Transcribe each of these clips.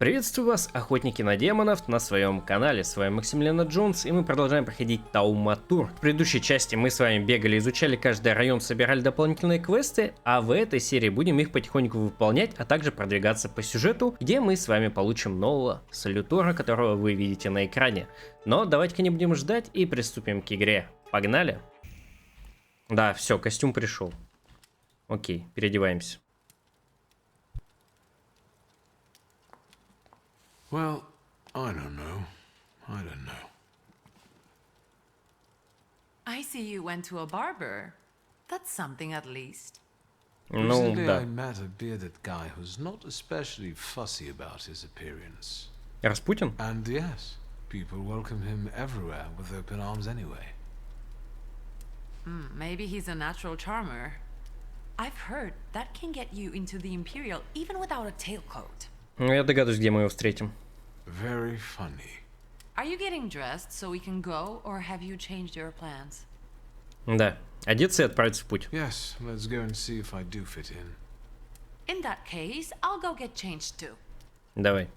Приветствую вас, охотники на демонов, на своем канале. С вами Максимилиан Джонс, и мы продолжаем проходить Thaumaturge. В предыдущей части мы с вами бегали, изучали каждый район, собирали дополнительные квесты, а в этой серии будем их потихоньку выполнять, а также продвигаться по сюжету, где мы с вами получим нового салютора, которого вы видите на экране. Но давайте-ка не будем ждать и приступим к игре. Погнали! Да, все, костюм пришел. Окей, переодеваемся. Well, I don't know. I see you went to a barber. That's something at least. Ну, Recently да. I met a bearded guy who's not especially fussy about his appearance. Распутин? And yes, people welcome him everywhere with open arms anyway. Maybe he's a natural charmer. I've heard that can get you into the Imperial even without a tailcoat. Ну, я догадываюсь, где мы его встретим. Very funny. Are you getting dressed so we can go, or have you changed your plans? Да, одеться и отправиться в путь. Yes, let's go and see if I do fit in. In that case, I'll go get changed too. Давай.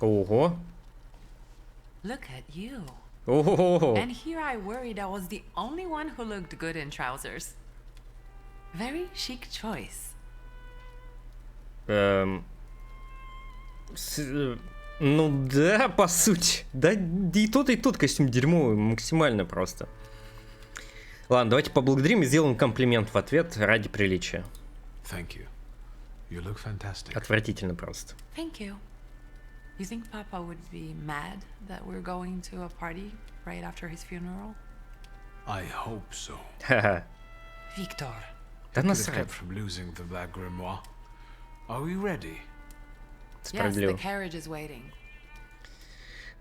Ого. Look at you. Ого. And here I worried I was the only one who looked good in trousers. Very chic choice. Ну да, по сути. Да и тот костюм дерьмовый, максимально просто. Ладно, давайте поблагодарим и сделаем комплимент в ответ ради приличия. Thank you. You look fantastic. Отвратительно просто. Thank you. You think Papa would be mad that we're going to a party right after his funeral? I hope so. Ха-ха. Victor. Да Could have насрать. kept from losing the black grimoire. Are we ready? Yes, Справедливо. the carriage is waiting.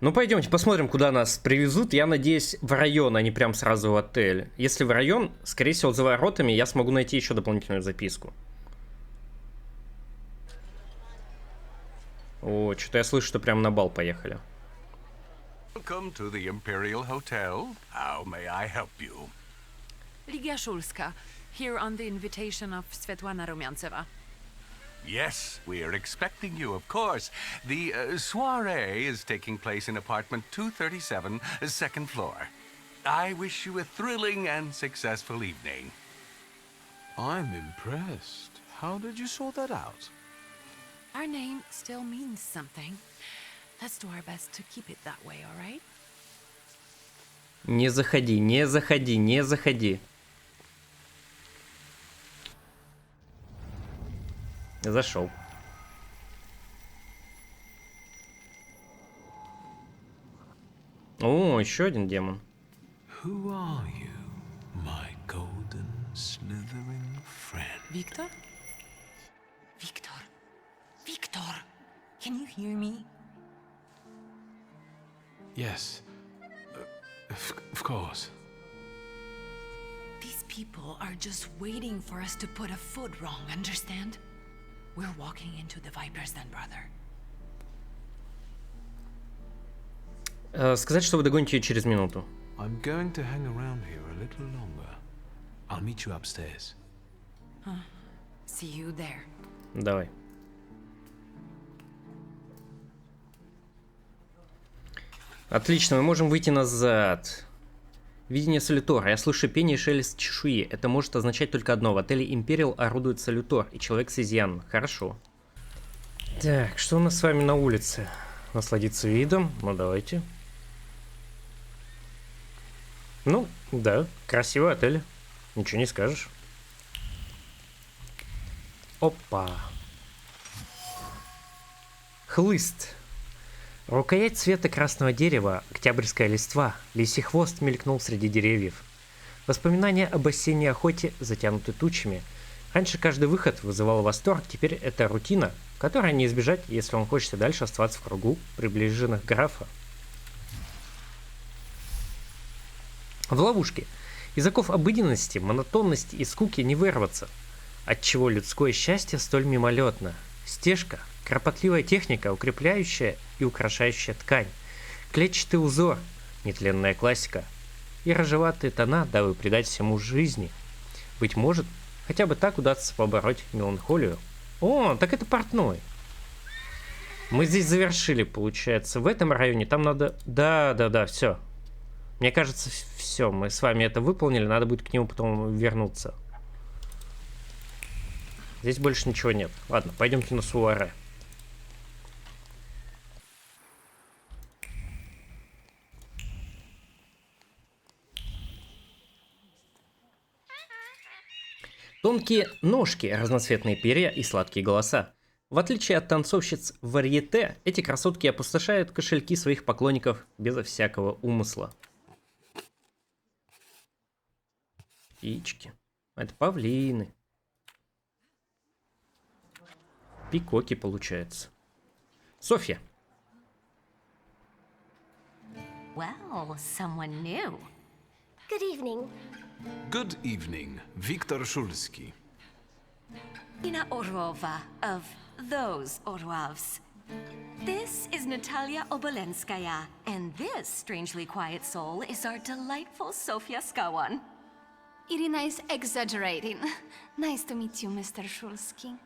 Ну пойдемте посмотрим, куда нас привезут. Я надеюсь, в район, а не прям сразу в отель. Если в район, скорее всего, за воротами я смогу найти еще дополнительную записку. О, что-то я слышу, что прям на бал поехали. Welcome to the Imperial Hotel. How may I help you? Ligia Shulska, here on the invitation of Svetlana Rumyantseva. Yes, we are expecting you, of course. The soiree is taking place in apartment 237, second floor. I wish you a thrilling and successful evening. I'm impressed. How did you sort that out? Our name still means something. Let's do our best to keep it that way, all right? Не заходи, не заходи, не заходи. Зашел. О, еще один демон. Who are you, my golden slithering friend? Victor? Victor? Victor! Can you hear me? Yes, of course. These people are just waiting for us to put a foot wrong, understand? We're walking into the Viper's Den, brother. Сказать, что вы догоните ее через минуту. I'm going to hang around here a little longer. I'll meet you upstairs. See you there. Давай. Отлично, мы можем выйти назад. Видение салютора. Я слышу пение и шелест чешуи. Это может означать только одно. В отеле Imperial орудует салютор и человек с изъяном. Хорошо. Так, что у нас с вами на улице? Насладиться видом? Ну, давайте. Ну, да, красивый отель. Ничего не скажешь. Опа. Хлыст. Рукоять цвета красного дерева, октябрьская листва, лисий хвост мелькнул среди деревьев. Воспоминания об осенней охоте затянуты тучами. Раньше каждый выход вызывал восторг, теперь это рутина, которой не избежать, если он хочет и дальше оставаться в кругу приближенных графа. В ловушке. Из оков обыденности, монотонности и скуки не вырваться. Отчего людское счастье столь мимолетно. Стежка. Кропотливая техника, укрепляющая и украшающая ткань. Клетчатый узор, нетленная классика. И рыжеватые тона, дабы придать всему жизни. Быть может, Хотя бы так удастся побороть меланхолию. О, так это портной. Мы здесь завершили, получается. В этом районе там надо... Да, все. Мне кажется, все. Мы с вами это выполнили. Надо будет к нему потом вернуться. Здесь больше ничего нет. Ладно, пойдемте на Суаре. Тонкие ножки, разноцветные перья и сладкие голоса. В отличие от танцовщиц варьете, эти красотки опустошают кошельки своих поклонников безо всякого умысла. Птички. Это павлины. Пикоки, получается. Софья. Well, someone new. Good evening. Good evening, Viktor Shulsky. Ina Orlova of those Orlovs. This is Natalia Obolenskaya, and this strangely quiet soul is our delightful Sofia Skawan. Irina is exaggerating. Nice to meet you, Mr. Shulsky.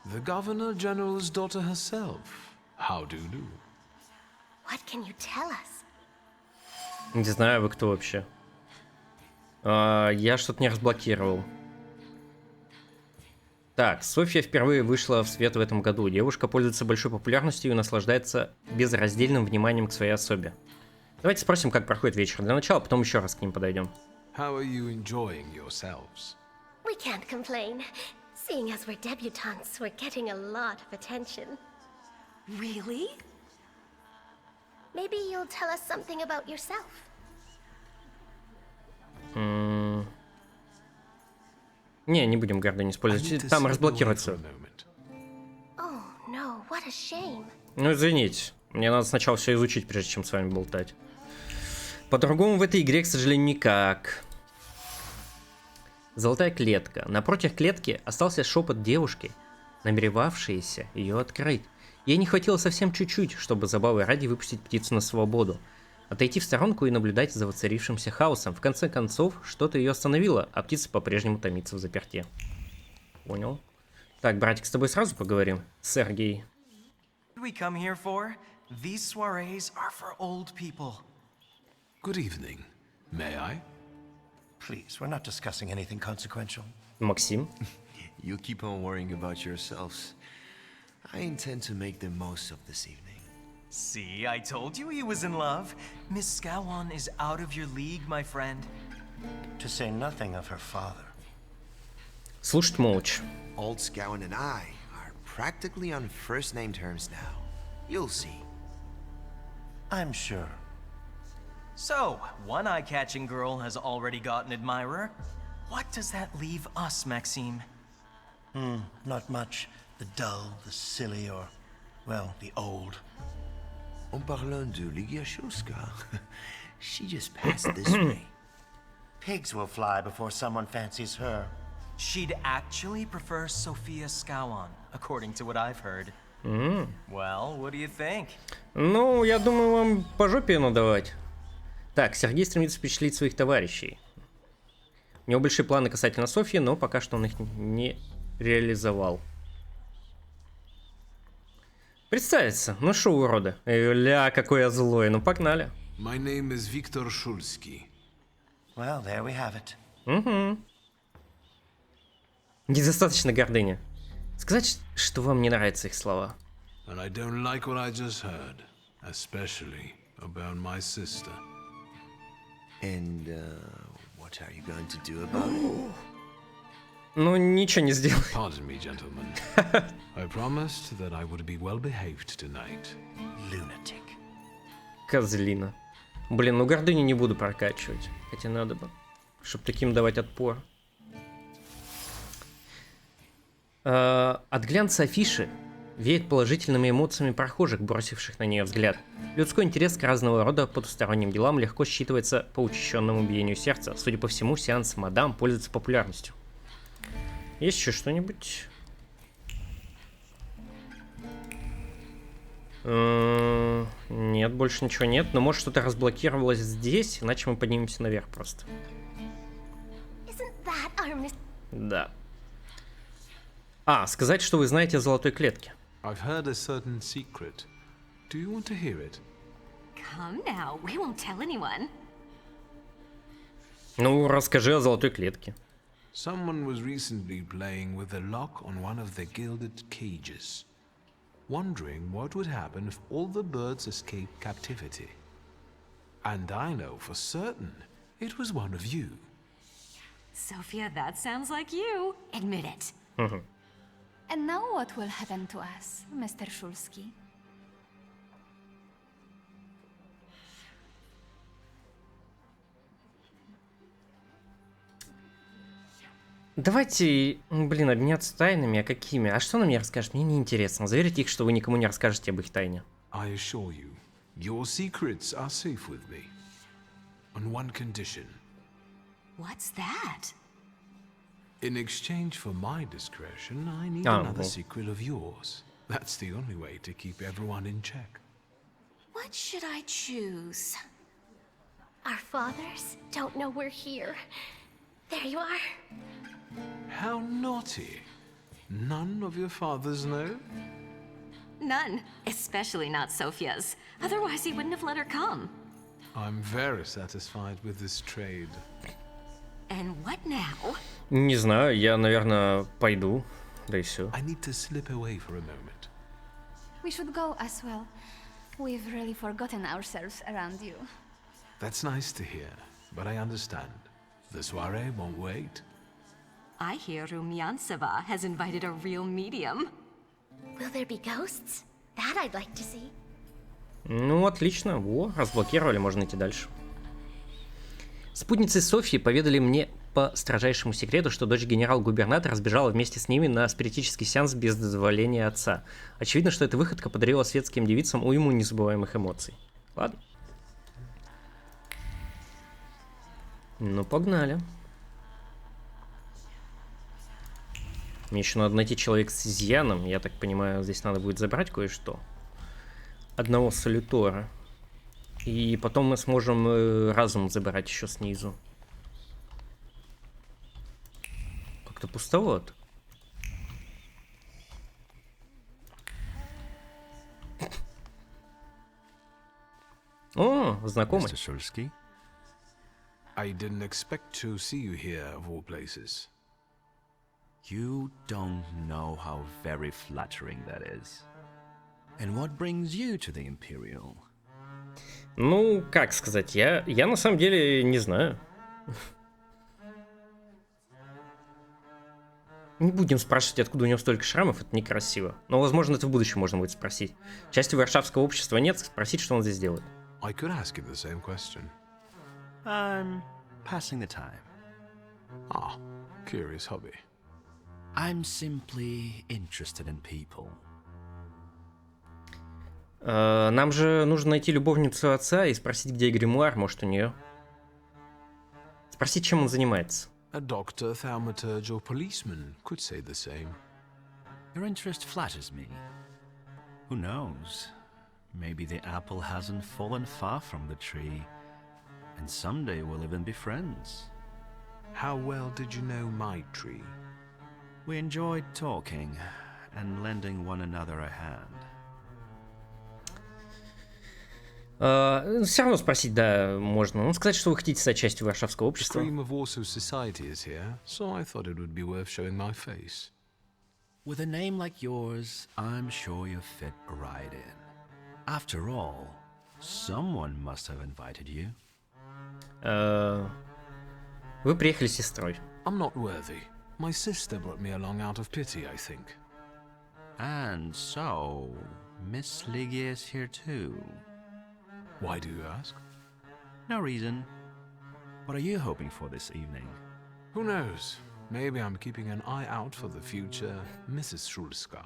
The Governor General's daughter herself. How do you do? What can you tell us? Не знаю, вы кто вообще. Я что-то не разблокировал. Так, Софья впервые вышла в свет в этом году. Девушка пользуется большой популярностью и наслаждается безраздельным вниманием к своей особе. Давайте спросим, как проходит вечер для начала, потом еще раз к ним подойдем. How are you enjoying yourselves? We can't complain. Seeing as we're debutantes, we're getting a lot of attention. Really? Maybe you'll tell us something about yourself. Не будем гордыню использовать. Там разблокируется. Oh no, what a shame. Ну, извините. Мне надо сначала все изучить, прежде чем с вами болтать. По-другому в этой игре, к сожалению, никак. Золотая клетка. Напротив клетки остался шепот девушки, намеревавшейся ее открыть. Ей не хватило совсем чуть-чуть, чтобы забавы ради выпустить птицу на свободу. Отойти в сторонку и наблюдать за воцарившимся хаосом. В конце концов, что-то ее остановило, а птица по-прежнему томится в заперти. Понял. Так, братик, с тобой сразу поговорим. Сергей. What we come here for? These soirees are for old people. Good evening. May I? Please, we're not discussing anything consequential. Максим. You keep on worrying about yourselves. I intend to make the most of this evening. See, I told you he was in love. Miss Skawan is out of your league, my friend. To say nothing of her father. Слушать молча. Old Scowen and I are practically on first-name terms now. You'll see. I'm sure. So, one eye-catching girl has already got an admirer. What does that leave us, Maxime? Not much. The dull, the silly, or, well, the old. En parlant de Ligia Shulska, she just passed this way. Pigs will fly before someone fancies her. She'd actually prefer Sophia Skawan, according to what I've heard. Well, what do you think? Ну, я думаю, вам по жопе надавать. Так, Сергей стремится впечатлить своих товарищей. У него большие планы касательно Софьи, но пока что он их не реализовал. Представиться. Ну шо, урода. Ля, какой я злой. Ну погнали. My name is Viktor Shulsky. Well, there we have it. Угу. Недостаточно гордыни. Сказать, что вам не нравятся их слова. And I don't like what I just heard, especially about my sister. And, what are you going to do about it? Ну, ничего не сделай. Pardon me, gentlemen. I promised that I would be well behaved tonight. Lunatic. Козлина. Блин, ну гордыню не буду прокачивать. Хотя надо бы, чтобы таким давать отпор. От глянца афиши веет положительными эмоциями прохожих, бросивших на нее взгляд. Людской интерес к разного рода потусторонним делам легко считывается по учащенному биению сердца. Судя по всему, сеанс мадам пользуется популярностью. Есть еще что-нибудь? Нет, больше ничего нет. Но может что-то разблокировалось здесь, иначе мы поднимемся наверх просто. Да. А, сказать, что вы знаете о золотой клетке. I've heard a certain secret. Do you want to hear it? Come now, we won't tell anyone. Ну, расскажи о золотой клетке. Someone was recently playing with a lock on one of the gilded cages, wondering what would happen if all the birds escaped captivity. And I know for certain it was one of you. Sophia, that sounds like you. Admit it. And now what will happen to us, Mr. Shulsky? Давайте, блин, обменяться тайнами, а какими? А что она мне расскажет? Мне неинтересно. Заверите их, что вы никому не расскажете об их тайне. I assure you, your secrets are safe with me. On one condition. What's that? In exchange for my discretion, I need another secret of yours. That's the only way to keep everyone in check. What should I choose? Our fathers don't know we're here. There you are. How naughty. None of your fathers know? None, especially not Sophia's. Otherwise, he wouldn't have let her come. I'm very satisfied with this trade. And what now? Не знаю, я, наверное, пойду. Да и все. I need to slip away for a moment. We should go as well. We've really forgotten ourselves around you. That's nice to hear, but I understand. The soiree won't wait. I hear Rumyantseva has invited a real medium. Will there be ghosts? That I'd like to see. Ну, отлично. Во, разблокировали, можно идти дальше. Спутницы Софьи поведали мне по строжайшему секрету, что дочь генерал-губернатора сбежала вместе с ними на спиритический сеанс без дозволения отца. Очевидно, что эта выходка подарила светским девицам уйму незабываемых эмоций. Ладно. Ну, погнали. Мне еще надо найти человека с изъяном. Я так понимаю, здесь надо будет забрать кое-что. Одного солютора. И потом мы сможем разум забирать еще снизу. Как-то пустовато. О, знакомый. Mr. Shulsky? I didn't expect to see you here, of all places. You don't know how very flattering that is. And what brings you to the Imperial? Ну, как сказать, я на самом деле не знаю. Не будем спрашивать, откуда у него столько шрамов, это некрасиво. Но, возможно, это в будущем можно будет спросить. Части варшавского общества нет, спросить, что он здесь делает. I could ask you the same question. I'm passing the time. Ah, curious hobby. I'm simply interested in people. Нам же нужно найти любовницу отца и спросить, где гримуар, может, у нее. Спросить, чем он занимается. A doctor, thaumaturge, or policeman could say the same. Your interest flatters me. Who knows? Maybe the apple hasn't fallen far from the tree, and someday we'll even be friends. How well did you know my tree? We enjoyed talking and lending one another a hand. Все равно спросить, да, можно. Ну, сказать, что вы хотите стать частью варшавского общества. Stream of Warsaw society is here, so I thought it would be worth showing my face. With a name like yours, I'm sure you fit right in. After all, someone must have invited you. Вы приехали с сестрой. I'm not worthy. My sister brought me along out of pity, I think. And so, Miss Ligia is here too. Why do you ask? No reason. What are you hoping for this evening? Who knows? Maybe I'm keeping an eye out for the future Mrs. Shulska.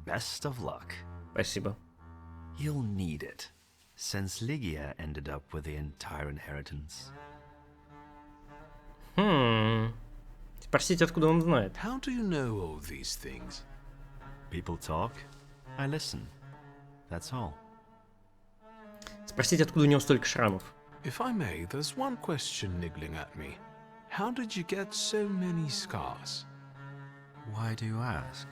Best of luck. Спасибо. You'll need it, since Ligia ended up with the entire inheritance. Спросите, откуда он знает. How do you know all these things? People talk, I listen. That's all. Спросите, откуда у него столько шрамов. If I may, there's one question niggling at me. How did you get so many scars? Why do you ask?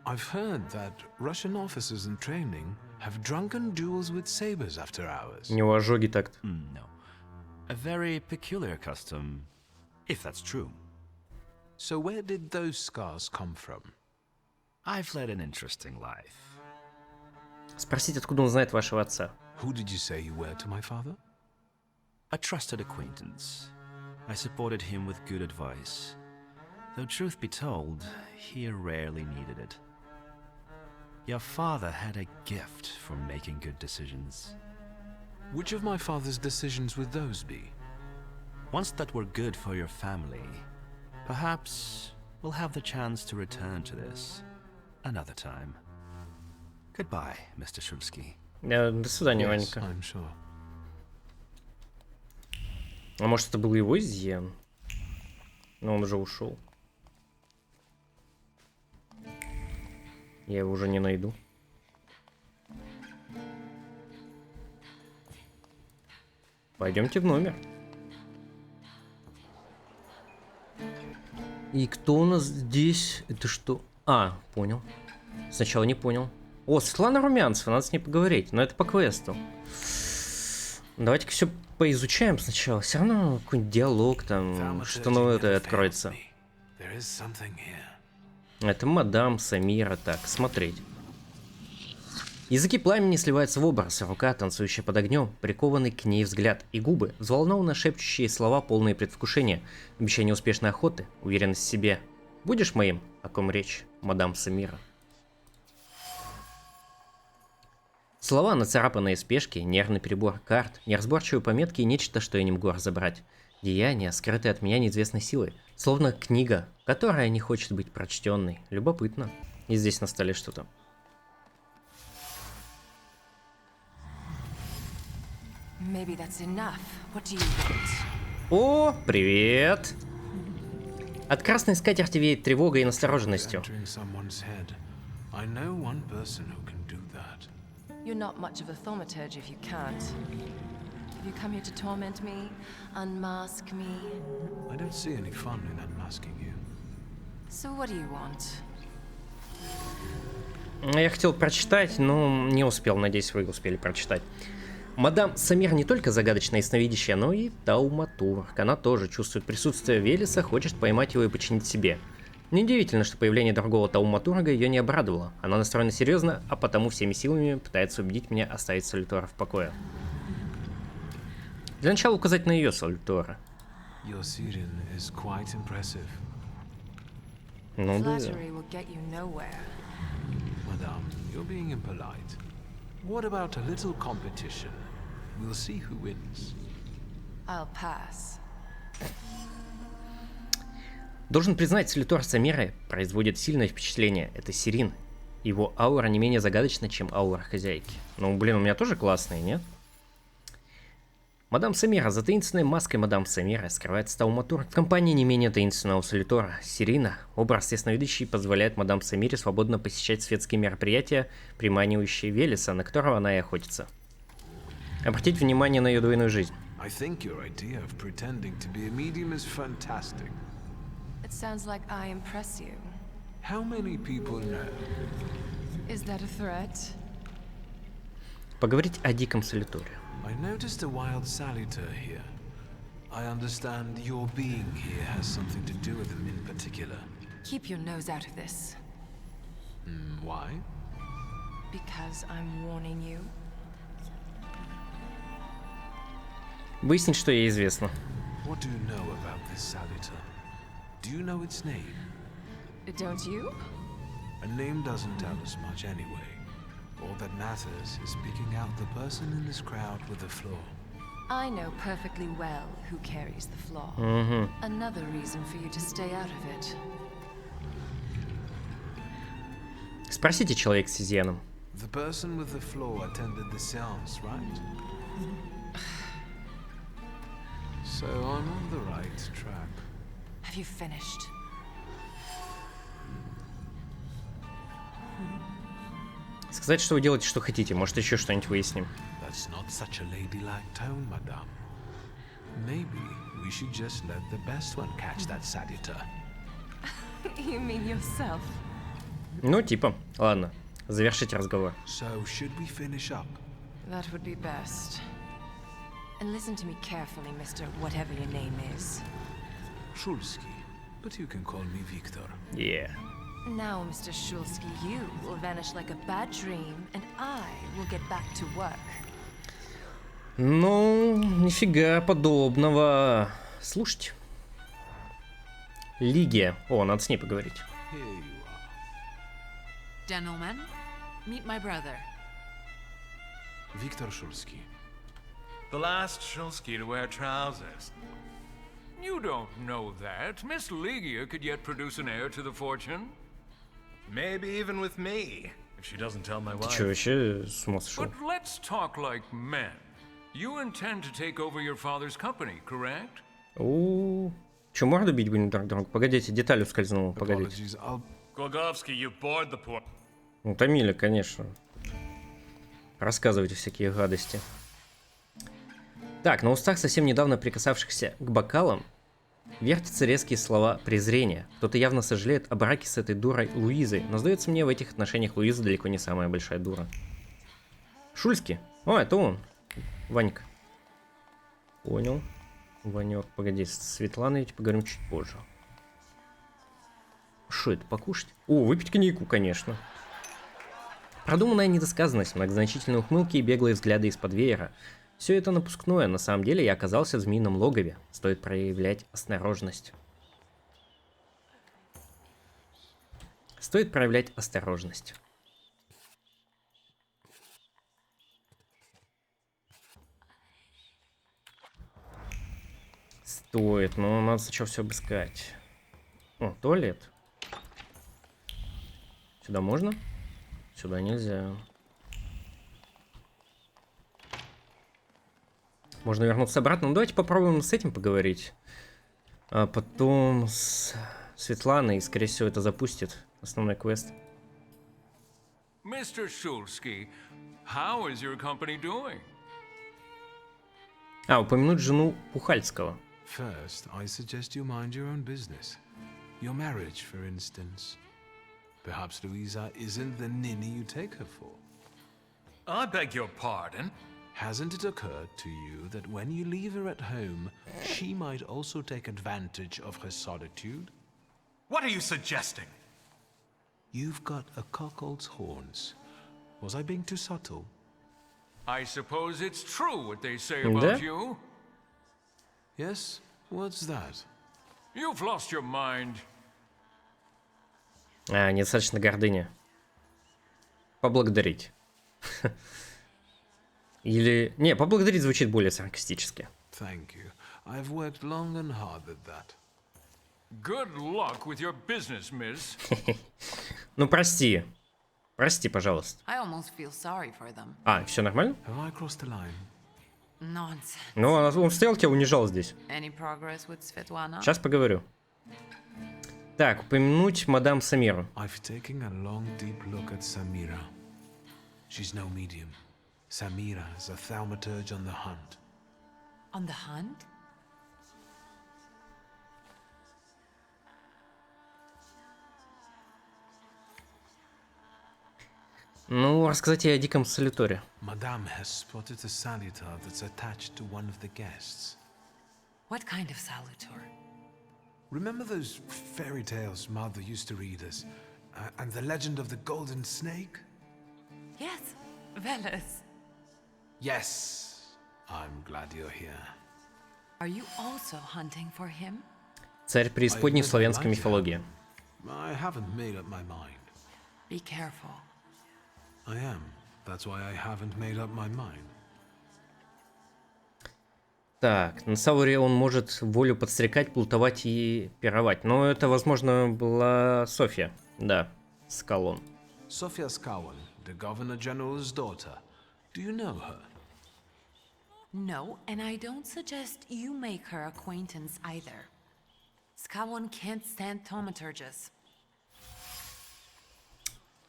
I've heard that Russian officers in training have drunken duels with sabers after hours. У него ожоги так-то. No. A very peculiar custom, if that's true. So where did those scars come from? I've led an interesting life. Спросите, откуда он знает вашего отца. Who did you say you were to my father? A trusted acquaintance. I supported him with good advice. Though truth be told, he rarely needed it. Your father had a gift for making good decisions. Which of my father's decisions would those be? Ones that were good for your family. Perhaps we'll have the chance to return to this another time. Goodbye, Mr. Shulsky. До свидания, Yes, Ванька. I'm sure. А может, это был его изъян? Но он уже ушел. Я его уже не найду. Пойдемте в номер. И кто у нас здесь? Это что? А, понял. Сначала не понял. О, Светлана Румянцева, надо с ней поговорить, но это по квесту. Давайте-ка все поизучаем сначала. Все равно какой-нибудь диалог там, что новое откроется. Это мадам Самира. Так, смотреть. Языки пламени сливаются в образ, рука, танцующая под огнем, прикованный к ней взгляд, и губы, взволнованно шепчущие слова, полные предвкушения, обещание успешной охоты, уверенность в себе. Будешь моим? О ком речь, мадам Самира? Слова, нацарапанные спешки, нервный перебор карт, неразборчивые пометки и нечто, что я не могу разобрать. Деяния, скрытые от меня неизвестной силой. Словно книга, которая не хочет быть прочтенной. Любопытно. И здесь на столе что-то. О, привет! От красной скатерти веет тревогой и настороженностью. You're not much of a Thaumaturge if you can't. Have you come here to torment me? Unmask me? I don't see any fun in unmasking you. So what do you want? Я хотел прочитать, но не успел. Надеюсь, вы успели прочитать. Мадам Самир не только загадочная ясновидящая, но и Thaumaturge. Она тоже чувствует присутствие Велеса, хочет поймать его и подчинить себе. Неудивительно, что появление другого Thaumaturge ее не обрадовало. Она настроена серьезно, а потому всеми силами пытается убедить меня оставить Солитора в покое. Для начала указать на ее Солитора. Ну да. Madame, you're being impolite. What about a little competition? We'll see who wins. I'll pass. Должен признать, Солитор Самиры производит сильное впечатление. Это Сирин. Его аура не менее загадочна, чем аура хозяйки. Ну, блин, у меня тоже классные, нет? Мадам Самира. За таинственной маской мадам Самира скрывается Thaumaturge в компании не менее таинственного Солитора. Сирина, образ ясновидящий, позволяет мадам Самире свободно посещать светские мероприятия, приманивающие Велеса, на которого она и охотится. Обратить внимание на ее двойную жизнь. It sounds like I impress you. How many people know? Is that a threat? Поговорить о диком Солиторе. I noticed a wild Salutor here. I understand your being here has something to do with him in particular. Keep your nose out of this. Why? Because I'm warning you. Выяснить, что ей известно. What do you know about this Salutor? Do you know its name? Don't you? A name doesn't tell us much anyway. All that matters is picking out the person in this crowd with the flaw. I know perfectly well who carries the flaw. Another reason for you to stay out of it. Спросите человека с изъяном. The person with the flaw attended the seance, right? So I'm on the right track. Have you finished? Сказать, что вы делаете, что хотите. Может, еще что-нибудь выясним. That's not such a ladylike tone, madame. Maybe we should just let the best one catch that saluter. You mean yourself? Ну, типа. Ладно, завершите разговор. So, should we finish up? That would be best. And listen to me carefully, Mr. Whatever your name is. Shulsky, but you can call me Victor. Yeah. Now, Mr. Shulsky, you will vanish like a bad dream, and I will get back to work. Ну, нифига подобного. Слушайте. Лигия. О, надо с ней поговорить. Here you are. Gentlemen, meet my brother. Victor Shulsky. The last Shulsky to wear trousers. You don't know that. Miss Ligia could yet produce an heir to the fortune. Maybe even with me, if she doesn't tell my Ты wife. чё, вообще с ума сошел? But let's talk like men. You intend to take over your father's company, correct? О, чё, морду бить будем друг друга? Погодите, деталь ускользнула, погодите. Glogowski, you bored the poor. Утомили, конечно. Рассказывайте всякие гадости. Так, на устах совсем недавно прикасавшихся к бокалам вертятся резкие слова презрения. Кто-то явно сожалеет о браке с этой дурой Луизой, но сдается мне, в этих отношениях Луиза далеко не самая большая дура. Шульский? О, это он. Ванька. Понял. Ванек, погоди, с Светланой поговорим чуть позже. Что это, покушать? О, выпить коньяку, конечно. Продуманная недосказанность, многозначительные ухмылки и беглые взгляды из-под веера. Все это напускное, на самом деле я оказался в змеином логове. Стоит проявлять осторожность. Стоит проявлять осторожность. Стоит, но надо сначала все обыскать. О, туалет. Сюда можно? Сюда нельзя. Можно вернуться обратно. Ну, давайте попробуем с этим поговорить. А потом с Светланой. И, скорее всего, это запустит основной квест. Mr. Shulsky, how is your company doing? А, упомянуть жену Пухальского. First, I suggest you mind your own business. Your marriage, for instance. Perhaps Louisa isn't the ninny you take her for. I beg your pardon? Hasn't it occurred to you that when you leave her at home, she might also take advantage of her solitude? What are you suggesting? You've got a cuckold's horns. Was I being too subtle? I suppose it's true what they say about you. Yes? What's that? You've lost your mind. А, недостаточно гордыня. Поблагодарить. Или... Не, поблагодарить звучит более саркастически. Thank you. I've worked long and hard at that. Good luck with your business, miss. Ну, прости. Прости, пожалуйста. I almost feel sorry for them. А, все нормально? Have I crossed the line? Nonsense. Ну, он стоял, тебя унижал здесь. Any progress with Svetlana? Сейчас поговорю. Так, упомянуть мадам Самиру. I've taken a long, deep look at Samira. She's no medium. Samira is a Thaumaturge on the hunt. On the hunt? Ну, рассказать ей о диком салюторе. Madame has spotted a salutar that's attached to one of the guests. What kind of salutor? Remember those fairy tales Mother used to read us? And the legend of the golden snake? Yes, Veles. Yes. I'm glad you're here. Are you also hunting for him? Царь преисподней в славянской мифологии. I haven't made up my mind. Be careful. I am. That's why I haven't made up my mind. Так, на Сауре он может волю подстрекать, плутовать и пировать. Но это, возможно, была Софья. Да, Скалон. Sophia Scowen, the Governor General's daughter. Do you know her? No, and I don't suggest you make her acquaintance either. Skawon can't stand Thaumaturges.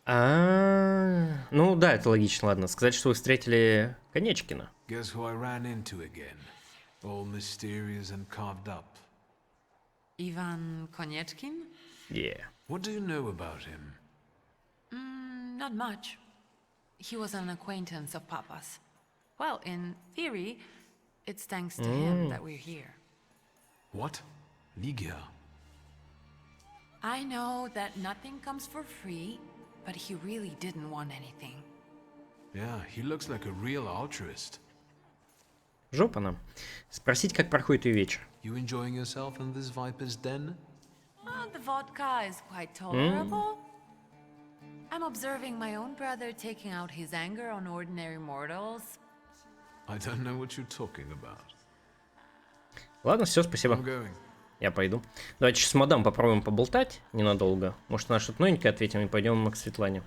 Ну да, это логично, ладно. Сказать, что вы встретили Конечкина. Guess who I ran into again? all mysterious and carved up. Ivan Konieczkin? Yeah. What do you know about him? Not much. He was an acquaintance of Papa's. Well, in theory, it's thanks to him that we're here. What? Ligia? I know that nothing comes for free, but he really didn't want anything. Yeah, he looks like a real altruist. Жопа нам. Спросить, как проходит ее вечер. You enjoying yourself in this viper's den? The vodka is quite tolerable. I'm observing my own brother taking out his anger on ordinary mortals. I don't know what you're talking about. Ладно, все, спасибо. I'm going. Я пойду. Давайте сейчас с мадам попробуем поболтать ненадолго. Может, на что-то новенькое ответим и пойдем мы к Светлане.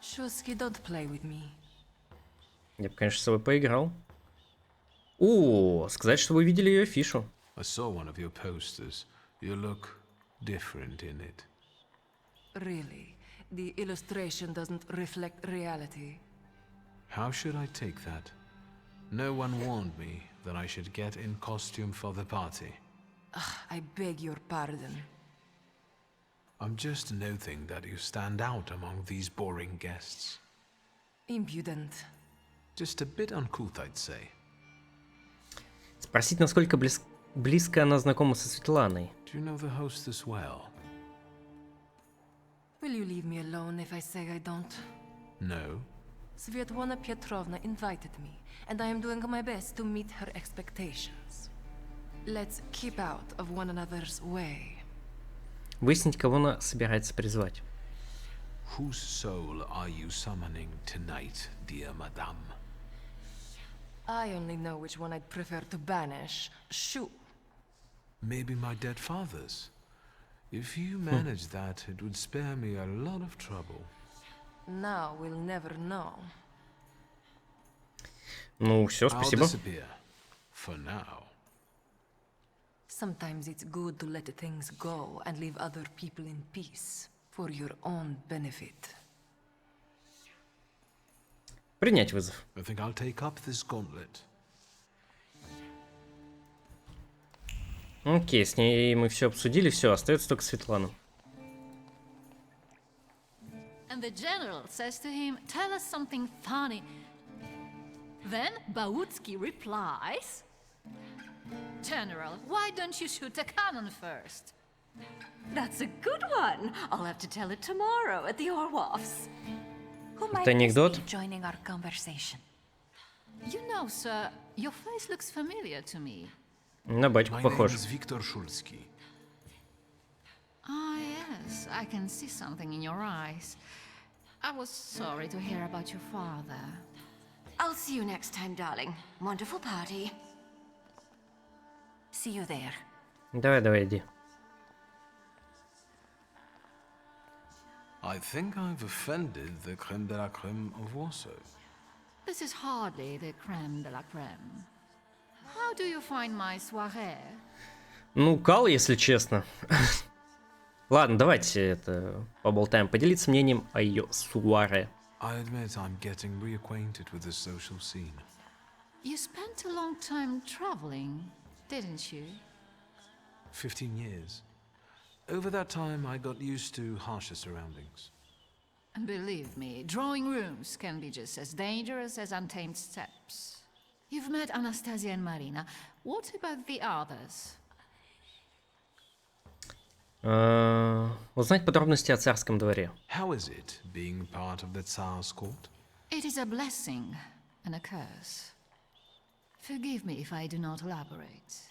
Shusky, don't play with me. Я бы, конечно, с собой поиграл. О, сказать, что вы видели ее афишу. I saw one of your posters. You look different in it. Really? The illustration doesn't reflect reality. How should I take that? No one warned me that I should get in costume for the party. I beg your pardon. I'm just noting that you stand out among these boring guests. Impudent. Just a bit uncouth, I'd say. Спросить, насколько близко она знакома со Светланой. Do you know the hostess well? Will you leave me alone if I say I don't? No. Svetlana Petrovna invited me, and I am doing my best to meet her expectations. Let's keep out of one another's way. Выяснить, кого она собирается призвать. Whose soul are you summoning tonight, dear madame? I only know which one I'd prefer to banish. Shoo. Maybe my dead father's. If you manage that, it would spare me a lot of trouble. Now we'll never know. Ну, все, I'll спасибо. disappear. For now. Sometimes it's good to let things go and leave other people in peace for your own benefit. Принять вызов. I think I'll take up this gauntlet. Окей, с ней мы все обсудили, все, остается только Светлана. And the general says to him, "Tell us something funny." Then Bautsky replies, "General, why don't you shoot a cannon first?" That's a good one. I'll have to tell it tomorrow at the Orloffs. Who Это анекдот? joining our conversation? You know, sir, your face looks familiar to me. На батьку My похож. name is Viktor Shulsky. Ah, yes, I can see something in your eyes. I was sorry to hear about your father. I'll see you next time, darling. Wonderful party. See you there. Давай, иди. I think I've offended the creme de la creme of Warsaw. This is hardly the creme de la creme. How do you find my soirée? Ну, кал, если честно. Ладно, давайте это поболтаем. Поделиться мнением о ее Суаре. I admit I'm getting reacquainted with the social scene. You spent a long time traveling, didn't you? 15 years. Over that time, I got used to harsher surroundings. And believe me, drawing rooms can be just as dangerous as untamed steppes. You've met Anastasia and Marina. What about the others? Узнать подробности о царском дворе. How is it being part of the Tsar's court? It is a blessing and a curse. Forgive me if I do not elaborate.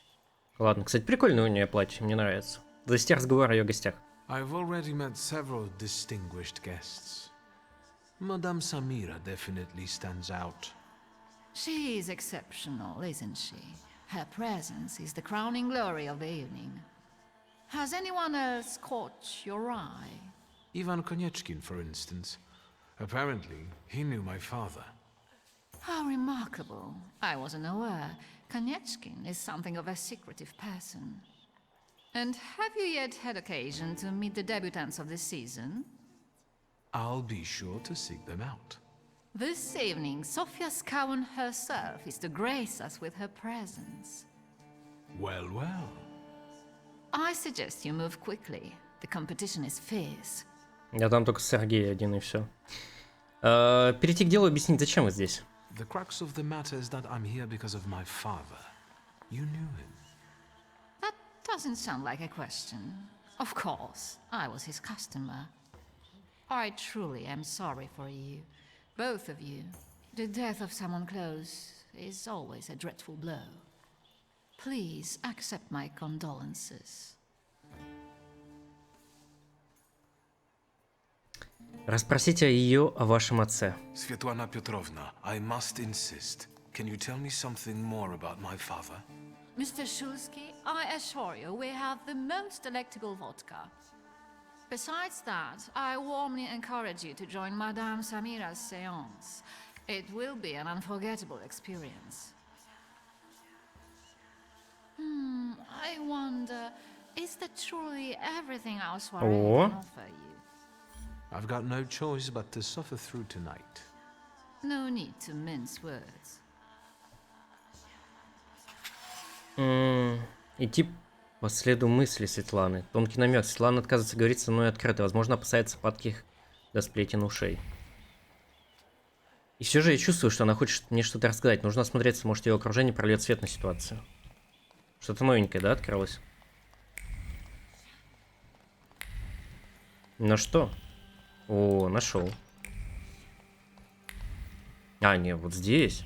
Ладно, кстати, прикольное у нее платье, мне нравится. Завести разговор о ее гостях. I've already met several distinguished guests. Madame Samira definitely stands out. She is exceptional, isn't she? Her presence is the crowning glory of the evening. Has anyone else caught your eye? Ivan Konieczkin, for instance. Apparently, he knew my father. How remarkable. I wasn't aware. Konieczkin is something of a secretive person. And have you yet had occasion to meet the debutants of this season? I'll be sure to seek them out. This evening, Sofia Scowen herself is to grace us with her presence. Well, well. I suggest you move quickly. The competition is fierce. Я там только Сергей один и все. Перейти к делу, объяснить, зачем вы здесь. The crux of the matter is that I'm here because of my father. You knew him. That doesn't sound like a question. Of course, I was his customer. I truly am sorry for you, both of you. The death of someone close is always a dreadful blow. Please accept my condolences. Расспросите ее о вашем отце. Svetlana Petrovna, I must insist. Can you tell me something more about my father? Mr. Shulsky, I assure you we have the most delectable vodka. Besides that, I warmly encourage you to join Madame Samira's séance. It will be an unforgettable experience. I wonder, is that truly everything our Suaре can offer you? I've got no choice but to suffer through tonight. No need to mince words. Идти по следу мысли Светланы. Тонкий намек. Светлана отказывается говорить со мной открыто. Возможно, опасается падких до сплетен ушей. И все же я чувствую, что она хочет мне что-то рассказать. Нужно осмотреться, может, ее окружение прольет свет на ситуацию. Что-то новенькое, да, открылось? Ну что? О, нашел. А, нет, вот здесь.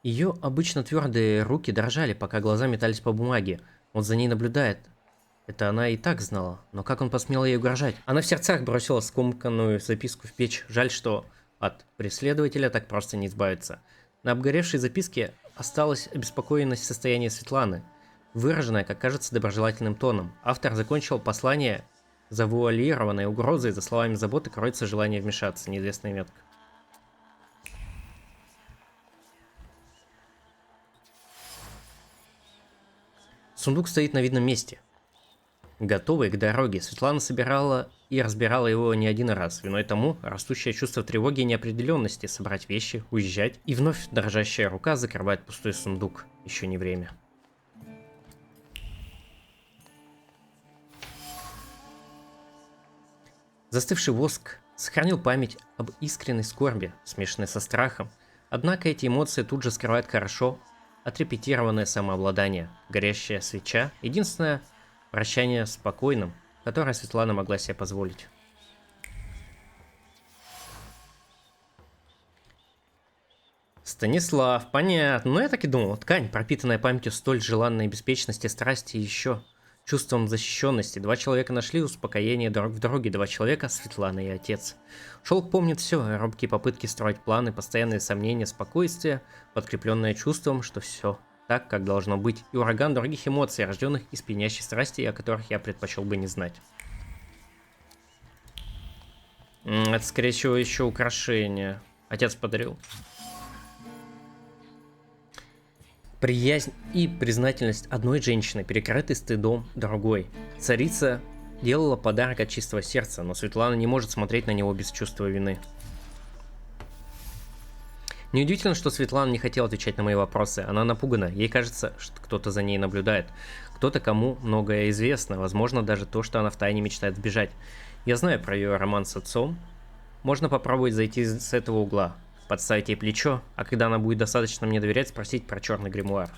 Ее обычно твердые руки дрожали, пока глаза метались по бумаге. Он за ней наблюдает. Это она и так знала. Но как он посмел ей угрожать? Она в сердцах бросила скомканную записку в печь. Жаль, что от преследователя так просто не избавиться. На обгоревшей записке осталась обеспокоенность состояния Светланы, выраженная, как кажется, доброжелательным тоном. Автор закончил послание завуалированной угрозой, за словами заботы кроется желание вмешаться. Неизвестная метка. Сундук стоит на видном месте. Готовый к дороге, Светлана собирала и разбирала его не один раз. Виной тому растущее чувство тревоги и неопределенности. Собрать вещи, уезжать. И вновь дрожащая рука закрывает пустой сундук. Еще не время. Застывший воск сохранил память об искренней скорби, смешанной со страхом. Однако эти эмоции тут же скрывает хорошо отрепетированное самообладание. Горящая свеча — единственное прощание с покойным, которое Светлана могла себе позволить. Станислав, понятно. Ну я так и думал. Ткань, пропитанная памятью столь желанной беспечности, страсти и еще чувством защищенности. Два человека нашли успокоение друг в друге. Два человека, Светлана и отец. Шелк помнит все. Робкие попытки строить планы, постоянные сомнения, спокойствие, подкрепленное чувством, что все так, как должно быть. И ураган других эмоций, рожденных из пьянящей страсти, о которых я предпочел бы не знать. Это, скорее всего, еще украшение. Отец подарил. Приязнь и признательность одной женщины, перекрыты стыдом другой. Царица делала подарок от чистого сердца, но Светлана не может смотреть на него без чувства вины. Неудивительно, что Светлана не хотела отвечать на мои вопросы. Она напугана. Ей кажется, что кто-то за ней наблюдает. Кто-то, кому многое известно. Возможно, даже то, что она втайне мечтает сбежать. Я знаю про ее роман с отцом. Можно попробовать зайти с этого угла. Подставить ей плечо, а когда она будет достаточно мне доверять, спросить про черный гримуар.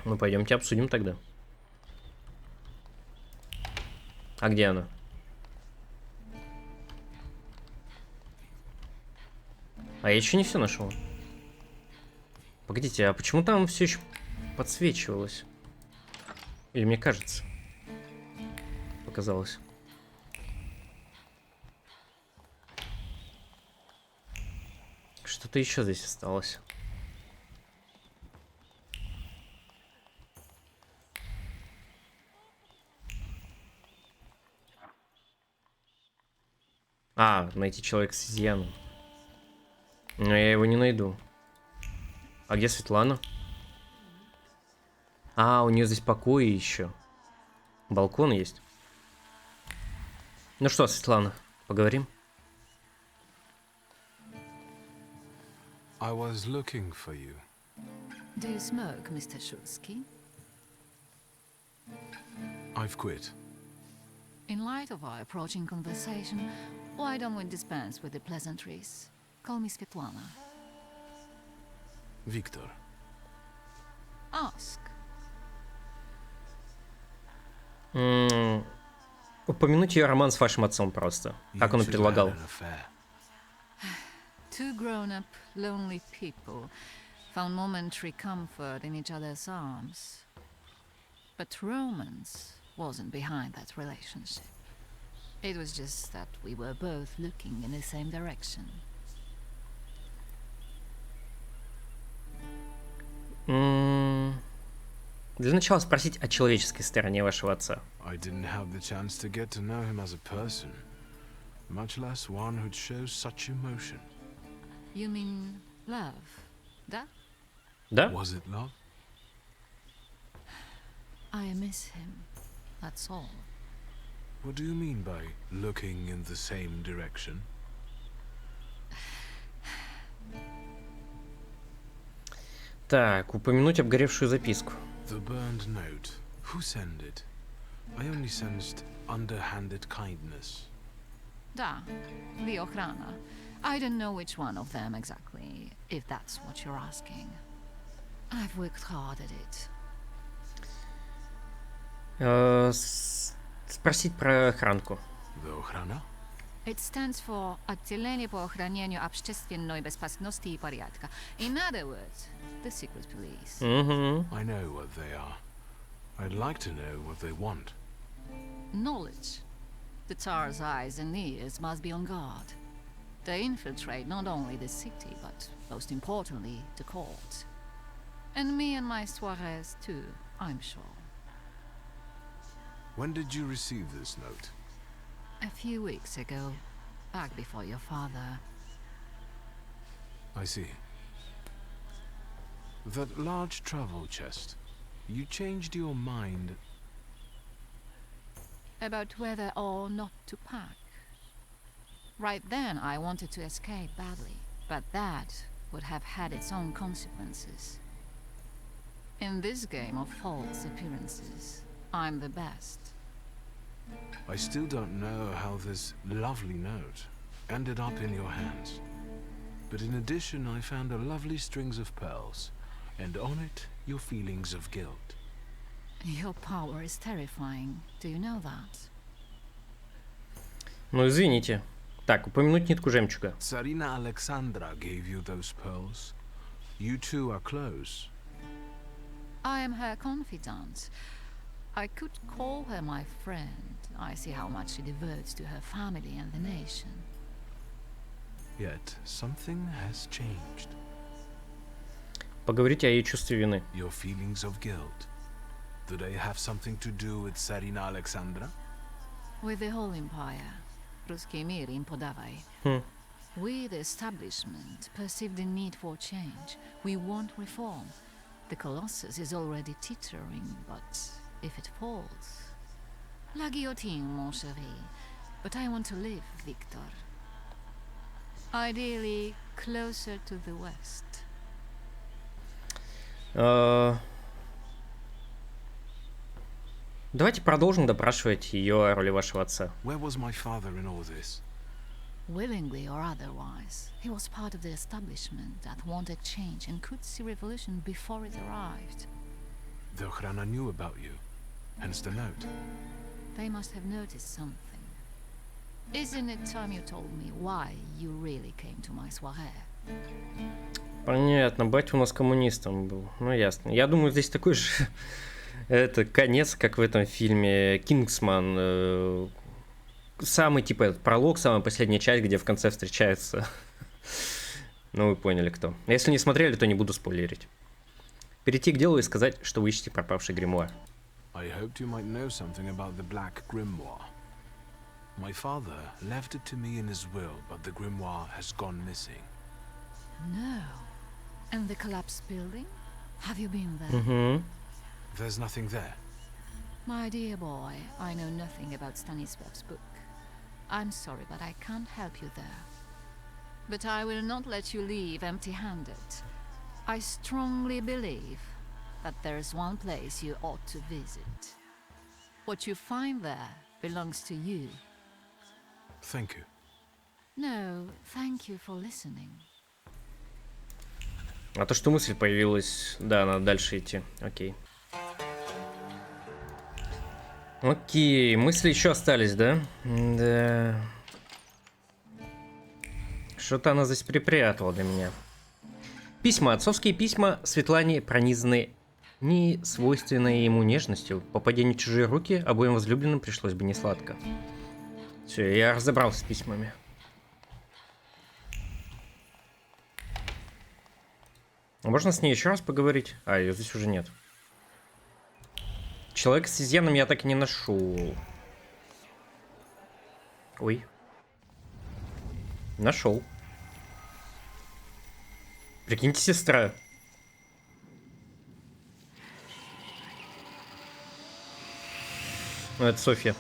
Ну, пойдемте обсудим тогда. А где она? А я еще не все нашел. Погодите, а почему там все еще подсвечивалось? Или мне кажется? Показалось. Что-то еще здесь осталось. А, найти человека с изъяном. Но я его не найду. А где Светлана? А, у нее здесь покои еще. Балкон есть. Ну что, Светлана, поговорим? I was looking for you. Do you smoke, Mr. Shulsky? I've quit. In light of our approaching conversation, why don't we dispense with the pleasantries? Call me Svetlana. Victor. Ask. Упомянуть ее роман с вашим отцом просто. Как он и предлагал. Two grown-up, lonely people found momentary comfort in each other's arms. But romance wasn't behind that relationship. It was just that we were both looking in the same direction. Для начала спросить о человеческой стороне вашего отца. I didn't have the chance to get to know him as a person, much less one who'd show such emotion. You mean love, да? Да? Was it love? I miss him, that's all. What do you mean by looking in the same direction? Так, упомянуть обгоревшую записку. The burned note. Who sent it? I only sensed underhanded kindness. Da, the охрана. I don't know which one of them exactly, if that's what you're asking. I've worked hard at it. Спросить про охранку. The охрана? It stands for Отделение по охранению общественной безопасности и порядка. In other words, the secret police. I know what they are. I'd like to know what they want. Knowledge. The Tsar's eyes and ears must be on guard. They infiltrate not only the city, but most importantly, the court. And me and my Suares too, I'm sure. When did you receive this note? A few weeks ago, back before your father. I see. That large travel chest. You changed your mind About whether or not to pack. Right then, I wanted to escape badly, but that would have had its own consequences. In this game of false appearances, I'm the best. I still don't know how this lovely note ended up in your hands. But in addition, I found a lovely strings of pearls, and on it, your feelings of guilt. Your power is terrifying. Do you know that? Ну, извините. Так, упомянуть нитку жемчуга. Tsarina Alexandra gave you those pearls. You two are close. I am her confidant. I could call her my friend. I see how much she devotes to her family and the nation. Yet something has changed. Поговорите о ее чувстве вины. Your feelings of guilt. Do they have something to do with Tsarina Alexandra? With the whole empire. Русский мир им подавай. We, the establishment, perceive the need for change. We want reform. The Colossus is already teetering, but if it falls... La guillotine, mon chéri. But I want to live, Victor. Ideally, closer to the west. Давайте продолжим допрашивать ее о роли вашего отца. Where was my father in all this? Willingly or otherwise, he was part of the establishment that wanted change and could see revolution before it arrived. The Охрана knew about you, hence the note. They must have noticed something. Isn't it time you told me why you really came to my Суаре? Понятно, батя у нас коммунистом был. Ну, ясно. Я думаю, здесь такой же... Это конец, как в этом фильме «Кингсман». Самый, типа, этот пролог, самая последняя часть, где в конце встречаются. Ну, вы поняли, кто. Если не смотрели, то не буду спойлерить. Перейти к делу и сказать, что вы ищете пропавший гримуар. I hoped you might know something about the Black Grimoire. My father left it to me in his will, but the grimoire has gone missing. No. And the collapsed building? Have you been there? There's nothing there. My dear boy, I know nothing about Stanislav's book. I'm sorry, but I can't help you there. But I will not let you leave empty-handed. I strongly believe that there's one place you ought to visit. What you find there belongs to you. Thank you. No, thank you for listening. А то, что мысль появилась... Да, надо дальше идти. Окей. Окей, мысли еще остались, да? Да. Что-то она здесь припрятала для меня. Письма. Отцовские письма Светлане пронизаны не свойственной ему нежностью. Попадение в чужие руки обоим возлюбленным пришлось бы несладко. Все, я разобрался с письмами. Можно с ней еще раз поговорить? А, ее здесь уже нет. Человека с изъяном я так и не нашел. Ой. Нашел. Прикиньте, сестра. Ну, это Софья.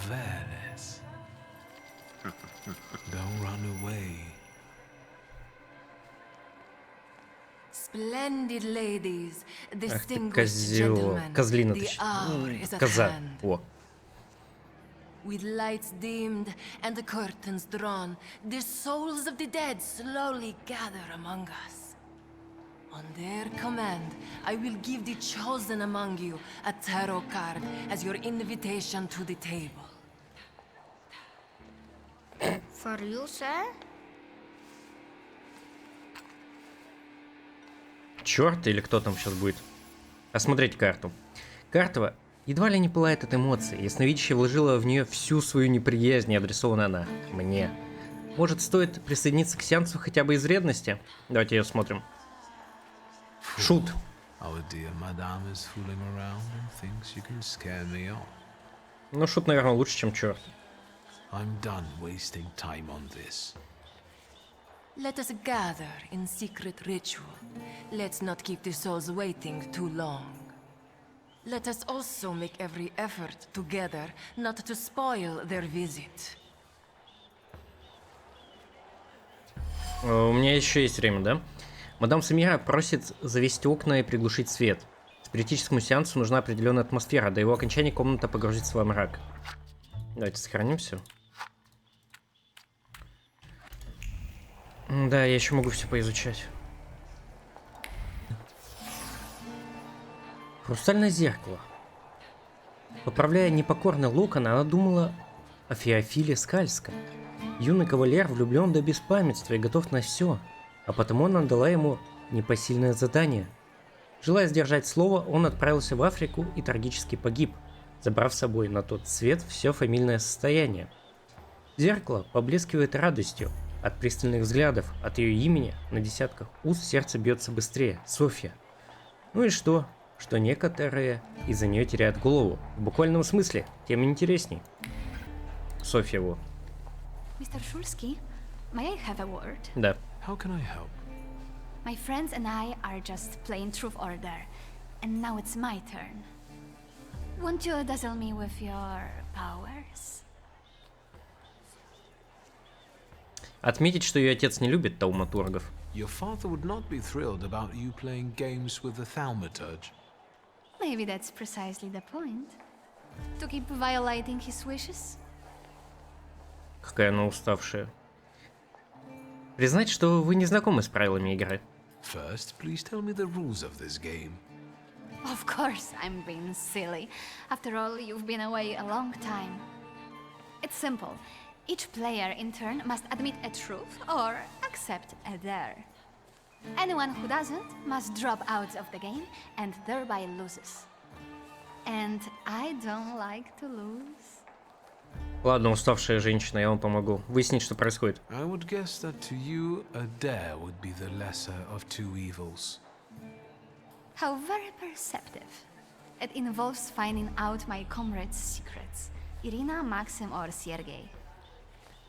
Venice. Don't run away. Splendid ladies, Ах ты, distinguished козел. gentlemen, Козлина, the точнее. hour is at Коза. hand. О. With lights dimmed and the curtains drawn, the souls of the dead slowly gather among us. On their command, I will give the chosen among you a tarot card as your invitation to the table. For you, sir? Черт или кто там сейчас будет? Осмотреть карту. Карта едва ли не пылает от эмоций. Ясновидящая вложила в нее всю свою неприязнь, и адресована она мне. Может, стоит присоединиться к сеансу хотя бы из вредности? Давайте ее смотрим. Шут. Ну, шут, наверное, лучше, чем черт. Let us gather in secret ritual. Let's not keep the souls waiting too long. Let us also make every effort together not to spoil their visit. У меня еще есть время, да? Мадам Самира просит завести окна и приглушить свет. Спиритическому сеансу нужна определенная атмосфера. До его окончания комната погрузится во мрак. Давайте сохраним все. Да, я еще могу все поизучать. Хрустальное зеркало. Поправляя непокорный локон, она думала о Феофиле Скальском. Юный кавалер влюблен до беспамятства и готов на все, а потому она дала ему непосильное задание. Желая сдержать слово, он отправился в Африку и трагически погиб, забрав с собой на тот свет все фамильное состояние. Зеркало поблескивает радостью. От пристальных взглядов, от ее имени на десятках уст сердце бьется быстрее. Софья. Ну и что? Что некоторые из-за нее теряют голову. В буквальном смысле, тем интересней. Софья его. Mr. Shulsky, may I have a word? Да. How can I help? My friends and I are just playing Truth Order, and now it's my turn. Won't you dazzle me with your powers? Отметить, что ее отец не любит тауматургов. Your father would not be thrilled about you playing games with the Thaumaturge. Maybe that's precisely the point. To keep violating his wishes? Какая она уставшая. Признать, что вы не знакомы с правилами игры. First, please tell me the rules of this game. Of course, I'm being silly. After all, you've been away a long time. It's simple. Each player in turn must admit a truth or accept a dare. Anyone who doesn't must drop out of the game and thereby loses. And I don't like to lose. Ладно, уставшая женщина, я вам помогу. Выяснить, что происходит. I would guess that to you, a dare would be the lesser of two evils. How very perceptive. It involves finding out my comrades' secrets. Irina, Maxim, or Sergei.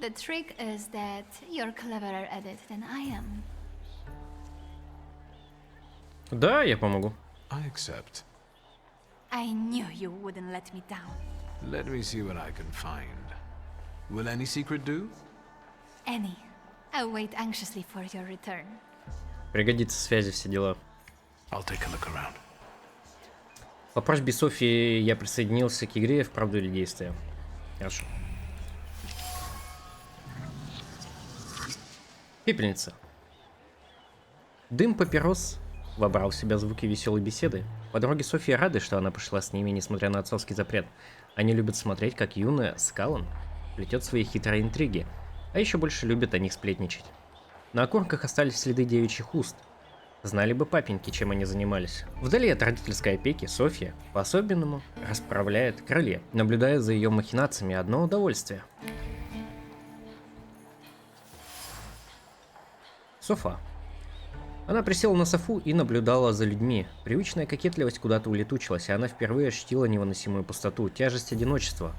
The trick is that you're cleverer at it than I am. Да, я помогу. I accept. I knew you wouldn't let me down. Let me see what I can find. Will any secret do? Any. I'll wait anxiously for your return. Пригодится связи, все дела. I'll take a look around. По просьбе Софии я присоединился к игре в правду или действие. Хорошо. Пепельница. Дым папирос вобрал в себя звуки веселой беседы. Подруги Софии рады, что она пошла с ними, несмотря на отцовский запрет. Они любят смотреть, как юная Скалан плетет свои хитрые интриги, а еще больше любят о них сплетничать. На окурках остались следы девичьих уст. Знали бы папеньки, чем они занимались. Вдали от родительской опеки Софья по-особенному расправляет крылья, наблюдая за ее махинациями. Одно удовольствие. Софа. Она присела на софу и наблюдала за людьми. Привычная кокетливость куда-то улетучилась, и она впервые ощутила невыносимую пустоту, тяжесть одиночества.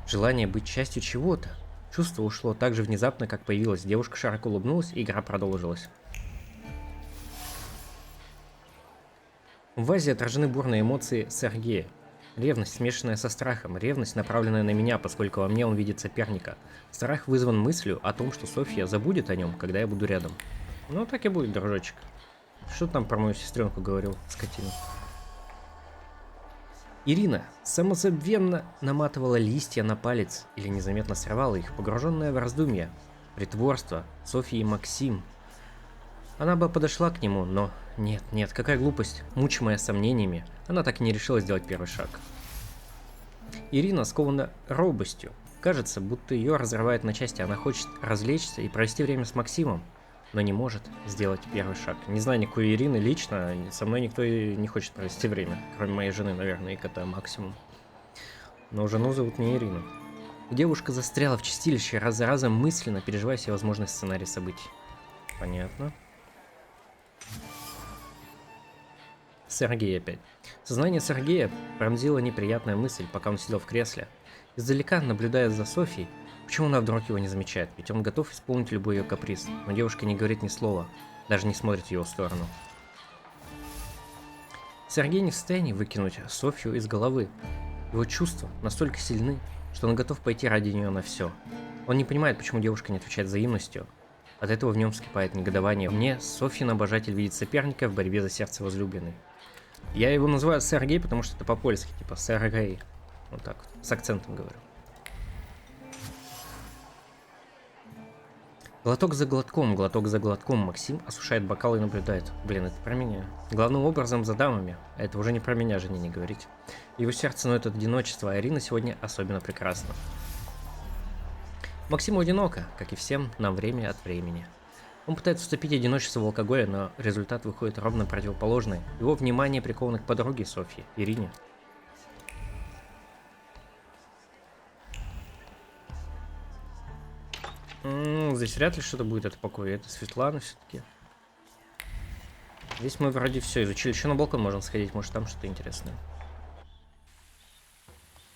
Желание быть частью чего-то. Чувство ушло так же внезапно, как появилось. Девушка широко улыбнулась, и игра продолжилась. В вазе отражены бурные эмоции Сергея. Ревность, смешанная со страхом. Ревность, направленная на меня, поскольку во мне он видит соперника. Страх вызван мыслью о том, что Софья забудет о нем, когда я буду рядом. Ну, так и будет, дружочек. Что там про мою сестренку говорил, скотина? Ирина самозабвенно наматывала листья на палец или незаметно срывала их, погруженная в раздумья, притворство Софьи и Максим. Она бы подошла к нему, но нет, какая глупость. Мучимая сомнениями, она так и не решила сделать первый шаг. Ирина скована робостью. Кажется, будто ее разрывает на части. Она хочет развлечься и провести время с Максимом, но не может сделать первый шаг. Не знаю никакой Ирины лично, со мной никто и не хочет провести время, кроме моей жены, наверное, и кота максимум. Но жену зовут не Ирина. Девушка застряла в чистилище, раз за разом мысленно переживая все возможные сценарии событий. Понятно. Сергей опять. Сознание Сергея пронзила неприятная мысль, пока он сидел в кресле. Издалека, наблюдая за Софией, почему она вдруг его не замечает? Ведь он готов исполнить любой ее каприз, но девушка не говорит ни слова, даже не смотрит в его сторону. Сергей не в состоянии выкинуть Софью из головы. Его чувства настолько сильны, что он готов пойти ради нее на все. Он не понимает, почему девушка не отвечает взаимностью. От этого в нем вскипает негодование. Мне Софьин обожатель видит соперника в борьбе за сердце возлюбленной. Я его называю Сергей, потому что это по-польски, типа Сергей. Вот так вот, с акцентом говорю. Глоток за глотком Максим осушает бокал и наблюдает. Блин, это про меня. Главным образом за дамами. А это уже не про меня, Жене, не говорить. Его сердце ноет от одиночества, а Ирина сегодня особенно прекрасна. Максиму одиноко, как и всем нам время от времени. Он пытается вступить в одиночество в алкоголе, но результат выходит ровно противоположный. Его внимание приковано к подруге Софьи, Ирине. Здесь вряд ли что-то будет от покоя. Это Светлана все-таки. Здесь мы вроде все изучили. Еще на балкон можно сходить, может там что-то интересное.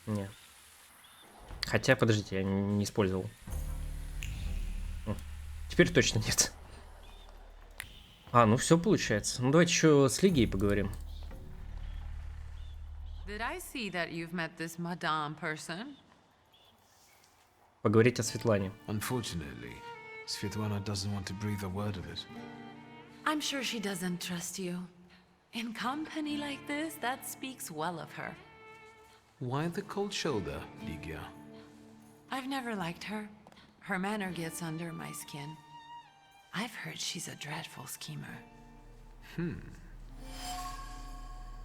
Не. Хотя, подождите, я не использовал. Теперь точно нет. А, ну все получается. Ну давайте еще с Лигией поговорим. Did I see that you've met this madame person? Поговорить о Светлане. Unfortunately, Svetlana doesn't want to breathe a word of it. I'm sure she doesn't trust you. In company like this, that speaks well of her. Why the cold shoulder, Ligia? I've never liked her. Her manner gets under my skin. I've heard she's a dreadful schemer.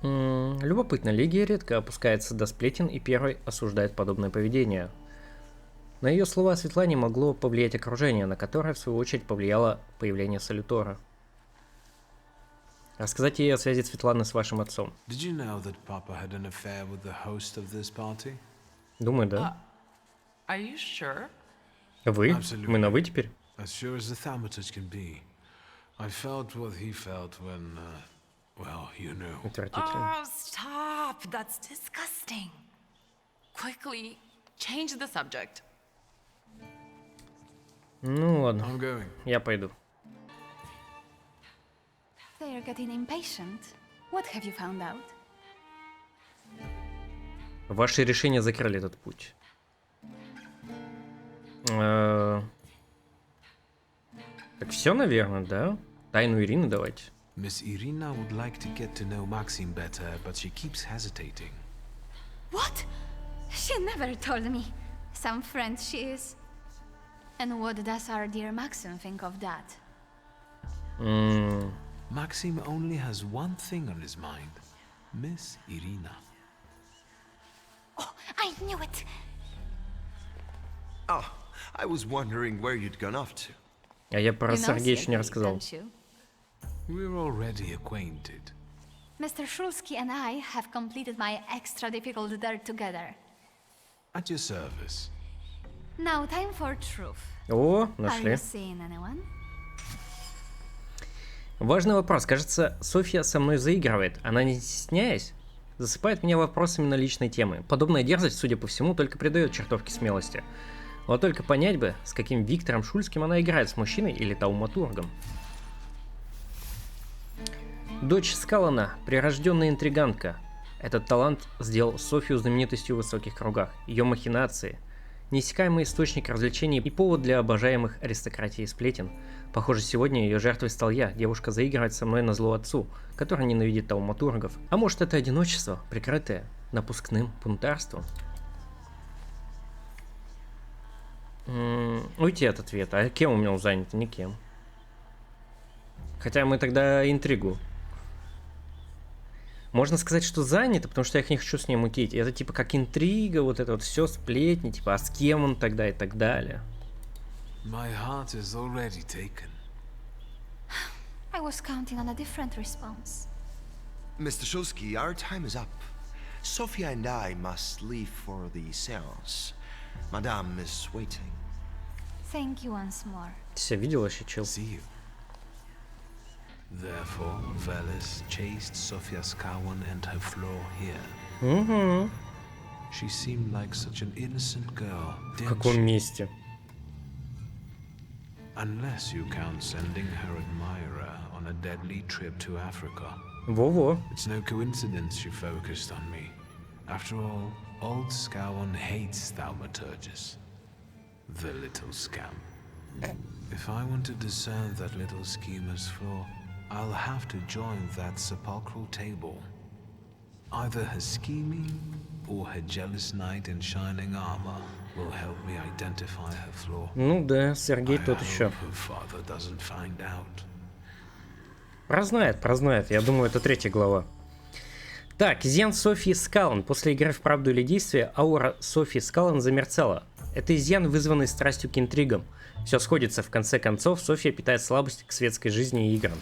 Любопытно, Лигия редко опускается до сплетен и первой осуждает подобное поведение. На ее слова о Светлане могло повлиять окружение, на которое в свою очередь повлияло появление Салютора. Рассказать ей о связи Светланы с вашим отцом. Did you know that Papa had an affair with the host of this party? Думаю, да. Are you sure? Вы? Absolutely. Мы на вы теперь? As sure as the Thaumaturge can be. I felt what he felt when, well, you know. Oh, stop! That's disgusting. Quickly, change the subject. Ну ладно, I'm going. я пойду. They you're getting impatient. What have you found out? Ваши решения закрыли этот путь. Так все, наверное, да? Тайну Ирины давайте. Miss Irina would like to get to know Maxim better, but she keeps hesitating. What? She never told me. Some friend she is. And what does our dear Maxim think of that? Maxim only has one thing on his mind. Miss Irina. Oh, I knew it! Oh, I was wondering where you'd gone off to. А я про Сергея еще не рассказал. We're already acquainted. Mr. Shulsky and I have completed my extra difficult dare together. At your service. Now time for truth. О, Are нашли. you seeing anyone? Важный вопрос. Кажется, Софья со мной заигрывает. Она, не стесняясь, засыпает меня вопросами на личные темы. Подобная дерзость, судя по всему, только придает чертовке смелости. Вот только понять бы, с каким Виктором Шульским она играет, с мужчиной или тауматургом. Дочь Скалана, прирожденная интригантка. Этот талант сделал Софью знаменитостью в высоких кругах. Ее махинации, неиссякаемый источник развлечений и повод для обожаемых аристократии сплетен. Похоже, сегодня ее жертвой стал я. Девушка заигрывает со мной назло отцу, который ненавидит тауматургов. А может, это одиночество, прикрытое напускным бунтарством? Уйти от ответа. А кем у меня занято? Никем. Хотя мы тогда интригу. Можно сказать, что занято, потому что я их не хочу с ним мутить. Это типа как интрига, вот это вот все сплетни, типа, а с кем он тогда и так далее. My heart is already taken. I was counting on a different response. Mr. Shulsky, our time is up. Sophia and I must leave for the seance. Madame is waiting. Thank you once more. Ты себя видел вообще, чел? See you. Therefore, Veles chased Sofia Skawan and her floor here. She seemed like such an innocent girl. В каком месте? Unless you count sending her admirer on a deadly trip to Africa. Во-во. It's no coincidence she focused on me. After all, old Skawan hates Thaumaturges. The little scam. If I want to discern that little schemer's flaw, I'll have to join that sepulchral table. Either her scheming or her jealous knight in shining armor will help me identify her flaw. Ну да, Сергей тот еще. Her father doesn't find out. Прознает. Я думаю, это 3 глава. Так, изъян Софьи Скалан. После игры в правду или действие аура Софьи Скалан замерцала. Это изъян, вызванный страстью к интригам. Все сходится, в конце концов, Софья питает слабость к светской жизни и играм.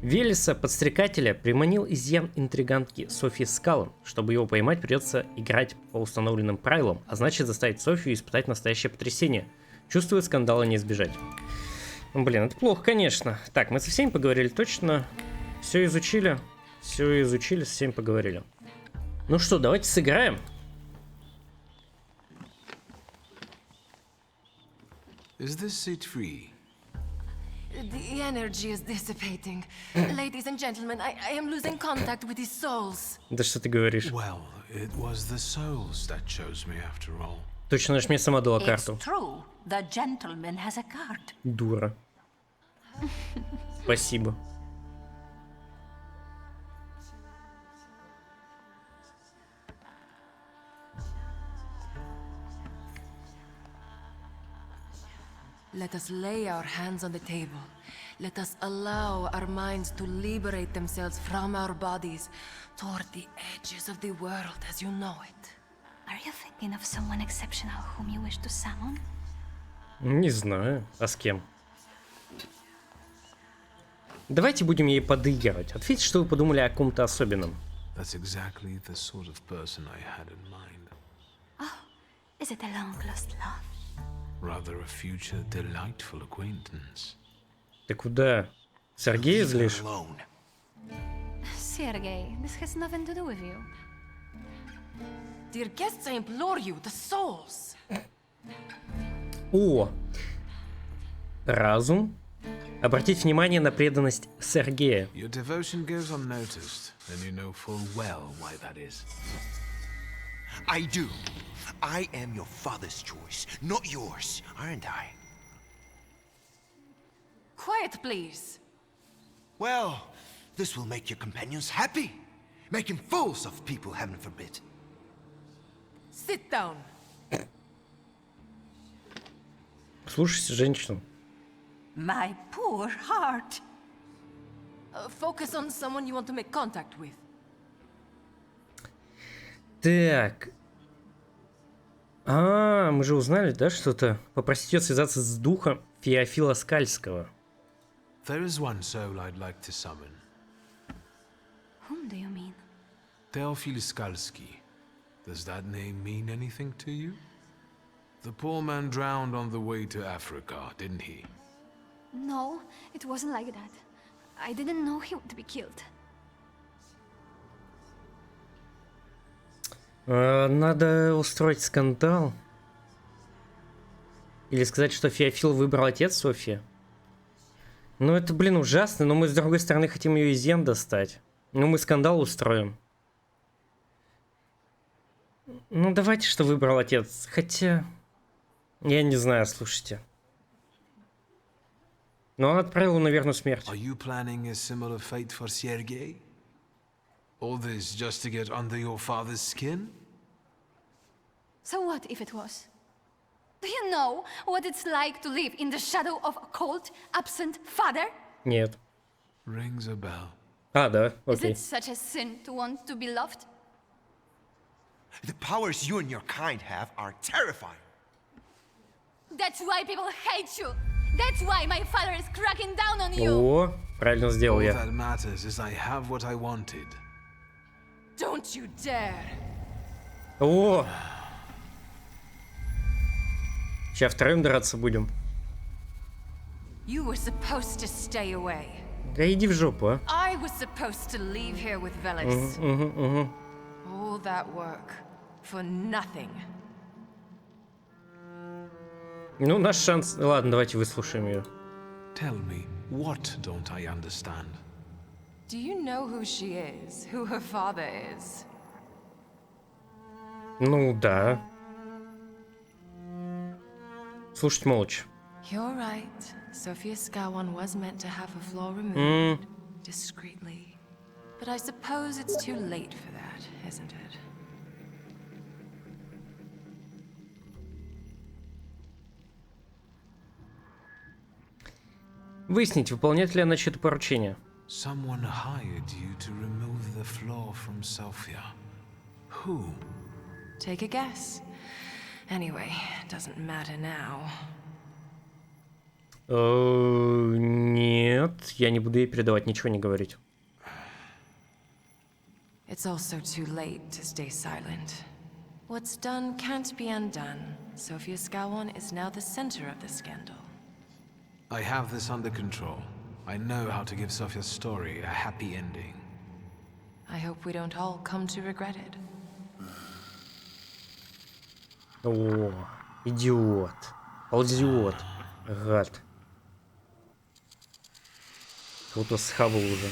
Велеса, подстрекателя, приманил изъян интригантки Софьи Скалан. Чтобы его поймать, придется играть по установленным правилам, а значит заставить Софью испытать настоящее потрясение. Чувствую, скандала не избежать. Блин, это плохо, конечно. Так, мы со всеми поговорили точно. Все изучили, со всеми поговорили. Ну что, давайте сыграем. Is this seat free? The energy is dissipating. Ladies and gentlemen, I am losing contact with his souls. Да что ты говоришь? Well, it was the souls that chose me after all. Точно, наш мне сама дала карту. It's true. The gentleman has a card. Дура. Спасибо. Let us lay our hands on the table. Let us allow our minds to liberate themselves from our bodies toward the edges of the world as you know it. Are you thinking of someone exceptional whom you wish to summon? Не знаю. А с кем? Давайте будем ей подыгрывать. Ответьте, что вы подумали о ком-то особенном. That's exactly the sort of person I had in mind. Oh, is it a long-lost love? Rather a future delightful acquaintance. Ты куда? Сергея злишь? Sergei, this has nothing to do with you. Dear guests, I implore you, the souls. О! Разум, Обратить внимание на преданность Сергея. Your devotion goes unnoticed, and you know full well why that is. I do. I am your father's choice, not yours, aren't I? Quiet, please. Well, this will make your companions happy. Making fools of people, heaven forbid. Sit down. Слушайте женщину. My poor heart. Focus on someone you want to make contact with. Так. Мы же узнали, да, что-то? Попросить ее связаться с духом Феофила Скальского. There is one soul I'd like to summon. Whom do you mean? Teofil Skalski. Does that name mean anything to you? The poor man drowned on the way to Africa, didn't he? No, it wasn't like that. I didn't know he would be killed. Надо устроить скандал. Или сказать, что Феофил выбрал отец Софьи. Ну это, блин, ужасно, но мы с другой стороны хотим ее из Зен достать. Ну мы скандал устроим. Ну давайте, что выбрал отец. Хотя... Я не знаю, слушайте. Но он отправил его на верную смерть. Are you planning a similar fate for Sergei? All this just to get under your father's skin? So what if it was? Do you know what it's like to live in the shadow of a cold, absent father? Нет. Rings a bell. Да, Is окей. it such a sin to want to be loved? The powers you and your kind have are terrifying. That's why people hate you. That's why my father is cracking down on you. О, правильно сделал All я. that matters is I have what I wanted. Don't you dare. О! Сейчас втроем драться будем. You were supposed to stay away. Да иди в жопу, а. I was supposed to leave here with Velis. All that work for nothing. Ну, наш шанс... Ладно, давайте выслушаем ее. Tell me, what don't I understand? Do you know who she is? Who her father is? Ну, да. Слушать молча. You're right. Sophia Skawan was meant to have her flaw removed discreetly. But I suppose it's too late for that, isn't it? Выяснить, выполняет ли она чье-то поручение. Someone hired you to remove the flaw from Sophia. Who? Take a guess. Anyway, it doesn't matter now. Нет, я не буду ей передавать, ничего не говорить. It's also too late to stay silent. What's done can't be undone. Sophia Skawan is now the center of the scandal. I have this under control. I know how to give Sophia's story a happy ending. I hope we don't all come to regret it. О, идиот. Ползет. Гад. Кого-то схавал уже.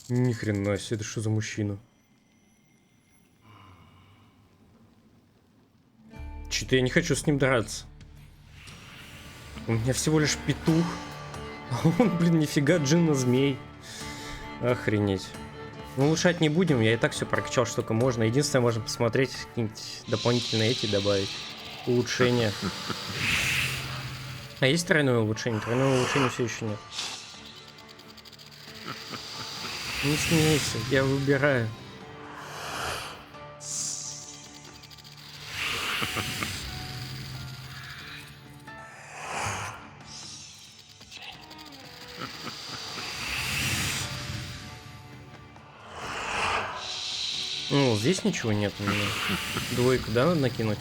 Ни хрена себе, это что за мужчина? Че-то я не хочу с ним драться. У меня всего лишь петух. А он, блин, нифига джинна-змей. Охренеть. Ну, улучшать не будем, я и так все прокачал, что только можно. Единственное, можно посмотреть, какие-нибудь дополнительные эти добавить. Улучшения. А есть тройное улучшение? Тройное улучшение все еще нет. Не смейся, я выбираю. Ну, здесь ничего нет у меня. Двойку, да, надо накинуть?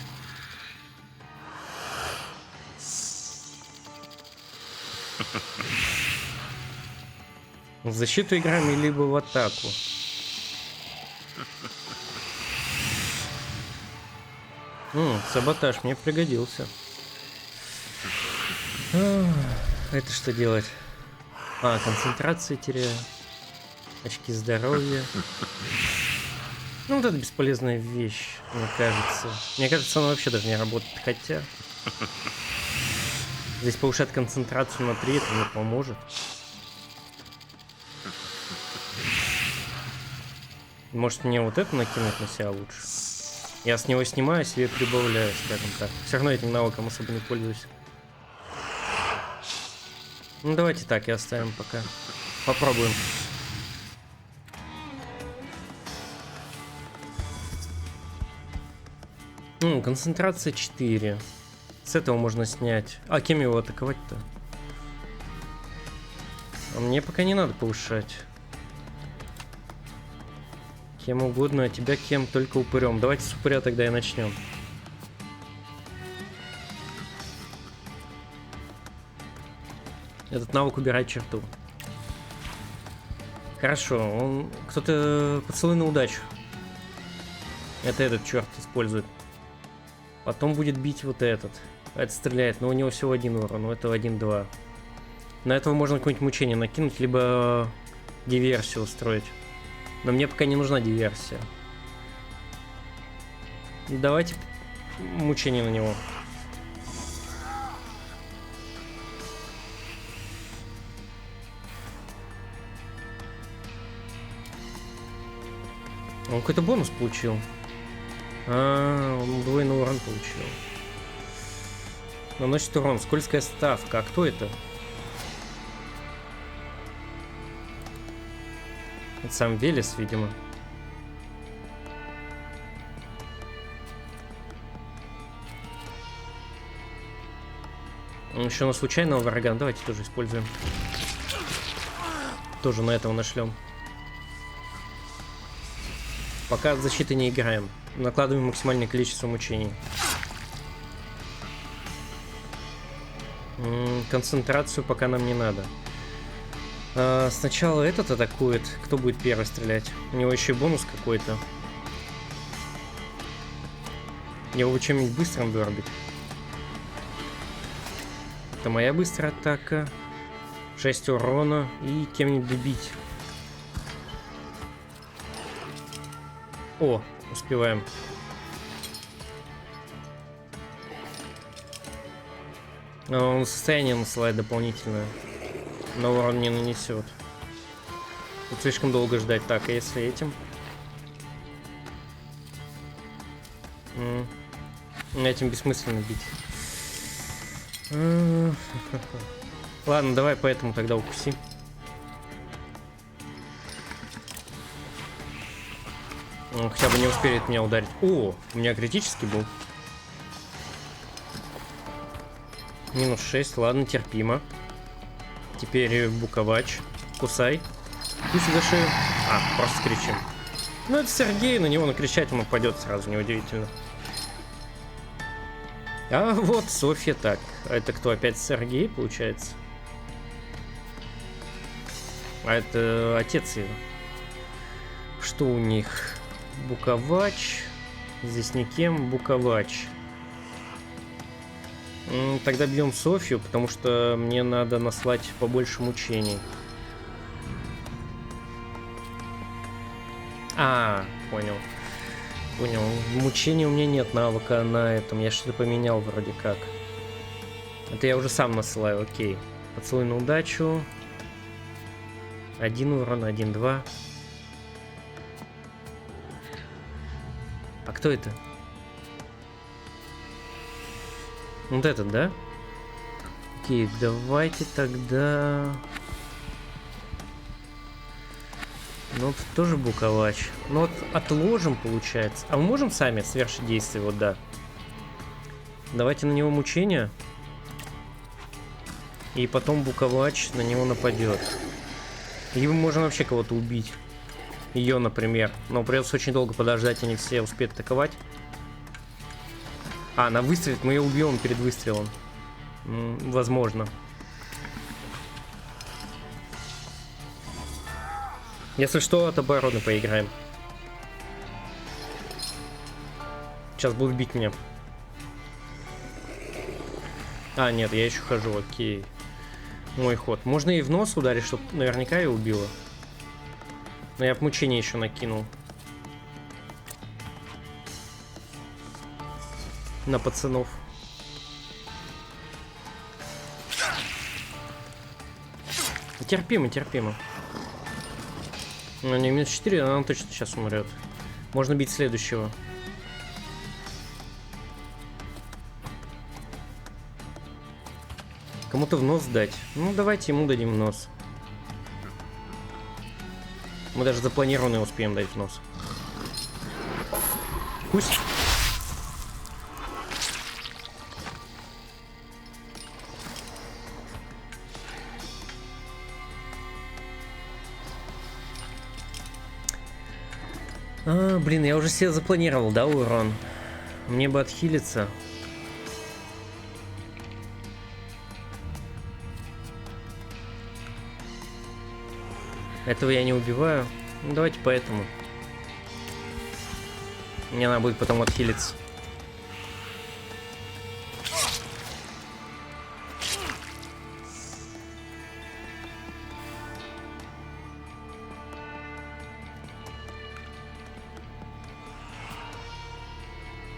В защиту играми, либо в атаку. Саботаж мне пригодился. Это что делать? А, концентрацию теряю. Очки здоровья. Ну, вот это бесполезная вещь, мне кажется. Мне кажется, она вообще даже не работает, хотя... Здесь повышать концентрацию на 3, это мне поможет. Может, мне вот это накинуть на себя лучше? Я с него снимаю, себе прибавляю, скажем так. Все равно этим навыком особо не пользуюсь. Ну, давайте так и оставим пока. Попробуем. Концентрация 4. С этого можно снять. А кем его атаковать-то? А мне пока не надо повышать. Кем угодно, а тебя кем, только упырем. Давайте с упыря тогда и начнем. Этот навык убирает черту. Хорошо, кто-то поцелуй на удачу. Это этот черт использует. Потом будет бить вот этот. Это стреляет, но у него всего 1 урон, у этого 1-2. На этого можно какое-нибудь мучение накинуть, либо диверсию устроить. Но мне пока не нужна диверсия. Давайте мучение на него. Он какой-то бонус получил. Он двойной урон получил. Наносит урон. Скользкая ставка. А кто это? Это сам Велес, видимо. Еще на случайного врага. Давайте тоже используем. Тоже на этого нашлем. Пока от защиты не играем. Накладываем максимальное количество мучений. Концентрацию пока нам не надо. Сначала этот атакует. Кто будет первый стрелять? У него еще и бонус какой-то. Его бы чем-нибудь быстрым вырубить. Это моя быстрая атака. 6 урона. И кем-нибудь добить. О, успеваем. Он состояние насылает дополнительное. Но урон не нанесет. Тут слишком долго ждать. Так, а если этим? Этим бессмысленно бить. Ладно, давай поэтому тогда укуси. Он хотя бы не успеет меня ударить. О, у меня критический был. Минус 6, ладно, терпимо. Теперь буковач. Кусай. Пусть за шею. А, просто кричим. Ну, это Сергей, на него накричать он упадет сразу, неудивительно. А вот Софья так. А это кто, опять Сергей, получается? А это отец его. Что у них? Буковач. Здесь никем. Буковач. Тогда бьем Софью, потому что мне надо наслать побольше мучений. А, понял. Понял. Мучений у меня нет навыка на этом. Я что-то поменял вроде как. Это я уже сам насылаю, окей. Поцелуй на удачу. 1 урон, 1-2. А кто это? Вот этот, да? Окей, давайте тогда... Ну, вот тоже буковач. Ну, вот отложим, получается. А мы можем сами совершить действие? Вот, да. Давайте на него мучения. И потом буковач на него нападет. Либо можно вообще кого-то убить. Ее, например. Но придется очень долго подождать, они все успеют атаковать. А, она выстрелит, мы ее убьем перед выстрелом. Возможно. Если что, от обороны поиграем. Сейчас будут бить меня. А, нет, я еще хожу, окей. Мой ход. Можно ей в нос ударить, чтобы наверняка ее убило. Но я б мучение еще накинул. На пацанов. Терпимо, терпимо. Ну, не минус 4, она точно сейчас умрет. Можно бить следующего. Кому-то в нос дать. Ну, давайте ему дадим в нос. Мы даже запланированный успеем дать в нос. Пусть. Блин, я уже себе запланировал, да, урон? Мне бы отхилиться. Этого я не убиваю. Ну, давайте поэтому. Мне надо будет потом отхилиться.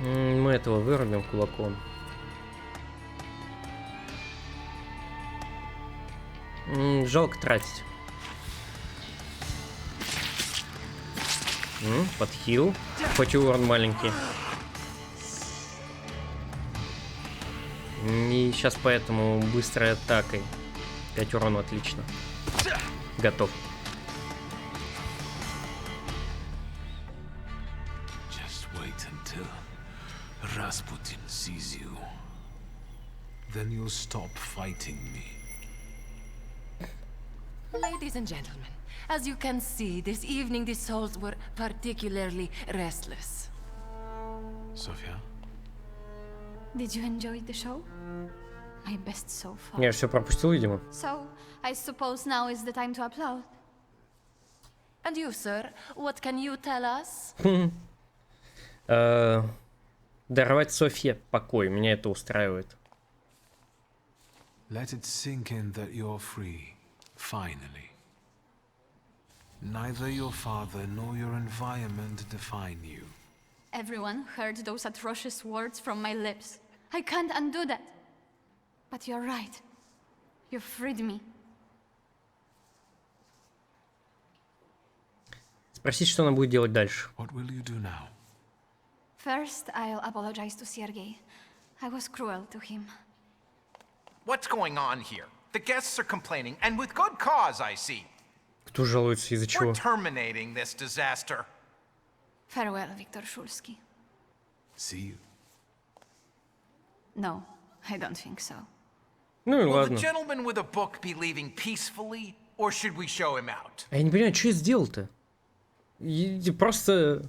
Мы этого вырубим кулаком. Жалко тратить. Подхил. Хоть и урон маленький. И сейчас поэтому быстрой атакой. 5 урона, отлично. Готов. Rasputin sees you. Then you'll stop fighting me. Ladies and gentlemen, as you can see, this evening the souls were particularly restless. Sofia? Did you enjoy the show? My best so far. Я все пропустил, видимо. So, I suppose now is the time to upload. And you, sir, what can you tell us? Даровать Софье покой. Меня это устраивает. Let it sink in that you're free, finally. Neither your father nor your environment define you. Everyone heard those atrocious words from my lips. I can't undo that. But you're right. You freed me. Спросить, что она будет делать дальше. What will you do now? First, I'll apologize to Sergei. I was cruel to him. What's going on here? The guests are complaining, and with good cause, I see. Кто жалуется, из-за чего? We're terminating this disaster. Farewell, Viktor Shulsky. See you. No, I don't think so. Ну и Will ладно. the gentleman with a book be leaving peacefully, or should we show him out? Я не понимаю, что я сделал-то? Просто...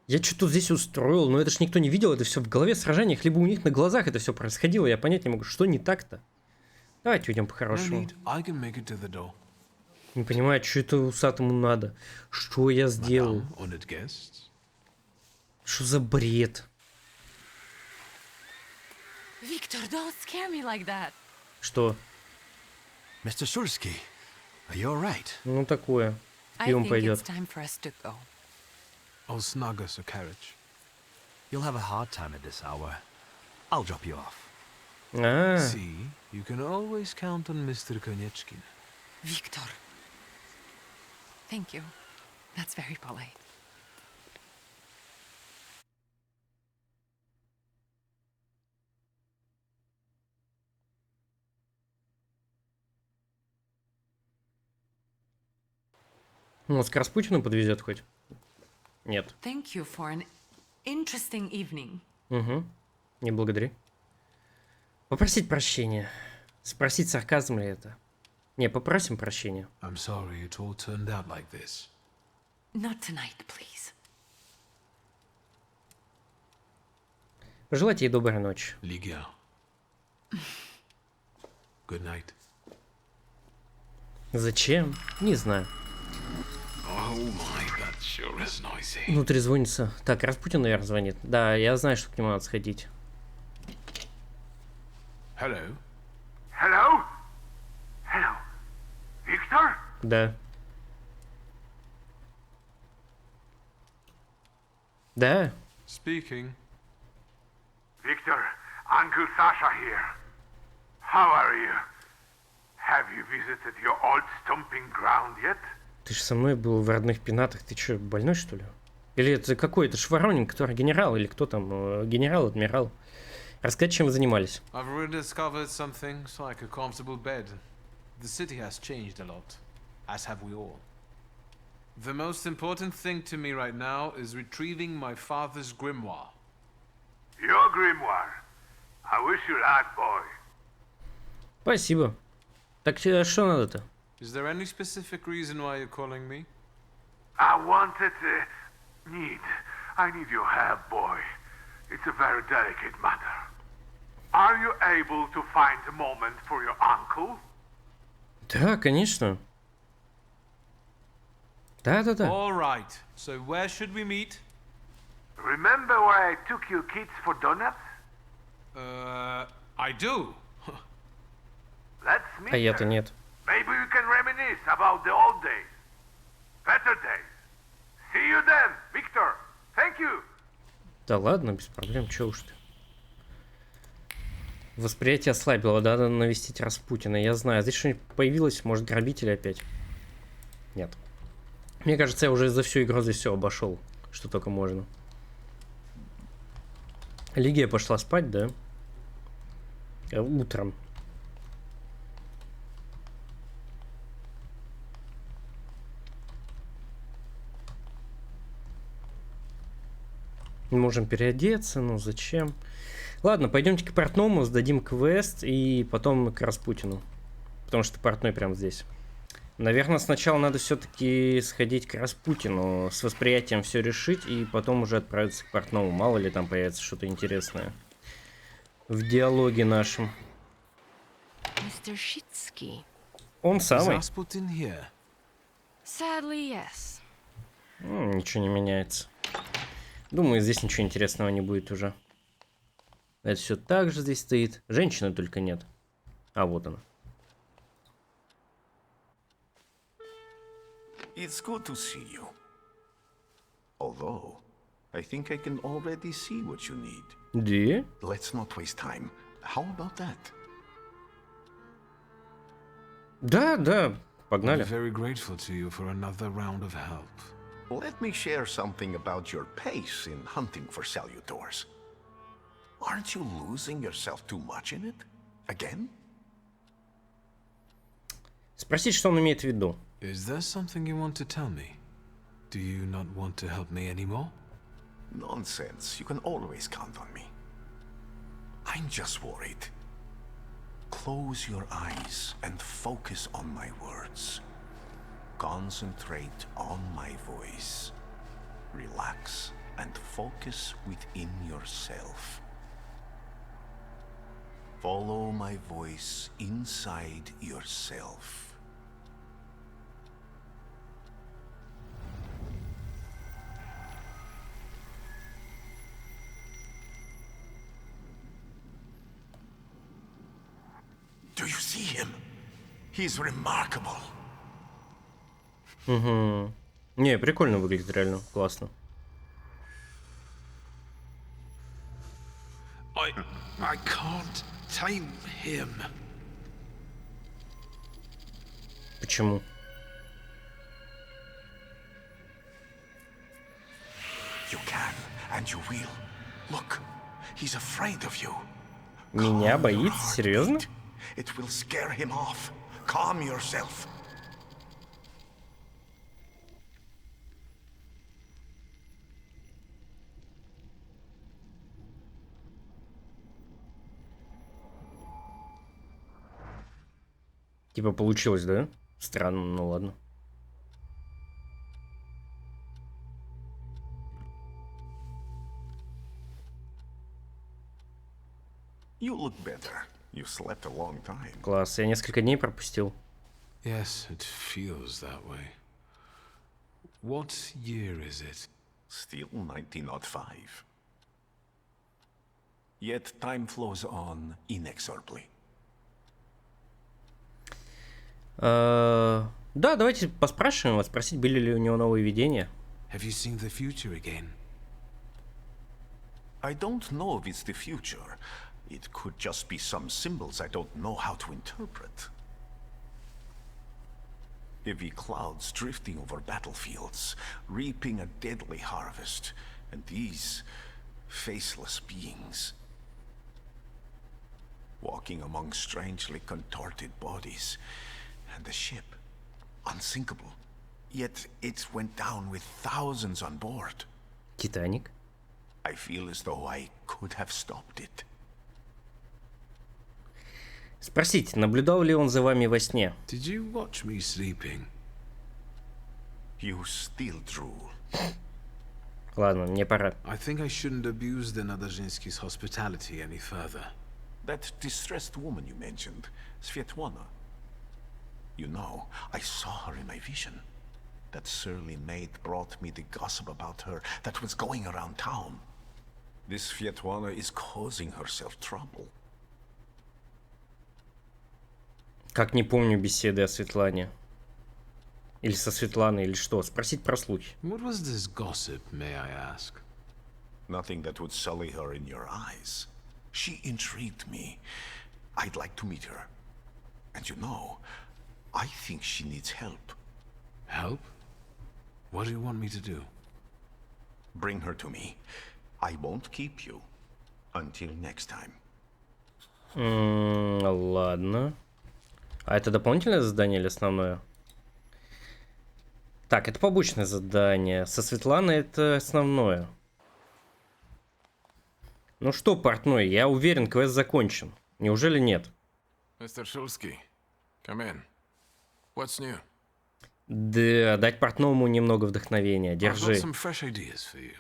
Я что тут здесь устроил, но это ж никто не видел, это все в голове сражениях, либо у них на глазах это все происходило, я понять не могу, что не так-то. Давайте уйдем по-хорошему. Не понимаю, что это усатому надо. Что я сделал? Что за бред? Victor, don't scare me like that. Что? Mr. Shulsky, are you all right? Ну такое. I Пивом think пойдет. it's time for us to go. I'll snug us a carriage. You'll have a hard time at this hour. I'll drop you off. See, you can always count on Mr. Konyechkin. Victor. Thank you. That's very polite. Ну, с Распутиным подвезет хоть? Нет. Thank you for an interesting evening. Угу. Не благодари. Попросить прощения. Спросить, сарказм ли это. Не, попросим прощения. I'm sorry it all turned out like this. Not tonight, please. Пожелайте ей доброй ночи. Ligia. Good night. Зачем? Не знаю. Oh my, that sure is noisy. Внутри звонится. Так, Распутин, наверное, звонит. Да, я знаю, что к нему надо сходить. Hello? Hello? Victor? Да. Да. Speaking. Victor, Uncle Sasha here. How are you? Have you visited your old stomping ground yet? Ты же со мной был в родных пенатах. Ты что, больной, что ли? Или это какой? Это ж Воронин, который генерал? Или кто там? Генерал, адмирал? Расскажи, чем вы занимались. I've rediscovered some things like a comfortable bed. The city has changed a lot, as have we all. The most important thing to me right now is retrieving my father's grimoire. Your grimoire. I wish you luck, boy. Спасибо. Так что надо-то? Is there any specific reason why you're calling me? I wanted I need your help, boy. It's a very delicate matter. Are you able to find a moment for your uncle? Да, конечно. Да. All right. So where should we meet? Remember where I took you kids for donuts? I do. Let's meet А я-то there. нет. Maybe we can reminisce about the old days. Better days. See you then, Victor. Thank you. Да ладно, без проблем, чё уж ты. Восприятие ослабило, да, надо навестить Распутина. Я знаю, здесь что-нибудь появилось, может, грабители опять? Нет. Мне кажется, я уже за всю игру здесь все обошел, что только можно. Лигия пошла спать, да? Утром. Можем переодеться, ну зачем? Ладно, пойдемте к портному, сдадим квест и потом к Распутину. Потому что портной прямо здесь. Наверное, сначала надо все-таки сходить к Распутину, с восприятием все решить и потом уже отправиться к портному. Мало ли там появится что-то интересное в диалоге нашем. Mr. Shitsky. Он самый. Sadly, yes. Ничего не меняется. Думаю, здесь ничего интересного не будет уже. Это все так же здесь стоит. Женщины только нет. А вот она. It's good to see you. Although, I think I can already see what you need. Да? Let's not waste time. How about that? Да, погнали. I'm very grateful to you for another round of help. Let me share something about your pace in hunting for salutors. Aren't you losing yourself too much in it? Again? Спросить, что он имеет в виду. Is there something you want to tell me? Do you not want to help me anymore? Nonsense. You can always count on me. I'm just worried. Close your eyes and focus on my words. Concentrate on my voice. Relax and focus within yourself. Follow my voice inside yourself. Do you see him? He's remarkable. Угу. Не, прикольно выглядит, реально. Классно. I can't tame him. Почему? You can, and you will. Look, he's afraid of you. Меня боится? Серьезно? It will scare him off. Calm yourself. Типа получилось, да? Странно, ну ладно. You look better. You slept a long time. Класс, я несколько дней пропустил. Yes, it feels that way. What year is it? Still 1905. Yet time flows on inexorably. Да, давайте поспрашиваем его, спросить, были ли у него новые видения. Have you seen the future again? I don't know if it's the future. It could just be some symbols I don't know how to interpret. Heavy clouds drifting over battlefields, reaping a deadly harvest. And these faceless beings walking among strangely contorted bodies. And the ship, unsinkable. Yet it went down with thousands on board. Титаник. I feel as though I could have stopped it. Спросите, наблюдал ли он за вами во сне? Did you watch me sleeping? You still drool. Ладно, мне пора. I think I shouldn't abuse the Nadezhinsky's hospitality any further. That distressed woman you mentioned, Svetlana. You know, I saw her in my vision. That surly maid brought me the gossip about her that was going around town. This Svetlana is causing herself trouble. Как не помню беседы о Светлане. Или со Светланой, или что. Спросить про слухи. What was this gossip, may I ask? Nothing that would sully her in your eyes. She intrigued me. I'd like to meet her. And you know, I think she needs help. Help? What do you want me to do? Bring her to me. I won't keep you. Until next time. Ладно. А это дополнительное задание или основное? Так, это побочное задание. Со Светланой это основное. Ну что, портной, я уверен, квест закончен. Неужели нет? Mr. Shulsky, come in. What's new? Да, дать портному немного вдохновения. Держи. I've got some fresh ideas for you.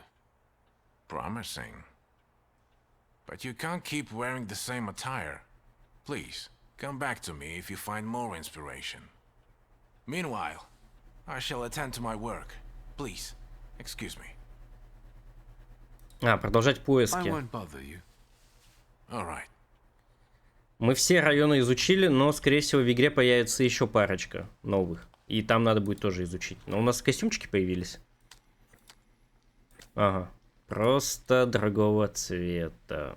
Promising. But you can't keep wearing the same attire. Please, come back to me if you find more inspiration. Meanwhile, I shall attend to my work. Please, excuse me. Продолжать поиски. I won't bother you. All right. Мы все районы изучили, но, скорее всего, в игре появится еще парочка новых. И там надо будет тоже изучить. Но у нас костюмчики появились. Ага. Просто другого цвета.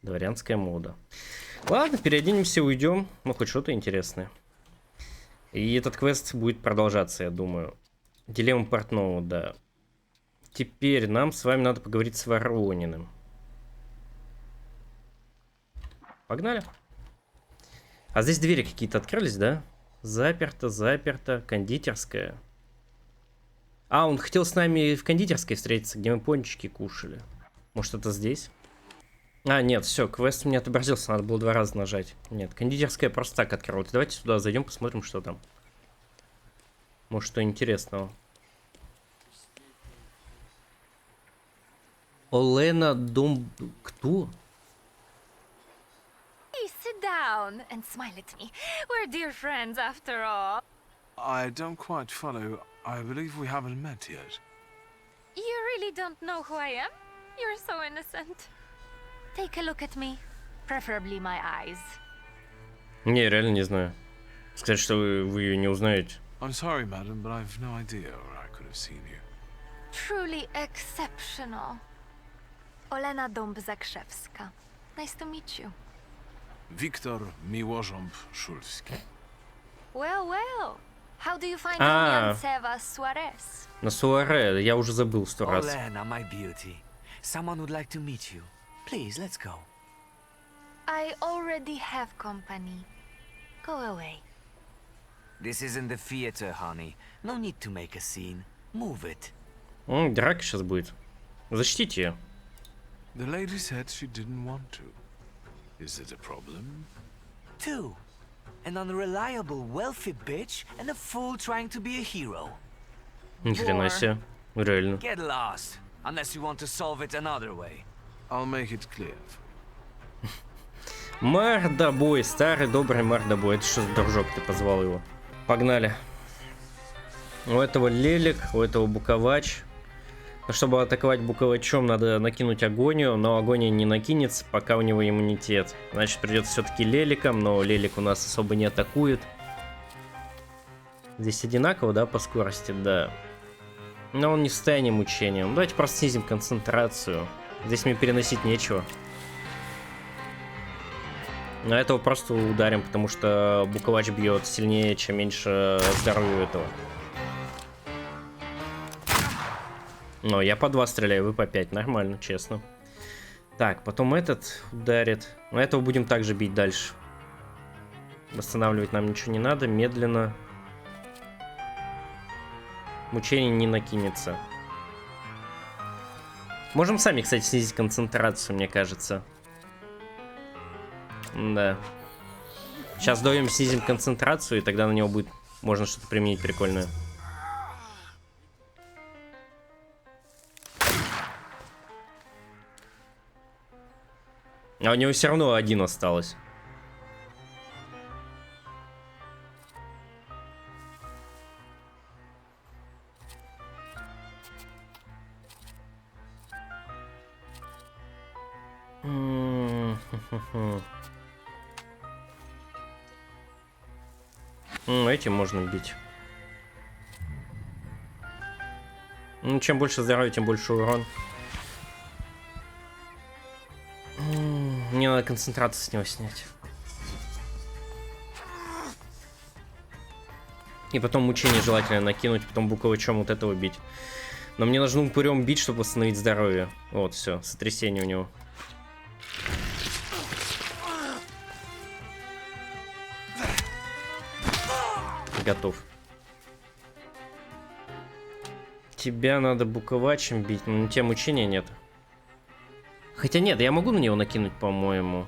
Дворянская мода. Ладно, переоденемся, уйдем. Ну, хоть что-то интересное. И этот квест будет продолжаться, я думаю. Дилемма портного, да. Теперь нам с вами надо поговорить с Ворониным. Погнали. А здесь двери какие-то открылись, да? Заперто, заперто. Кондитерская. Он хотел с нами в кондитерской встретиться, где мы пончики кушали. Может, это здесь? Нет, все, квест у меня отобразился, надо было 2 раза нажать. Нет, кондитерская просто так открылась. Давайте сюда зайдем, посмотрим, что там. Может, что интересного. Олена Дом... Кто? Sit down and smile at me. We're dear friends after all. I don't quite follow. I believe we haven't met yet. You really don't know who I am? You're so innocent. Take a look at me. Preferably my eyes. Не, реально не знаю. Сказать, что вы ее не узнаете. I'm sorry, madam, but I've no idea where I could have seen you. Truly exceptional. Olena Dąb-Zakrzewska. Nice to meet you. Wiktor Miłoszomb-Szulski. Well, well. How do you find Seva Suarez? На Суаре, я уже забыл 100 раз. Olena, my beauty. Someone would like to meet you. Please, let's go. I already have company. Go away. This isn't the theater, honey. No need to make a scene. Move it. Драка сейчас будет. Защитите ее. The lady said she didn't want to. Is it a problem? 2. An unreliable, wealthy bitch and a fool trying to be a hero. Ни хрена себе. Реально. Get lost, unless you want to solve it another way. I'll make it clear. Мордобой, старый добрый мордобой. Это что за дружок, ты позвал его? Погнали. У этого лелик, у этого буковач. Но чтобы атаковать буковачом, надо накинуть агонию, но агония не накинется, пока у него иммунитет. Значит, придется все-таки леликом, но лелик у нас особо не атакует. Здесь одинаково, да, по скорости, да. Но он не в состоянии мучения. Ну, давайте просто снизим концентрацию. Здесь мне переносить нечего. На этого просто ударим, потому что буковач бьет сильнее, чем меньше здоровья у этого. Но я по 2 стреляю, вы по 5. Нормально, честно. Так, потом этот ударит. На этого будем также бить дальше. Восстанавливать нам ничего не надо. Медленно. Мучение не накинется. Можем сами, кстати, снизить концентрацию, мне кажется. Да. Сейчас даем, снизим концентрацию, и тогда на него будет можно что-то применить прикольное. А у него все равно 1 осталось. Этим можно бить. Ну, чем больше здоровья, тем больше урон. Мне надо концентрацию с него снять. И потом мучение желательно накинуть, потом буковачом вот этого бить. Но мне нужно упырем бить, чтобы восстановить здоровье. Вот, все, сотрясение у него. Готов. Тебя надо буковачем бить, но на тебя мучения нет. Хотя нет, я могу на него накинуть, по-моему.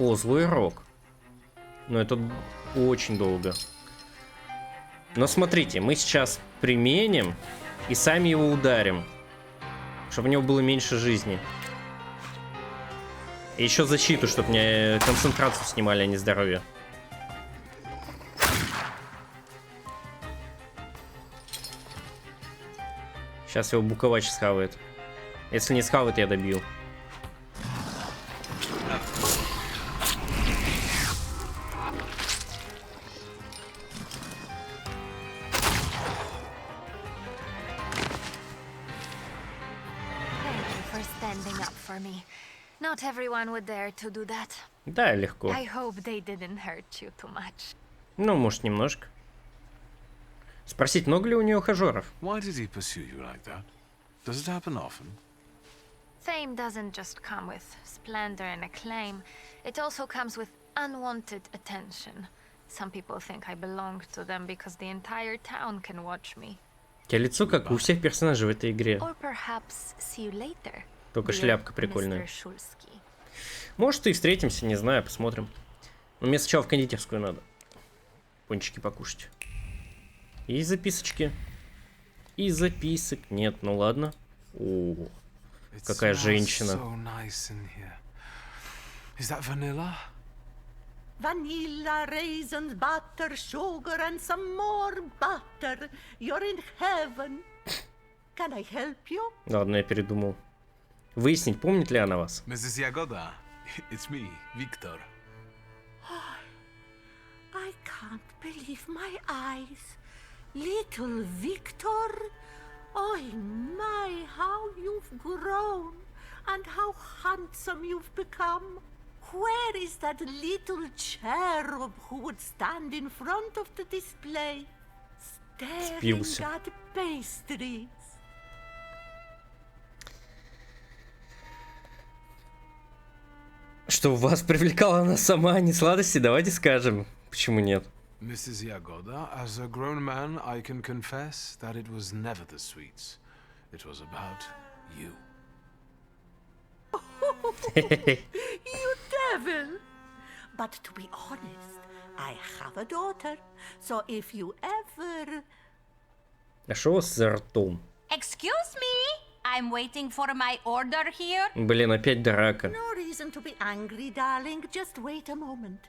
О, злой рог. Но это очень долго. Но смотрите, мы сейчас применим и сами его ударим, чтобы у него было меньше жизни. И еще защиту, чтобы мне концентрацию снимали, а не здоровье. Сейчас его буковач схавает. Если не схавает, я добью. Not everyone would dare to do that. Да, легко. I hope they didn't hurt you too much. Ну, может, немножко. Спросить, много ли у нее ухажеров? Why did he pursue you like that? Does it happen often? Fame doesn't just come with splendor and acclaim. It also comes with unwanted attention. Some people think I belong to them because the entire town can watch me. У тебя лицо, как у всех персонажей в этой игре. Or perhaps see you later. Только шляпка прикольная. Может, и встретимся, не знаю, посмотрим. Но мне сначала в кондитерскую надо. Пончики покушать. И записочки. И записок. Нет, ну ладно. О, какая женщина. Vanilla, raisins, butter, sugar, and some more butter. You're in heaven. Can I help you? Ладно, я передумал. Выяснить, помнит ли она вас? Mrs. Yagoda, it's me, Victor. I can't believe my eyes. Little Victor? Oh my, how you've grown and how handsome you've become. Where is that little cherub who would stand in front of the display, staring at pastries? Что вас привлекала она сама, а не сладости? Давайте скажем. Почему нет? Mrs. Yagoda, as a grown man, I can confess that it was never the sweets. It was about you. You devil! But to be honest, I have a daughter, so if you ever... А что у вас за ртом? Excuse me? I'm waiting for my order here. Блин, опять драка. No reason to be angry, darling. Just wait a moment.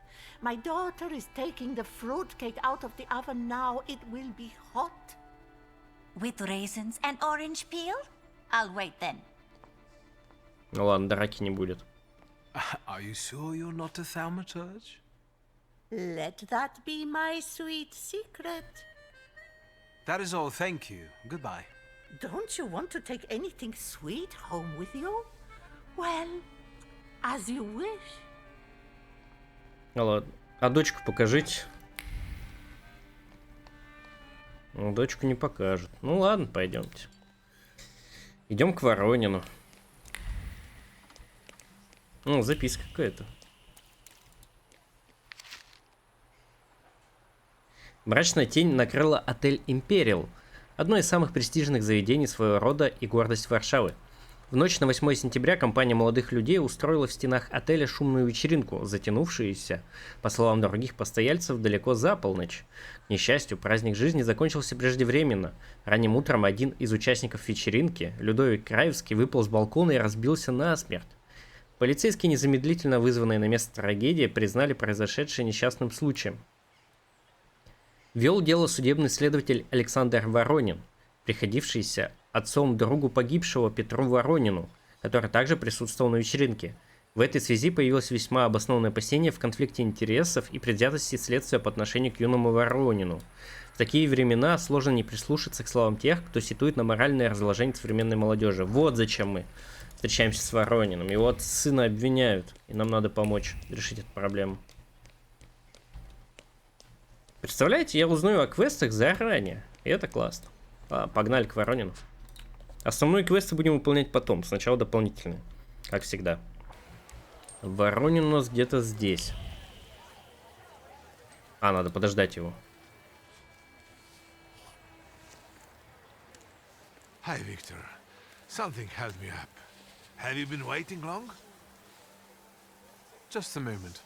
My daughter is taking the fruitcake out of the oven now. It will be hot. With raisins and orange peel? I'll wait then. Ну ладно, драки не будет. Are you sure you're not a Thaumaturge? Let that be my sweet secret. That is all, thank you. Goodbye. Don't you want to take anything sweet home with you? Well, as you wish. Ладно. А дочку покажите. Ну, дочку не покажут. Ну ладно, пойдемте. Идем к Воронину. Ну, записка какая-то. Мрачная тень накрыла отель «Империал», одно из самых престижных заведений своего рода и гордость Варшавы. В ночь на 8 сентября компания молодых людей устроила в стенах отеля шумную вечеринку, затянувшуюся, по словам других постояльцев, далеко за полночь. К несчастью, праздник жизни закончился преждевременно. Ранним утром один из участников вечеринки, Людовик Краевский, выпал с балкона и разбился насмерть. Полицейские, незамедлительно вызванные на место трагедии, признали произошедшее несчастным случаем. Вел дело судебный следователь Александр Воронин, приходившийся отцом другу погибшего Петру Воронину, который также присутствовал на вечеринке. В этой связи появилось весьма обоснованное опасение в конфликте интересов и предвзятости следствия по отношению к юному Воронину. В такие времена сложно не прислушаться к словам тех, кто сетует на моральное разложение современной молодежи. Вот зачем мы встречаемся с Ворониным. Его от сына обвиняют, и нам надо помочь решить эту проблему. Представляете, я узнаю о квестах заранее, и это классно. Погнали к Воронину. Основные квесты будем выполнять потом, сначала дополнительные, как всегда. Воронин у нас где-то здесь. Надо подождать его. Hi, Victor. Something held me up. Have you been waiting long? Just a moment.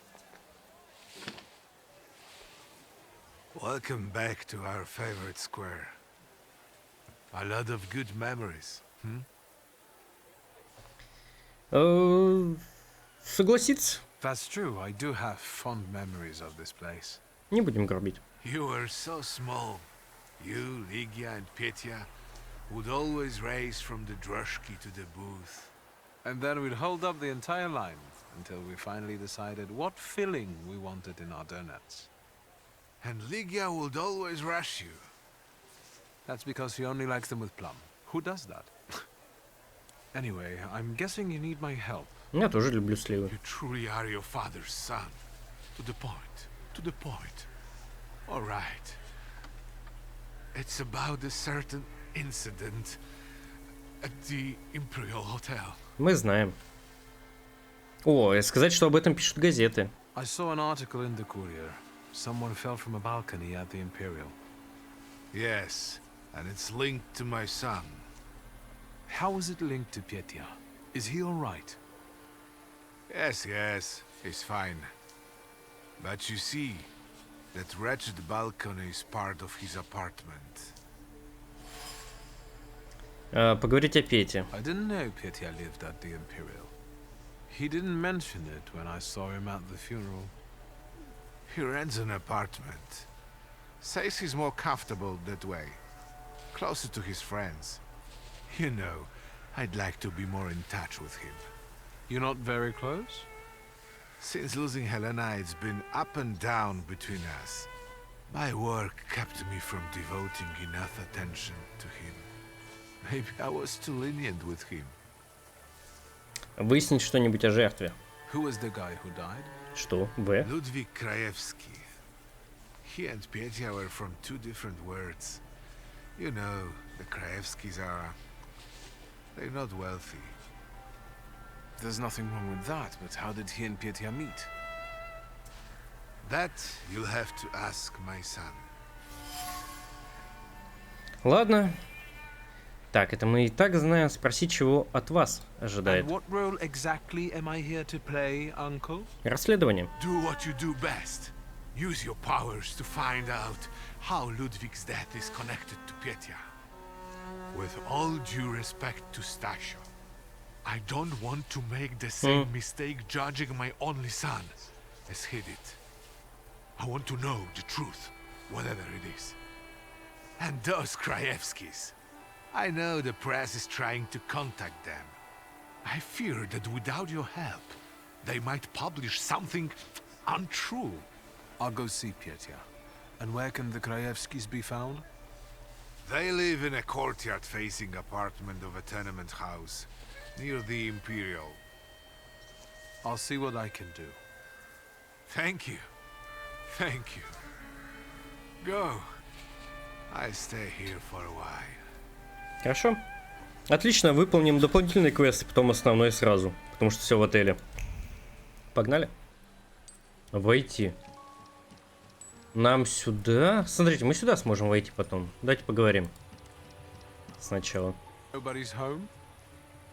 Welcome back to our favorite square. A lot of good memories, Согласиться. That's true. I do have fond memories of this place. Не будем грубить. You were so small. You, Ligia, and Petya would always race from the drushki to the booth. And then we'd hold up the entire line until we finally decided what filling we wanted in our donuts. And Ligia would always rush you. That's because he only likes them with plum. Who does that? Anyway, I'm guessing you need my help. Я тоже люблю сливы. You truly are your father's son. To the point. To the point. All right. It's about a certain incident at the Imperial Hotel. Мы знаем. О, сказать, что об этом пишут газеты. I saw an article in the Courier. Someone fell from a balcony at the Imperial. Yes, and it's linked to my son. How is it linked to Petya? Is he all right? Yes, he's fine. But you see, that wretched balcony is part of his apartment. Поговорить о Пете. I didn't know Petya lived at the Imperial. He didn't mention it when I saw him at the funeral. He rents an apartment. Says he's more comfortable that way. Closer to his friends. You know, I'd like to be more in touch with him. You're not very close? Since losing Helena, it's been up and down between us. My work kept me from devoting enough attention to him. Maybe I was too lenient with him. Выяснить что-нибудь о жертве. Who was the guy who died? Что? В. Ludwig Krajewski. He and Petya were from two different words. You know, the Krajewskis are... they're not wealthy. There's nothing wrong with that, but how did he and Petya meet? That you'll have to ask my son. Ладно. Так, это мы и так знаем. Спросить, чего от вас ожидает. And what role exactly am I here to play, Uncle? Расследование. Do what you do best. Use your powers to find out how Ludwig's death is connected to Petya. With all due respect to Stasio, I don't want to make the same mistake judging my only son as he did. I want to know the truth, whatever it is. And those Krajewskis. I know the press is trying to contact them. I fear that without your help, they might publish something untrue. I'll go see Pete. And where can the Krajewskis be found? They live in a courtyard-facing apartment of a tenement house, near the Imperial. I'll see what I can do. Thank you. Thank you. Go. I stay here for a while. Хорошо. Отлично, выполним дополнительные квесты, потом основной сразу, потому что все в отеле. Погнали. Войти. Нам сюда... Смотрите, мы сюда сможем войти потом. Давайте поговорим. Сначала. Nobody's home?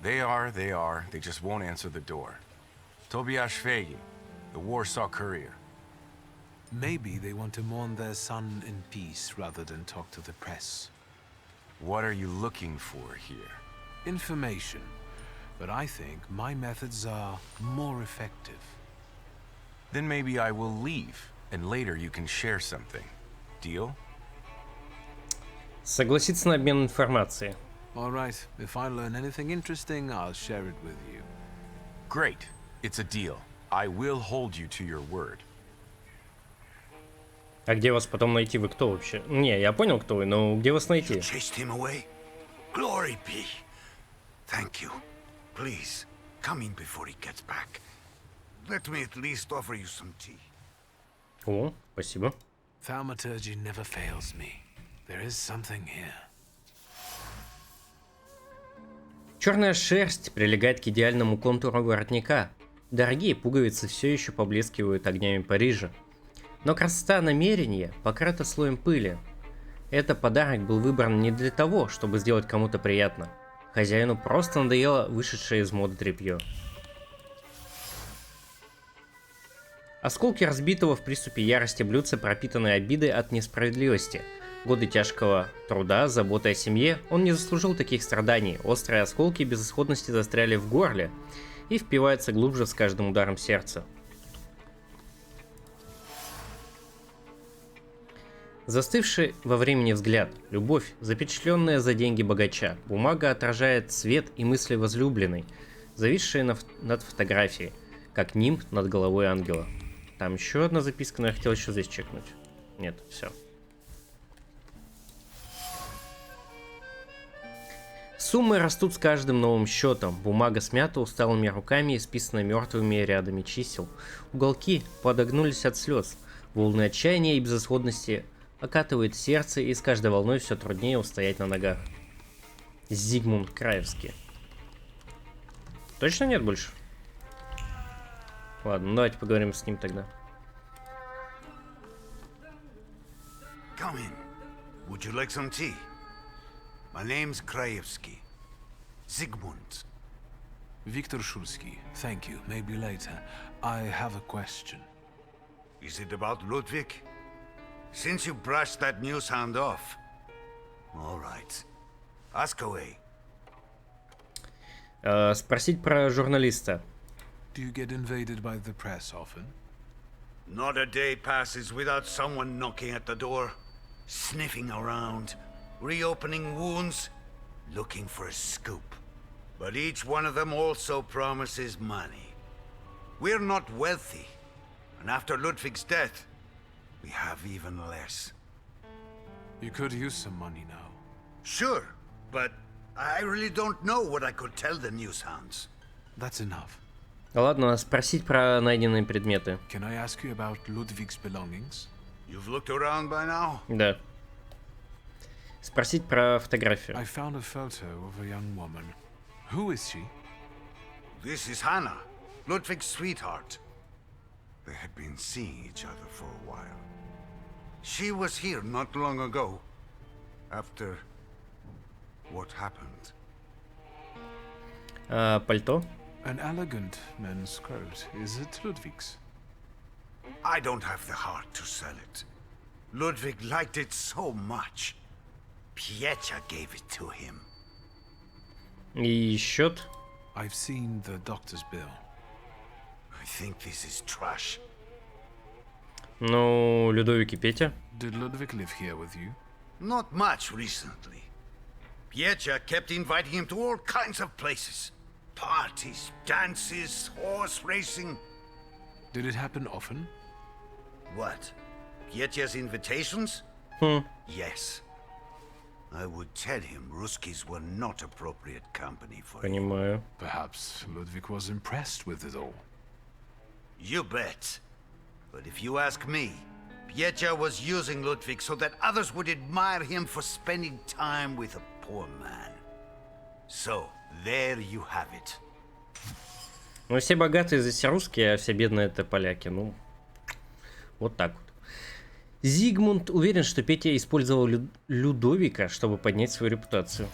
They are. They just won't answer the door. Tobias Fegi, the Warsaw Courier. Maybe they want to mourn their son in peace rather than talk to the press. What are you looking for here? Information. But I think my methods are more effective. Then maybe I will leave, and later you can share something. Deal? Согласиться на обмен информацией. All right. If I learn anything interesting, I'll share it with you. Great. It's a deal. I will hold you to your word. А где вас потом найти? Вы кто вообще? Не, я понял, кто вы, но где вас найти? Chased him away. Glory be. Thank you. Please, come in before he gets back. Let me at least offer you some tea. О, спасибо. Thaumaturge never fails me. There is something here. Черная шерсть прилегает к идеальному контуру воротника. Дорогие пуговицы все еще поблескивают огнями Парижа. Но красота намерения покрыта слоем пыли. Этот подарок был выбран не для того, чтобы сделать кому-то приятно. Хозяину просто надоело вышедшее из моды тряпье. Осколки разбитого в приступе ярости блюдца, пропитанные обидой от несправедливости. Годы тяжкого труда, заботы о семье, он не заслужил таких страданий. Острые осколки безысходности застряли в горле и впиваются глубже с каждым ударом сердца. Застывший во времени взгляд, любовь, запечатленная за деньги богача. Бумага отражает цвет и мысли возлюбленной, зависшие над фотографией, как нимб над головой ангела. Там еще одна записка, но я хотел еще здесь чекнуть. Нет, все. Суммы растут с каждым новым счетом. Бумага смята усталыми руками и списана мертвыми рядами чисел. Уголки подогнулись от слез. Волны отчаяния и безысходности окатывает сердце, и с каждой волной все труднее устоять на ногах. Зигмунд Краевский. Точно нет больше? Ладно, ну давайте поговорим с ним тогда. Come in. Would you like some tea? My name's Krajewski. Zygmunt. Viktor Shulsky. Thank you. Maybe later. I have a question. Is it about Ludwig? Since you brushed that news hound off. All right. Ask away. Спросить про журналиста. Do you get invaded by the press often? Not a day passes without someone knocking at the door, sniffing around, reopening wounds, looking for a scoop. But each one of them also promises money. We're not wealthy, and after Ludwig's death, we have even less. You could use some money now. Sure, but I really don't know what I could tell the newshounds. That's enough. Ладно, спросить про найденные предметы. Can I ask you about Ludwig's belongings? You've looked around by now? Да. Спросить про фотографию. I found a photo of a young woman. Who is she? This is Hannah, Ludwig's sweetheart. They had been seeing each other for a while. She was here not long ago, after what happened. Пальто? An elegant men's coat. Is it Ludwig's? I don't have the heart to sell it. Ludwig liked it so much. Pete gave it to him. И счет? I've seen the doctor's bill. I think this is trash. Ну, Людовик и Петя. Did Ludwig live here with you? Not much recently. Pete kept inviting him to all kinds of places. Parties, dances, horse racing. Did it happen often? What? Piete's invitations? Yes. I would tell him Ruskis were not appropriate company for him. Понимаю. Perhaps Ludwig was impressed with it all. You bet. But if you ask me, Pete was using Ludwig so that others would admire him for spending time with a poor man. So, there you have it. Ну, все богатые здесь русские, а все бедные это поляки. Ну, вот так вот. Зигмунд уверен, что Петя использовал Людовика, чтобы поднять свою репутацию.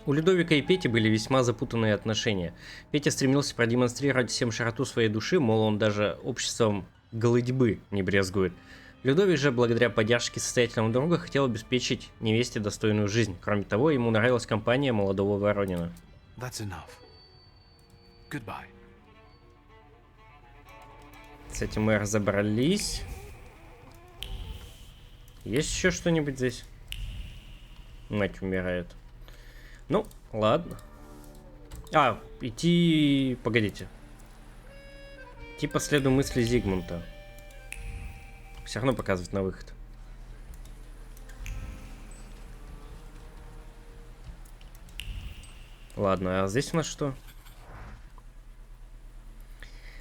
У Людовика и Пети были весьма запутанные отношения. Петя стремился продемонстрировать всем широту своей души, мол, он даже обществом голыдьбы не брезгует. Людовик же, благодаря поддержке состоятельного друга, хотел обеспечить невесте достойную жизнь. Кроме того, ему нравилась компания молодого Воронина. That's enough. Goodbye. С этим мы разобрались. Есть еще что-нибудь здесь? Мать умирает. Ну, ладно. А, идти... Погодите. Идти по следу мысли Зигмунда. Все равно показывает на выход. Ладно, а здесь у нас что?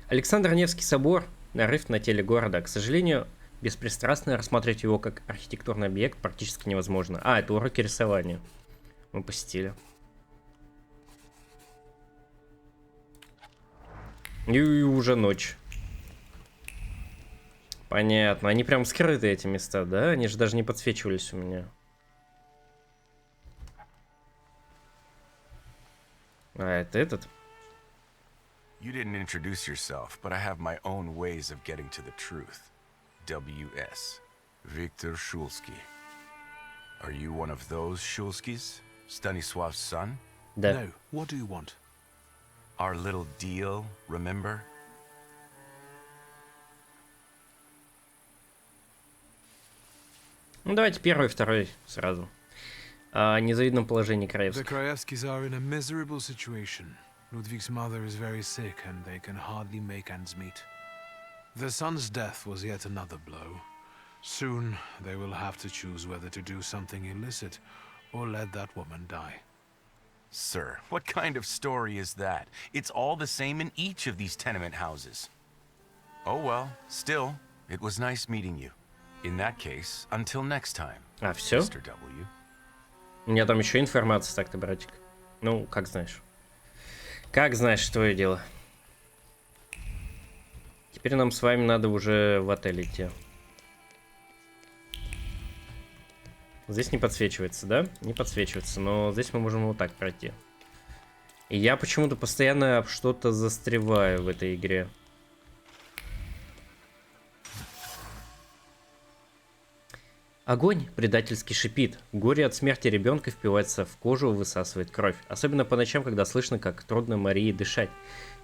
Александр Невский собор. Нарыв на теле города. К сожалению, беспристрастно рассматривать его как архитектурный объект практически невозможно. А, это уроки рисования. Мы посетили. И уже ночь. Понятно. Они прям скрыты, эти места, да? Они же даже не подсвечивались у меня. А, это этот? You didn't introduce yourself, but I have my own ways of getting to the truth. W.S. Victor Shulsky. Are you one of those Shulskis? Stanislav's son? No. What do you want? Our little deal, remember? Ну, давайте первый и второй сразу. О незавидном положении Краевских. The Kraevskis are in a miserable situation. Ludwig's mother is very sick and they can hardly make ends meet. Their son's death was yet another blow. Soon they will have to choose whether to do something illicit or let that woman die. Sir, what kind of story is that? It's all the same in each of these tenement houses. Oh well, still, it was nice meeting you. In that case, until next time. А, все? Mr. W. У меня там еще информация, так-то, братик. Ну, как знаешь. Как знаешь, твое дело. Теперь нам с вами надо уже в отель идти. Здесь не подсвечивается, да? Не подсвечивается, но здесь мы можем вот так пройти. И я почему-то постоянно об что-то застреваю в этой игре. Огонь предательски шипит. Горе от смерти ребенка впивается в кожу, высасывает кровь. Особенно по ночам, когда слышно, как трудно Марии дышать.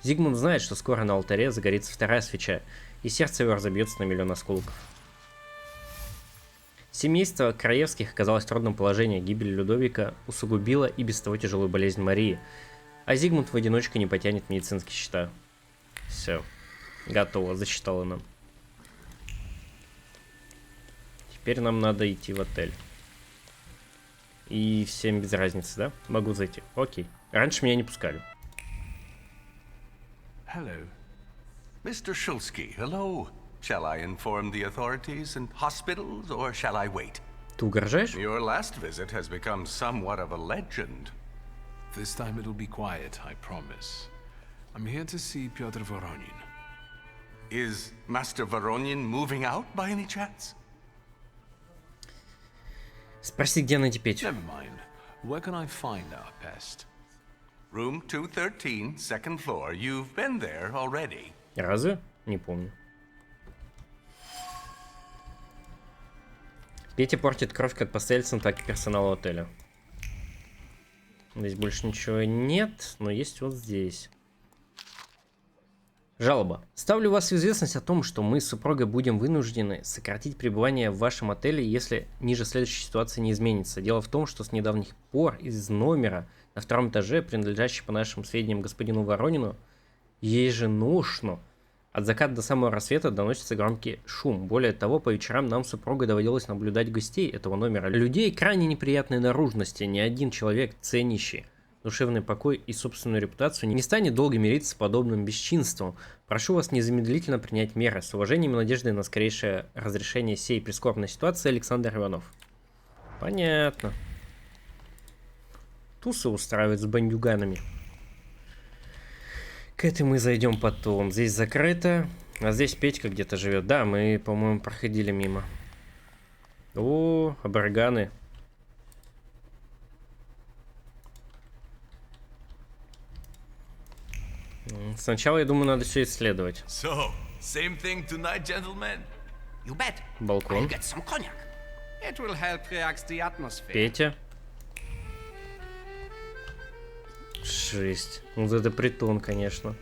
Зигмунд знает, что скоро на алтаре загорится вторая свеча, и сердце его разобьется на миллион осколков. Семейство Краевских оказалось в трудном положении. Гибель Людовика усугубила и без того тяжелую болезнь Марии. А Зигмунд в одиночку не потянет медицинские счета. Все. Готово. Засчитала нам. Теперь нам надо идти в отель. И всем без разницы, да? Могу зайти. Окей. Раньше меня не пускали. Hello. Mr. Shulsky, hello. Shall I inform the authorities and hospitals, or shall I wait? Ты угрожаешь? Your last visit has become somewhat of a legend. This time it'll be quiet, I promise. I'm here to see Pete Voronin. Is Master Voronin moving out by any chance? Спроси, где найти Петю. Never mind. Where can I find our pest? Room 213, second floor. You've been there already. Разве? Не помню. Петя портит кровь как постояльцам, так и персоналу отеля. Здесь больше ничего нет, но есть вот здесь. Жалоба. Ставлю вас в известность о том, что мы с супругой будем вынуждены сократить пребывание в вашем отеле, если ниже следующей ситуации не изменится. Дело в том, что с недавних пор из номера на втором этаже, принадлежащий по нашим сведениям господину Воронину, еженошно От заката до самого рассвета доносится громкий шум. Более того, по вечерам нам с супругой доводилось наблюдать гостей этого номера. Людей крайне неприятной наружности. Ни один человек, ценящий душевный покой и собственную репутацию, не станет долго мириться с подобным бесчинством. Прошу вас незамедлительно принять меры. С уважением и надеждой на скорейшее разрешение сей прискорбной ситуации, Александр Иванов. Понятно. Тусы устраивают с бандюганами. К этой мы зайдем потом. Здесь закрыто. А здесь Петька где-то живет. Да, мы, по-моему, проходили мимо. О, абориганы. Сначала, я думаю, надо все исследовать. So, same thing tonight, gentlemen? You bet. Балкон. I'll get some cognac. It will help relax the atmosphere. Петя. Жесть. Вот это притон, конечно.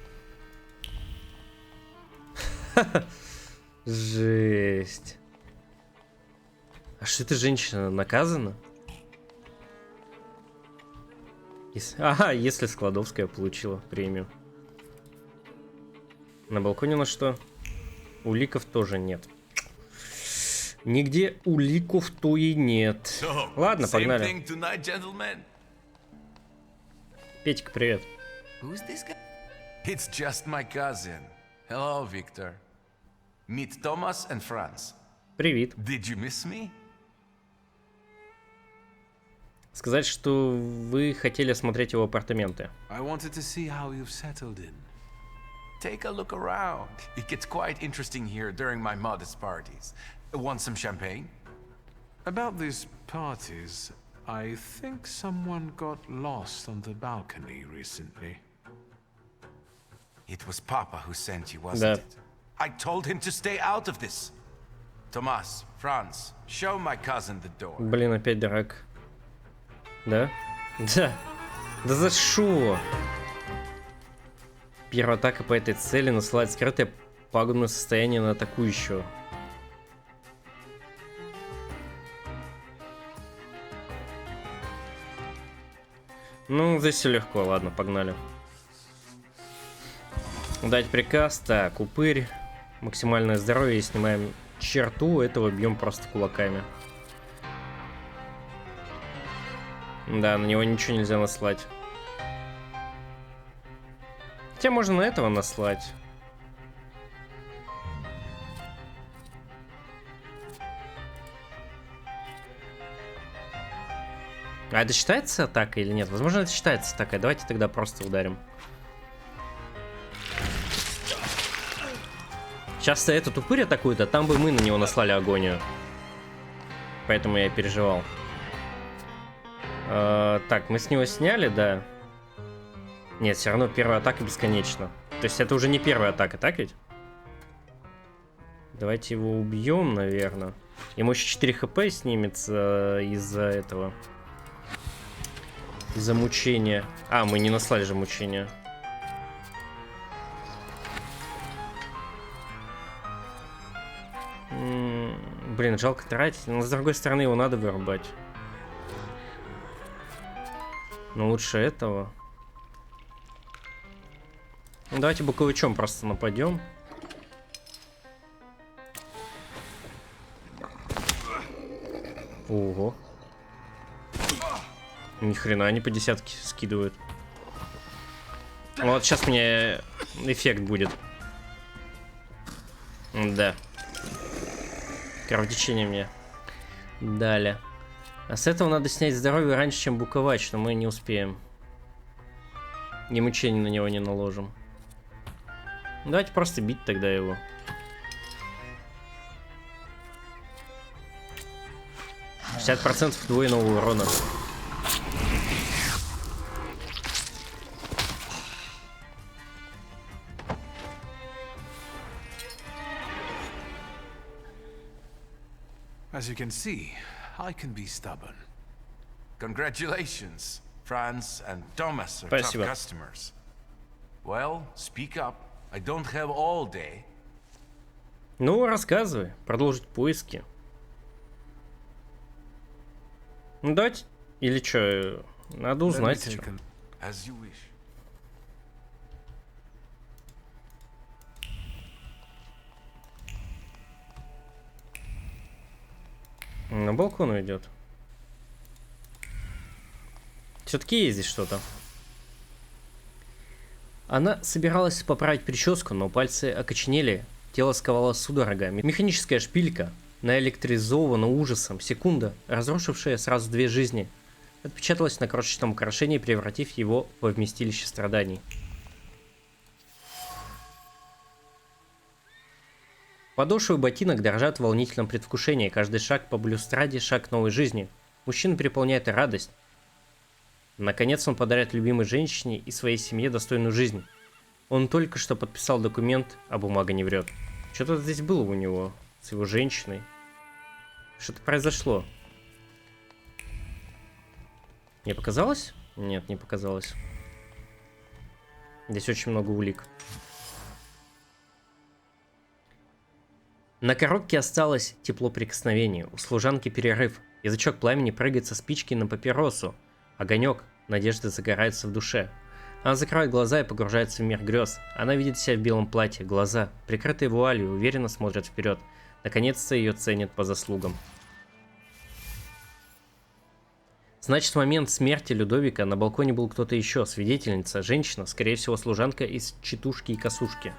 Жесть. А что эта женщина наказана? Ага, если Складовская получила премию. На балконе на что? Уликов тоже нет. Нигде уликов-то и нет. Ладно, погнали. Петька, привет. Who's this guy? It's just my cousin. Hello, Victor. Meet Thomas and Franz. Привет. Did you miss me? Сказать, что вы хотели осмотреть его апартаменты. I wanted to see how you've settled in. Take a look around. It gets quite interesting here during my modest parties. Want some champagne? About these parties, I think someone got lost on the balcony recently. It was Papa who sent you, wasn't it? I told him to stay out of this. Thomas, Franz, show my cousin the door. Блин, опять дурак. Да? Да. Да за шо? Первая атака по этой цели насылает скрытое пагубное состояние на атакующего. Ну, здесь все легко. Ладно, погнали. Дать приказ. Так, упырь. Максимальное здоровье. И снимаем черту. Этого бьем просто кулаками. Да, на него ничего нельзя наслать. Хотя можно на этого наслать. А это считается атакой или нет? Возможно, это считается атакой. Давайте тогда просто ударим. Сейчас-то этот упырь атакует, а там бы мы на него наслали агонию. Поэтому я и переживал. Так, мы с него сняли, да. Нет, все равно первая атака бесконечна. То есть это уже не первая атака, так ведь? Давайте его убьем, наверное. Ему еще 4 хп снимется из-за этого. Из-за мучения. А, мы не наслали же мучения. Блин, жалко тратить. Но с другой стороны его надо вырубать. Но лучше этого. Ну, давайте боковичом просто нападем. Ого. Ни хрена они по десятке скидывают. Вот сейчас мне эффект будет. Да. Кровотечение мне дали. А с этого надо снять здоровье раньше, чем буковач, но мы не успеем. Ни мучений на него не наложим. Давайте просто бить тогда его. %50 двойного урона. As you can see, I can be stubborn. Congratulations, Franz and Thomas are Спасибо. tough customers. Well, speak up. I don't have all day. Ну, рассказывай. Продолжить поиски. Ну, давайте. Или что? Надо узнать. As you wish. На балкон уйдет. Все-таки есть здесь что-то. Она собиралась поправить прическу, но пальцы окоченели, тело сковало судорога. Механическая шпилька, наэлектризована ужасом, секунда, разрушившая сразу 2 жизни, отпечаталась на крошечном украшении, превратив его во вместилище страданий. Подошвы ботинок дрожат в волнительном предвкушении. Каждый шаг по балюстраде — шаг новой жизни. Мужчину переполняет радость. Наконец он подарит любимой женщине и своей семье достойную жизнь. Он только что подписал документ, а бумага не врет. Что-то здесь было у него с его женщиной. Что-то произошло. Не показалось? Нет, не показалось. Здесь очень много улик. На коробке осталось тепло прикосновения. У служанки перерыв. Язычок пламени прыгает со спички на папиросу. Огонек надежды загорается в душе. Она закрывает глаза и погружается в мир грез. Она видит себя в белом платье. Глаза, прикрытые вуалью, уверенно смотрят вперед. Наконец-то ее ценят по заслугам. Значит, в момент смерти Людовика на балконе был кто-то еще. Свидетельница, женщина, скорее всего, служанка из Читушки и Косушки.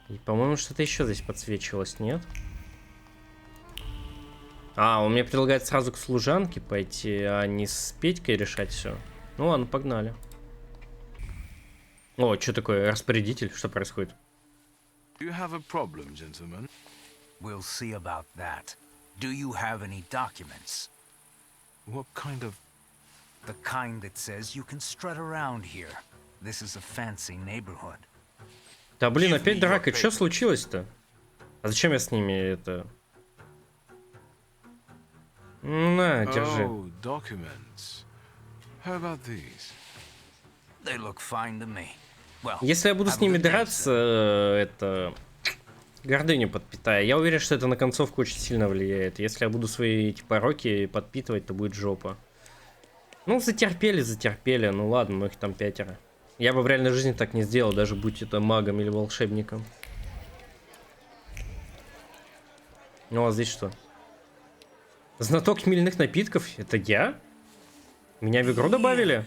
И, по-моему, что-то еще здесь подсвечивалось, нет? А, он мне предлагает сразу к служанке пойти, а не с Петькой решать все. Ну ладно, погнали. О, что такое? Распорядитель? Что происходит? Do you have a problem, gentlemen? We'll see about that. Do you have any documents? What kind of... The kind that says you can strut around here. This is a fancy neighborhood. Да блин, опять драка. Что случилось-то? А зачем я с ними это... На, держи. Oh, documents. How about these? They look fine to me. Well, если я буду с ними драться, это... гордыню подпитаю. Я уверен, что это на концовку очень сильно влияет. Если я буду свои эти пороки подпитывать, то будет жопа. Ну, затерпели. Ну ладно, ну их там 5. Я бы в реальной жизни так не сделал, даже будь это магом или волшебником. Ну а здесь что? Знаток хмельных напитков? Это я? Меня в игру добавили?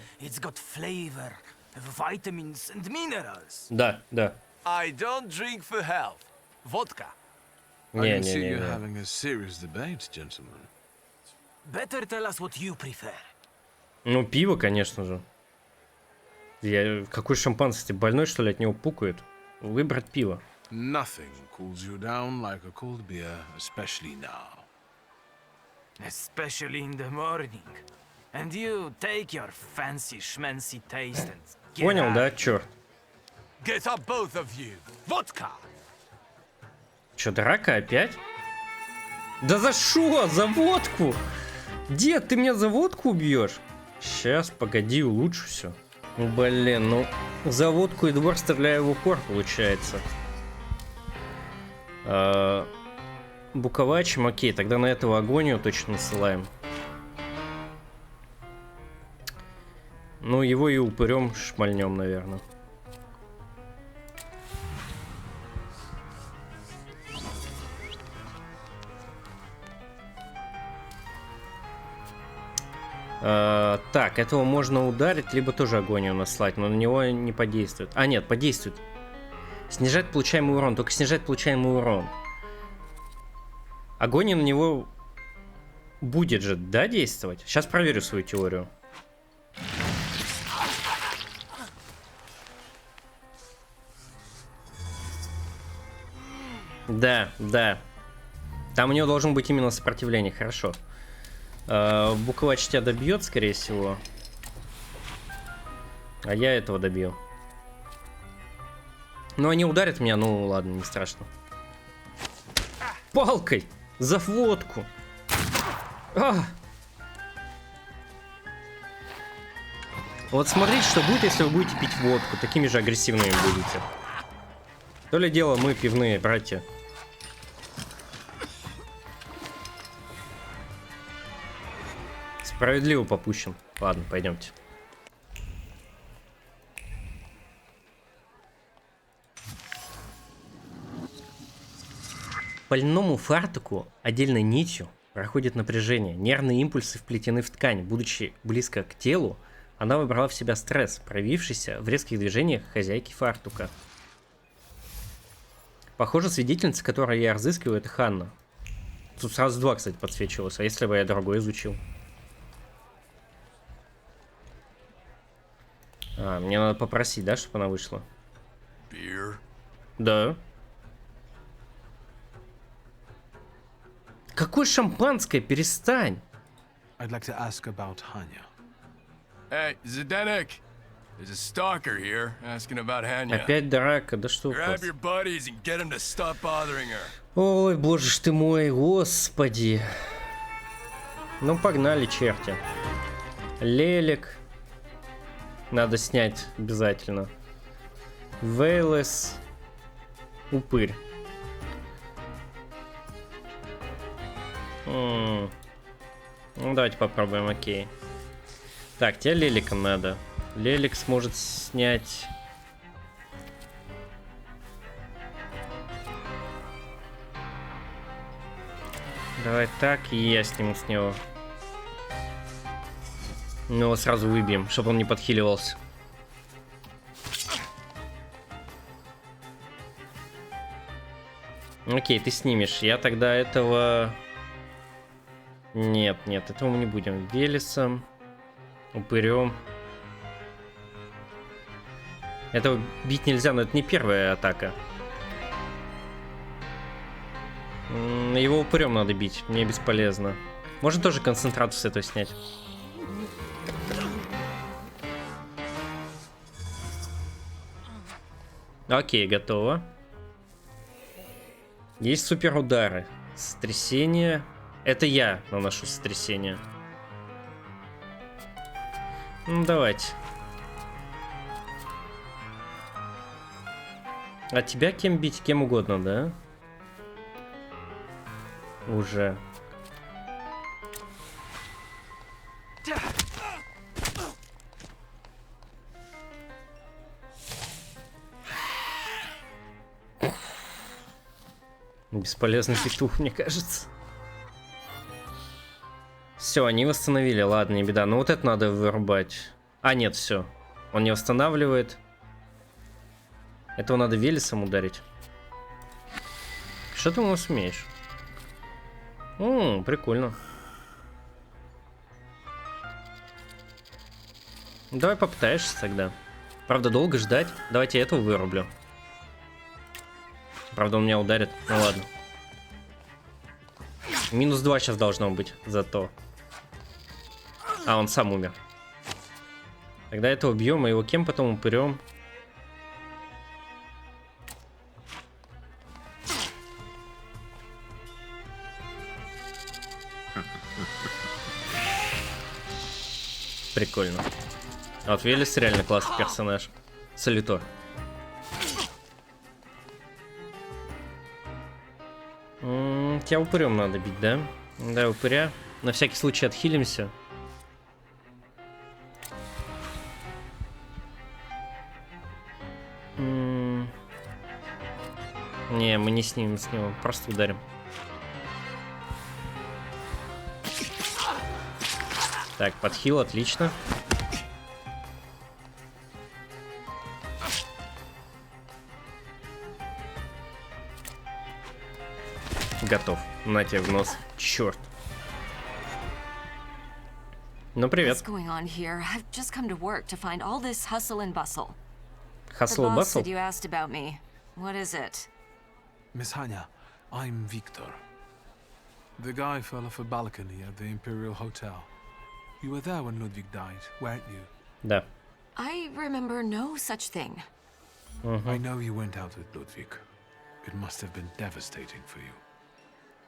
Да, да. I don't drink for health. Vodka. I can see you having a serious debate, gentlemen. Better tell us what you prefer. Ну, пиво, конечно же. Какой шампанское? Больной, что ли, от него пукает? Выбрать пиво. Nothing cools you down like a cold beer, especially now. Especially in the morning. And you take your fancy schmancy taste and get Понял, да? Черт. Get up, both of you. Vodka. Че, драка опять? Да за шо? За водку? Дед, ты меня за водку убьешь? Сейчас, погоди, улучшу все. Блин, ну за водку и двор стреляю в упор, получается. Буковачем, окей, тогда на этого агонию точно насылаем. Ну, его и упырем шмальнем, наверное. Так, этого можно ударить, либо тоже агонию наслать, но на него не подействует. А, нет, подействует. Снижать получаемый урон, только снижать получаемый урон. Агония на него будет же, да, действовать? Сейчас проверю свою теорию. Да, да. Там у него должен быть именно сопротивление, хорошо. Буковач тебя добьет, скорее всего. А я этого добью. Но они ударят меня, ну ладно, не страшно. Палкой! За водку! Вот смотрите, что будет, если вы будете пить водку. Такими же агрессивными будете. То ли дело мы, пивные братья. Справедливо попущен. Ладно, пойдемте. больному фартуку отдельной нитью проходит напряжение. Нервные импульсы вплетены в ткань. Будучи близко к телу, она выбрала в себя стресс, проявившийся в резких движениях хозяйки фартука. Похоже, свидетельница, которую я разыскиваю, это Ханна. Тут сразу 2, кстати, подсвечивалось. А если бы я другой изучил? А, мне надо попросить, да, чтобы она вышла? Beer? Да. Какое шампанское? Перестань. I'd like to ask about Hanya. Hey, Zdenek! There's a stalker here asking about Hanya. Опять драка, да что у Grab вас? your buddies and get them to stop bothering her. Ой, боже ж ты мой, господи. Ну, погнали, черти. Лелик. Надо снять обязательно. Вейлес. Упырь. Ну, давайте попробуем, окей. Так, тебе Леликом надо. Лелик сможет снять... Давай так, и я сниму с него. Ну, его сразу выбьем, чтобы он не подхиливался. Окей, ты снимешь. Я тогда этого... Нет, этого мы не будем. Велесом. Упырем. Этого бить нельзя, но это не первая атака. Его упырем надо бить, мне бесполезно. Можно тоже концентрацию с этого снять. Окей, готово. Есть супер удары. Сотрясение. Это я наношу сотрясение. Ну, давайте. А тебя кем бить? Кем угодно, да? Уже. Бесполезный петух, мне кажется. Все, они восстановили, ладно, не беда. Но вот это надо вырубать. А, нет, все. Он не восстанавливает. Этого надо Велесом ударить. Что ты у нас умеешь? Прикольно. Давай попытаешься тогда. Правда, долго ждать. Давайте я этого вырублю. Правда, он меня ударит. Ну ладно. Минус 2 сейчас должно быть зато. А, он сам умер. Тогда этого бьем, а его кем потом упырем? Прикольно. А вот Велес реально классный персонаж. Солитор. Тебя упырем надо бить, да? Да, упыря. На всякий случай отхилимся. Не, мы не снимем с него, просто ударим. Так, подхил, отлично. Готов. На тебе в нос. Черт. Ну, привет. Hustle and bustle? You asked about me. What is it? Miss Hanya, I'm Victor. The guy fell off a balcony at the Imperial Hotel. You were there when Ludwig died, weren't you? Да. I remember no such thing. I know you went out with Ludwig. It must have been devastating for you.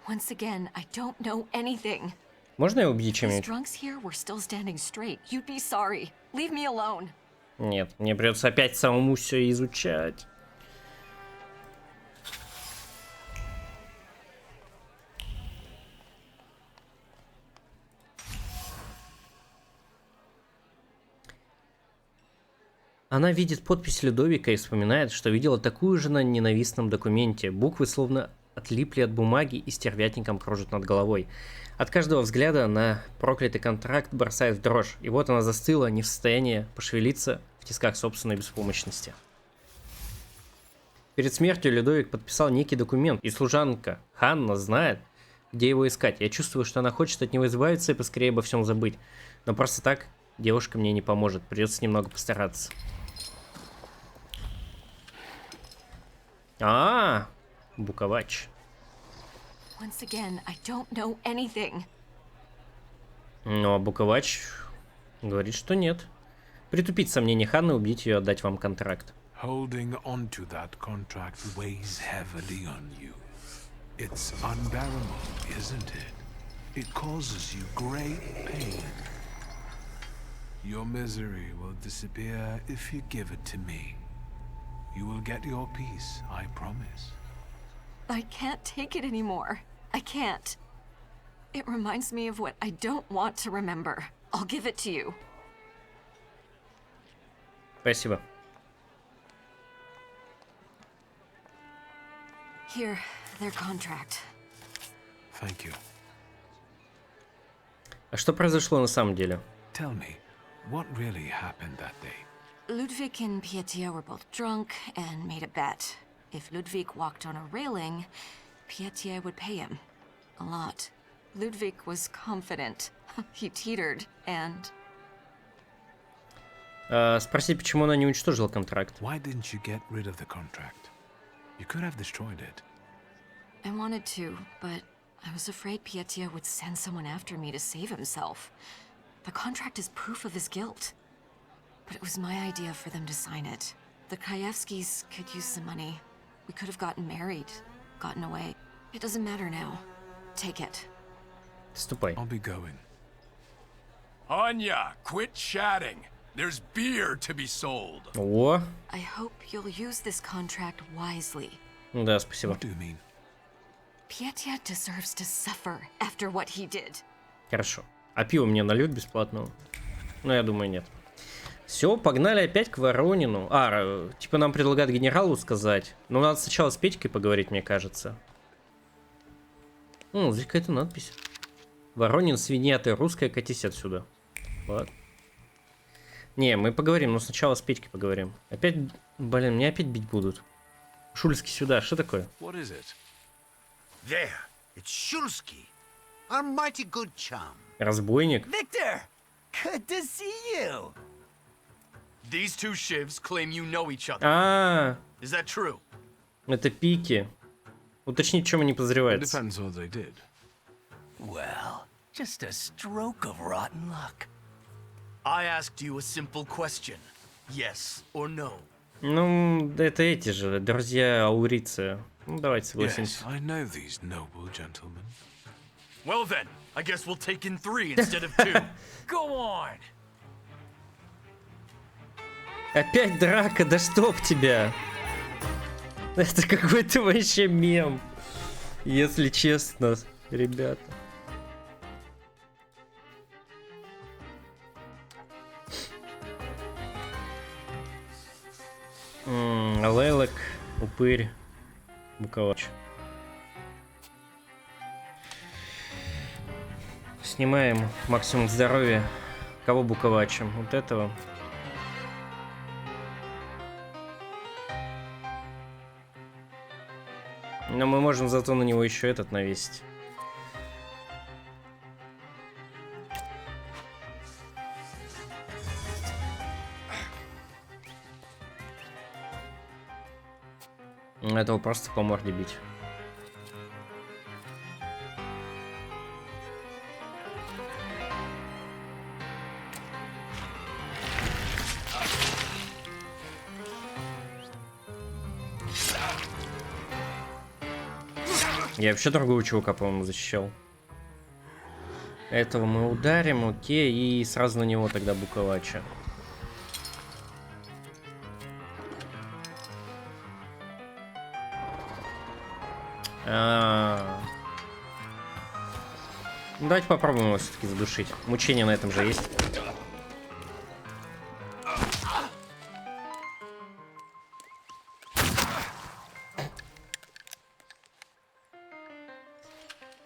Once again, I don't know anything. Можно я убью These чем-нибудь? drunks here were still standing straight. You'd be sorry. Leave me alone. Нет, мне придется опять самому все изучать. Она видит подпись Людовика и вспоминает, что видела такую же на ненавистном документе. Буквы словно отлипли от бумаги и стервятником кружат над головой. От каждого взгляда на проклятый контракт бросает в дрожь, и вот она застыла, не в состоянии пошевелиться в тисках собственной беспомощности. Перед смертью Людовик подписал некий документ, и служанка Ханна знает, где его искать. Я чувствую, что она хочет от него избавиться и поскорее обо всем забыть. Но просто так девушка мне не поможет, придется немного постараться. Буковач. Once again, I don't know anything. Ну, а Буковач говорит, что нет. Prитупить сомнения Ханны, убить ее, отдать вам контракт. Holding on to that contract weighs heavily on you. It's unbearable, isn't it? It causes you great pain. Your misery will disappear if you give it to me. You will get your peace, I promise. I can't take it anymore. I can't. It reminds me of what I don't want to remember. I'll give it to you. Спасибо. Here, their contract. Thank you. А что произошло на самом деле? Tell me, what really happened that day? Ludwig and Pete were both drunk and made a bet. If Ludwig walked on a railing, Pete would pay him. A lot. Ludwig was confident. He teetered, and... Спроси, почему она не уничтожила контракт? Why didn't you get rid of the contract? You could have destroyed it. I wanted to, but I was afraid Pete would send someone after me to save himself. The contract is proof of his guilt. But it was my idea for them to sign it. The Krajewskis could use some money. We could have gotten married, gotten away. It doesn't matter now. Take it. Ступай. I'll be going. Anya, quit chatting. There's beer to be sold. О. I hope you'll use this contract wisely. Да, спасибо. What do you mean? Pete deserves to suffer after what he did. Хорошо. А пиво мне нальют бесплатного? Ну, я думаю, нет. Все, погнали опять к Воронину. Типа нам предлагают генералу сказать. Но надо сначала с Петькой поговорить, мне кажется. Здесь какая-то надпись. Воронин, свинья ты русская, катись отсюда. Ладно. Не, мы поговорим, но сначала с Петькой поговорим. Опять, блин, меня опять бить будут. Шульский сюда, что такое? What is it? There, it's Shulsky, our mighty good chum. Разбойник. Victor, good to see you. These two shivs claim you know each other. Is that true? Это Пики. Уточнить, чем они подозреваются. Depends what they did. Well, just a stroke of rotten luck. I asked you a simple question. Yes or no? Ну, это эти же, друзья аурицы. Ну, давайте согласимся. Yes, I know these noble gentlemen. Well then, I guess we'll take in 3 instead of 2. Go on! Опять драка, да чтоб тебя! Это какой-то вообще мем. Если честно, ребята. Лейлок, упырь, Буковач. Снимаем максимум здоровья. Кого Буковачем? Вот этого. Но мы можем зато на него еще этот навесить. Этого просто по морде бить. Я вообще другого чувака, по-моему, защищал. Этого мы ударим, окей, и сразу на него тогда Буковача. Давайте попробуем его все-таки задушить. Мучение на этом же есть.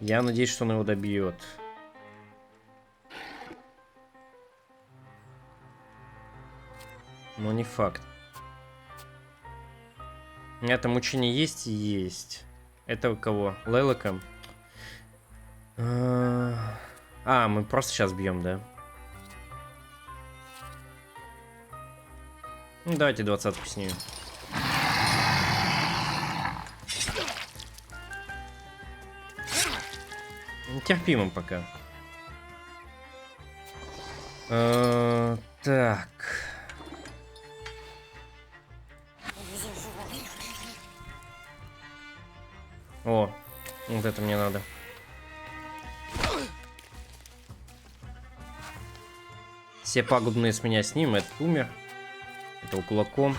Я надеюсь, что он его добьет. Но не факт. Это мучение есть и есть. Это у кого? Лейлока? Мы просто сейчас бьем, да? Ну, давайте 20-ку снимем. Терпимо пока. Так. О, вот это мне надо. Все пагубные с меня снимем. Этот умер. Это кулаком.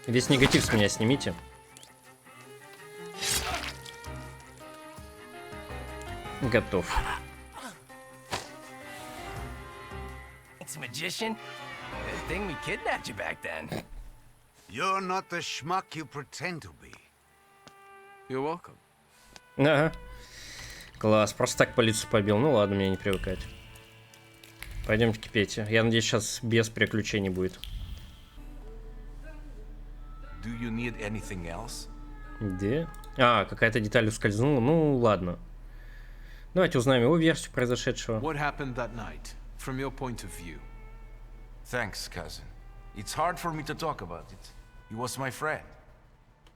Весь негатив с меня снимите. Готов. It's a magician? Good thing we kidnapped you back then. You're not the schmuck you pretend to be. You're welcome. Ага. Класс, просто так по лицу побил. Ну ладно, мне не привыкать. Пойдемте к Пете. Я надеюсь, сейчас без приключений будет. Do you need anything else? Где? Какая-то деталь ускользнула. Ну ладно. Давайте узнаем его версию произошедшего. What happened that night, from your point of view? Thanks, cousin. It's hard for me to talk about it. He was my friend.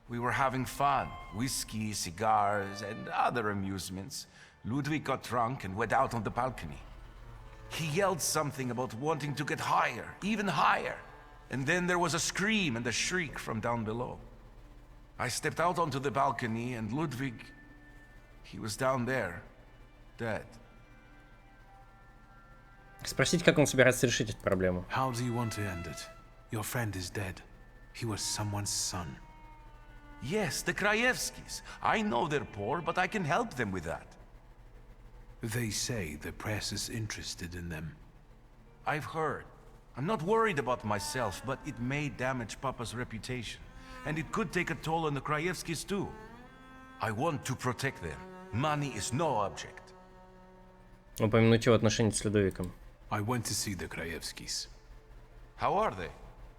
We were having fun. Whiskey, cigars, and other amusements. Ludwig got drunk and went out on the balcony. He yelled something about wanting to get higher, even higher. And then there was a scream and a shriek from down below. I stepped out onto the balcony and Ludwig, he was down there, dead. Спросите, как он собирается решить эту проблему. How do you want to end it? Your friend is dead. He was someone's son. Yes, the Krajewskis. I know they're poor, but I can help them with that. They say the press is interested in them. I've heard. I'm not worried about myself, but it may damage Papa's reputation. And it could take a toll on the Krajewskis too. I want to protect them. Money is no object. Упомянуть его отношения с Людовиком. I went to see the Krajewskis. How are they?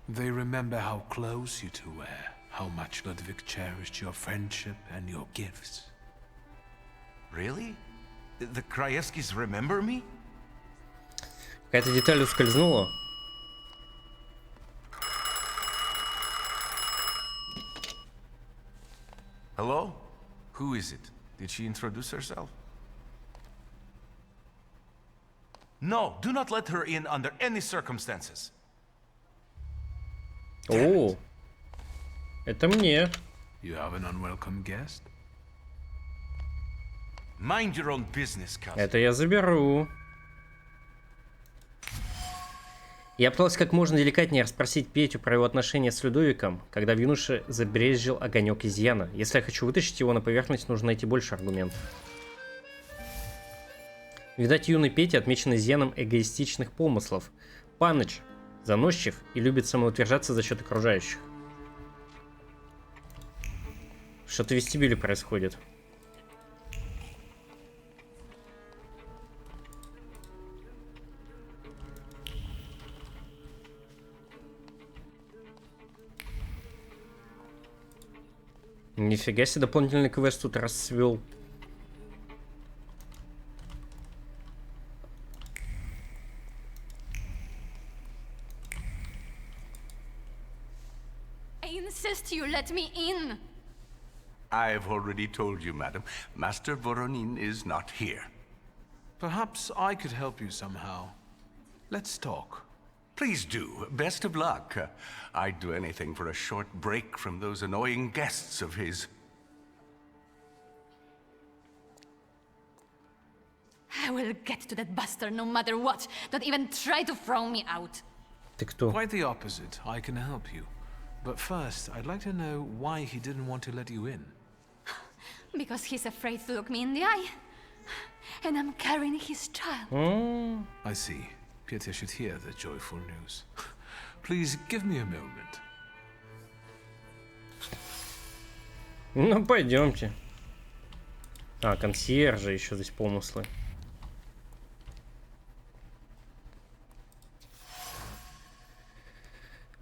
They remember how close you two were, how much Ludwig cherished your friendship and your gifts. Really? The Krajewskis remember me? Какая-то деталь ускользнула. Hello? Who is it? Did she introduce herself? No, do not let her in under any circumstances. О, это мне. You have an unwelcome guest? Mind your own business, cousin. Это я заберу. Я пытался как можно деликатнее расспросить Петю про его отношения с Людовиком, когда в юноше забрезжил огонек изъяна. Если я хочу вытащить его на поверхность, нужно найти больше аргументов. Видать, юный Петя отмечен изъяном эгоистичных помыслов. Паныч, заносчив и любит самоутверждаться за счет окружающих. Что-то в вестибюле происходит. Нифига себе, дополнительный квест тут расцвел. I insist you let me in. I've already told you, madam. Master Voronin is not here. Perhaps I could help you somehow. Let's talk. Please do. Best of luck. I'd do anything for a short break from those annoying guests of his. I will get to that bastard no matter what. Don't even try to throw me out. Ты кто? Quite the opposite. I can help you. But first, I'd like to know why he didn't want to let you in. Because he's afraid to look me in the eye. And I'm carrying his child. I see. Pete should hear the joyful news. Please give me a moment. Ну, пойдемте. А, консьержи еще здесь помыслы.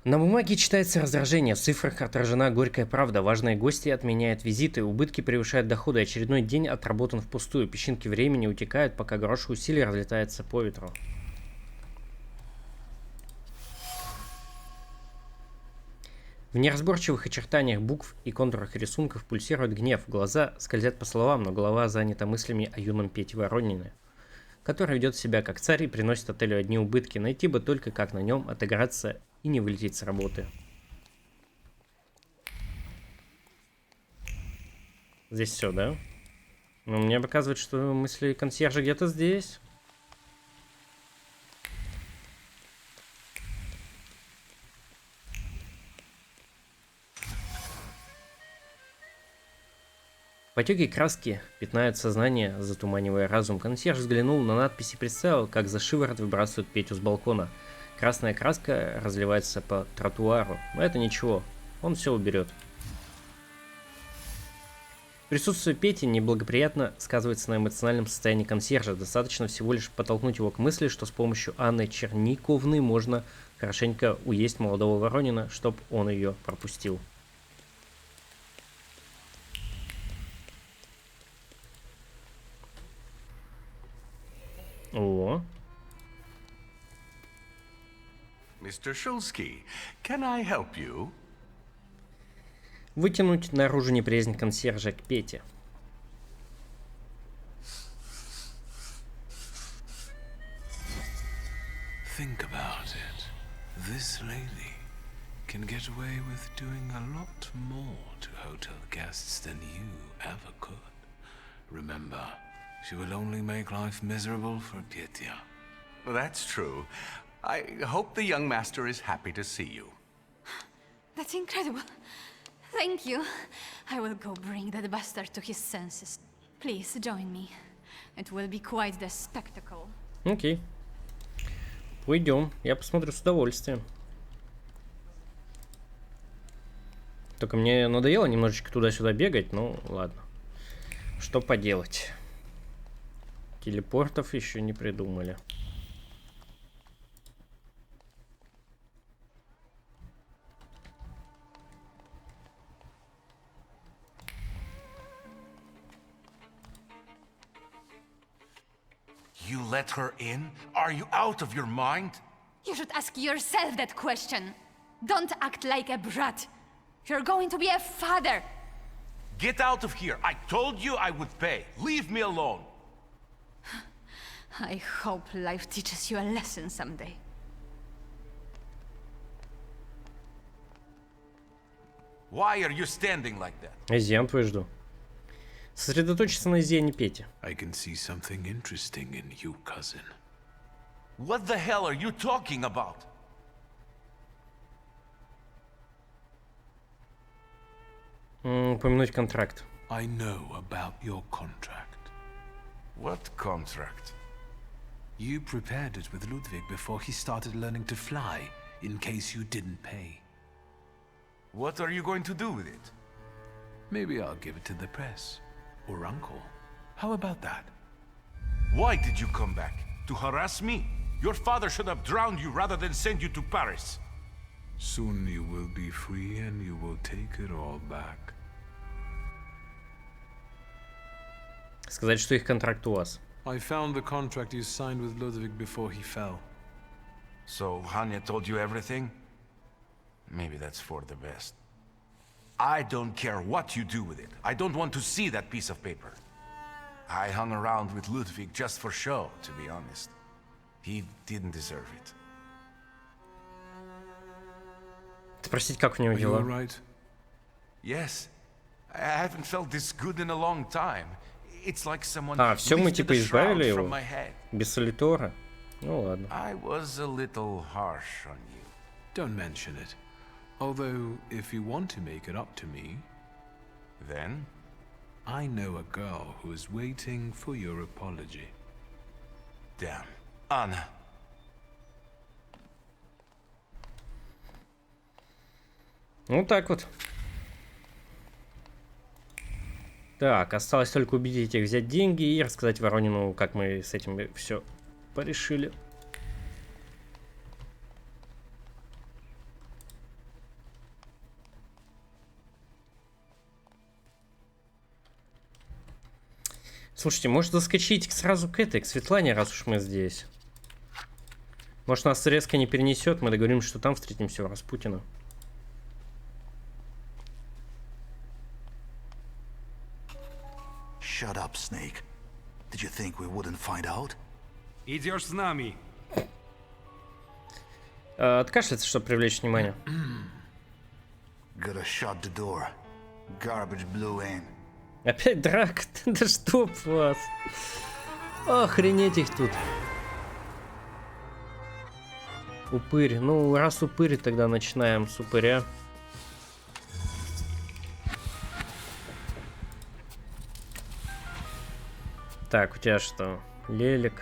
На бумаге читается раздражение, в цифрах отражена горькая правда. Важные гости отменяют визиты, убытки превышают доходы, очередной день отработан впустую. Песчинки времени утекают, пока грош усилий разлетается по ветру. В неразборчивых очертаниях букв и контурах рисунков пульсирует гнев. Глаза скользят по словам, но голова занята мыслями о юном Пете Воронине, который ведет себя как царь и приносит отелю одни убытки. Найти бы только как на нем отыграться и не вылететь с работы. Здесь все, да? Ну, мне показывает, что мысли консьержа где-то здесь. Потеки краски пятнают сознание, затуманивая разум. Консьерж взглянул на надписи и представил, как за шиворот выбрасывают Петю с балкона. Красная краска разливается по тротуару. Но это ничего, он все уберет. Присутствие Пети неблагоприятно сказывается на эмоциональном состоянии консьержа. Достаточно всего лишь подтолкнуть его к мысли, что с помощью Анны Черниковны можно хорошенько уесть молодого Воронина, чтоб он ее пропустил. О. Mr. Shulsky, can I help you? Вытянуть наружу неприязнь консьержа к Пете. Think about it. This lady can get away with doing a lot more to hotel guests than you ever could. Remember, she will only make life miserable for Pete. Well, that's true. I hope the young master is happy to see you. That's incredible. Thank you. I will go bring that bastard to his senses. Please join me. It will be quite the spectacle. Окей. Пойдем. Я посмотрю с удовольствием. Только мне надоело немножечко туда-сюда бегать, ну ладно. Что поделать. Телепортов еще не придумали. You let her in? Are you out of your mind? You should ask yourself that question. Don't act like a brat. You're going to be a father. Get out of here. I told you I would pay. Leave me alone. I hope life teaches you a lesson someday. Why are you standing like that? Изъян твой жду. Сосредоточиться на изъяне Пети. I can see something interesting in you, cousin. What the hell are you talking about? Упомянуть контракт. I know about your contract. What contract? You prepared it with Ludwig before he started learning to fly, in case you didn't pay. What are you going to do with it? Maybe I'll give it to the press. Or Uncle. How about that? Why did you come back? To harass me? Your father should have drowned you rather than send you to Paris. Soon you will be free and you will take it all back. Сказать, что их контракт у вас. I found the contract you signed with Ludwig before he fell. So Hanya told you everything? Maybe that's for the best. I don't care what you do with it. I don't want to see that piece of paper. I hung around with Ludwig just for show, to be honest. He didn't deserve it. Спросить, как у него дела? Are you all right? Yes. I haven't felt this good in a long time. It's like someone все, мы типа избавили его? my head. Без солитора? Ну ладно. I was a little harsh on you. Don't mention it. Although, if you want to make it up to me, then I know a girl who is waiting for your apology. Damn. Anna. Вот так вот. Так, осталось только убедить их взять деньги и рассказать Воронину, как мы с этим все порешили. Слушайте, может заскочить сразу к этой, к Светлане, раз уж мы здесь. Может, нас резко не перенесет, мы договоримся, что там встретимся у Распутина. Shut up, Snake. Did you think we wouldn't find out? Идешь с нами. Откашляться, чтобы привлечь внимание. Gotta shut the door. Garbage blew in. Опять драка? Да чтоб вас. Охренеть их тут. Упырь. Ну, раз упырь, тогда начинаем с упыря. Так, у тебя что? Лелик.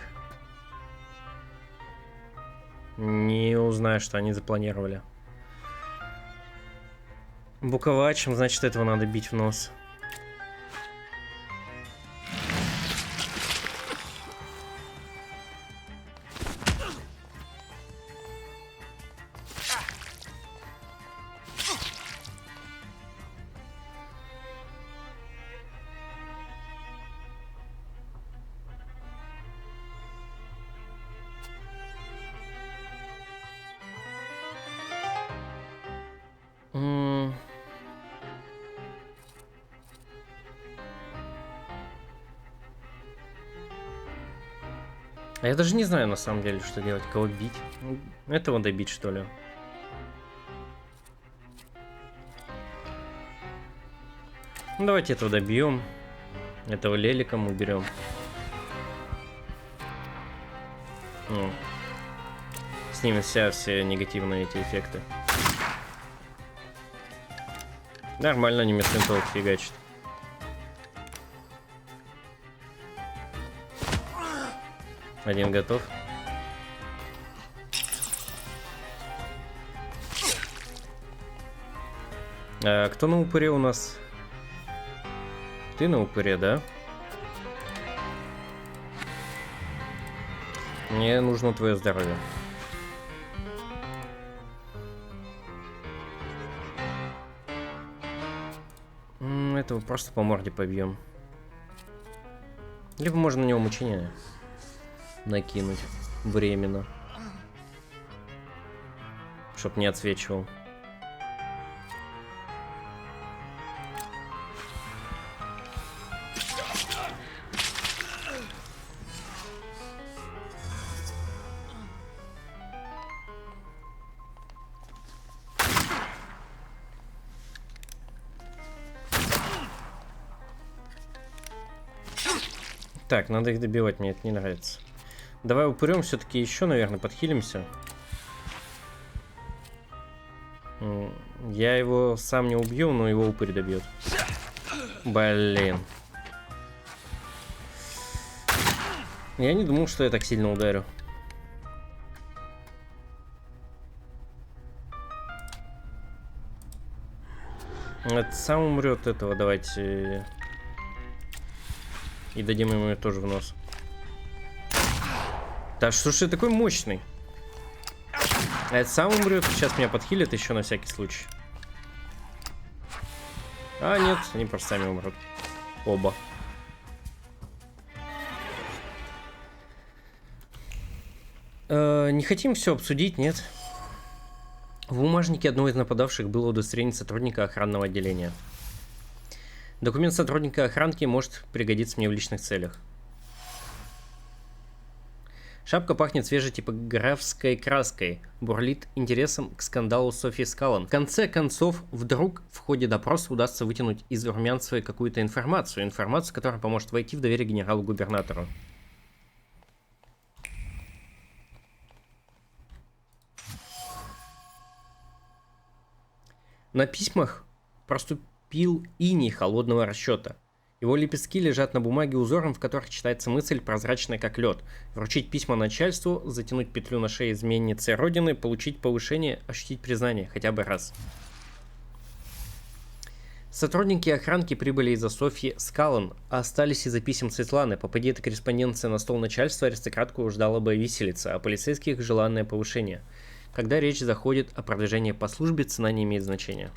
Не узнаю, что они запланировали. Буковачем, значит, этого надо бить в нос. А я даже не знаю, на самом деле, что делать. Кого бить? Этого добить, что ли? Ну, давайте этого добьем. Этого леликом уберем. Ну, снимем все негативные эти эффекты. Нормально они метринтолк фигачат. Один готов. А кто на упыре у нас? Ты на упыре, да? Мне нужно твое здоровье. Этого просто по морде побьем. Либо можно на него мучение накинуть временно, чтоб не отсвечивал. Так, надо их добивать, мне это не нравится. Давай упырем все-таки еще, наверное, подхилимся. Я его сам не убью, но его упырь добьет. Блин. Я не думал, что я так сильно ударю. Это сам умрет этого, давайте. И дадим ему тоже в нос. Да что ж я такой мощный? А это сам умрет. Сейчас меня подхилят еще на всякий случай. А нет, они просто сами умрут. Оба. Не хотим все обсудить, нет? В бумажнике одного из нападавших было удостоверение сотрудника охранного отделения. Документ сотрудника охранки может пригодиться мне в личных целях. Шапка пахнет свежей типографской краской, бурлит интересом к скандалу Софи Скаллан. В конце концов, вдруг в ходе допроса удастся вытянуть из Румянцевой какую-то информацию, которая поможет войти в доверие генералу-губернатору. На письмах проступил иней холодного расчета. Его лепестки лежат на бумаге узором, в которых читается мысль, прозрачная как лед. Вручить письма начальству, затянуть петлю на шее изменницы Родины, получить повышение, ощутить признание хотя бы раз. Сотрудники охранки прибыли из-за Софьи Скаллен, а остались из-за писем Светланы. Попади эта корреспонденция на стол начальства, аристократку ждала бы виселица, а полицейских желанное повышение. Когда речь заходит о продвижении по службе, цена не имеет значения.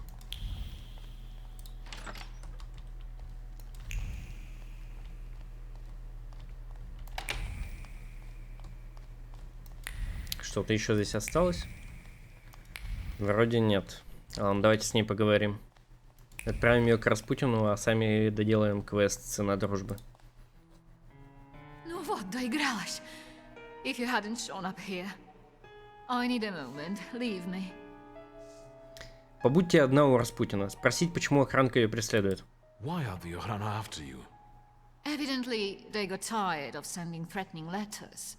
Что-то еще здесь осталось? Вроде нет. Ладно, давайте с ней поговорим. Отправим ее к Распутину, а сами доделаем квест «Цена дружбы». Ну вот, доигралась. If you hadn't shown up here, I need a moment. Leave me. Побудьте одна у Распутина. Спросить, почему охранка ее преследует. Why are the Охрана after you? Evidently, they got tired of sending threatening letters.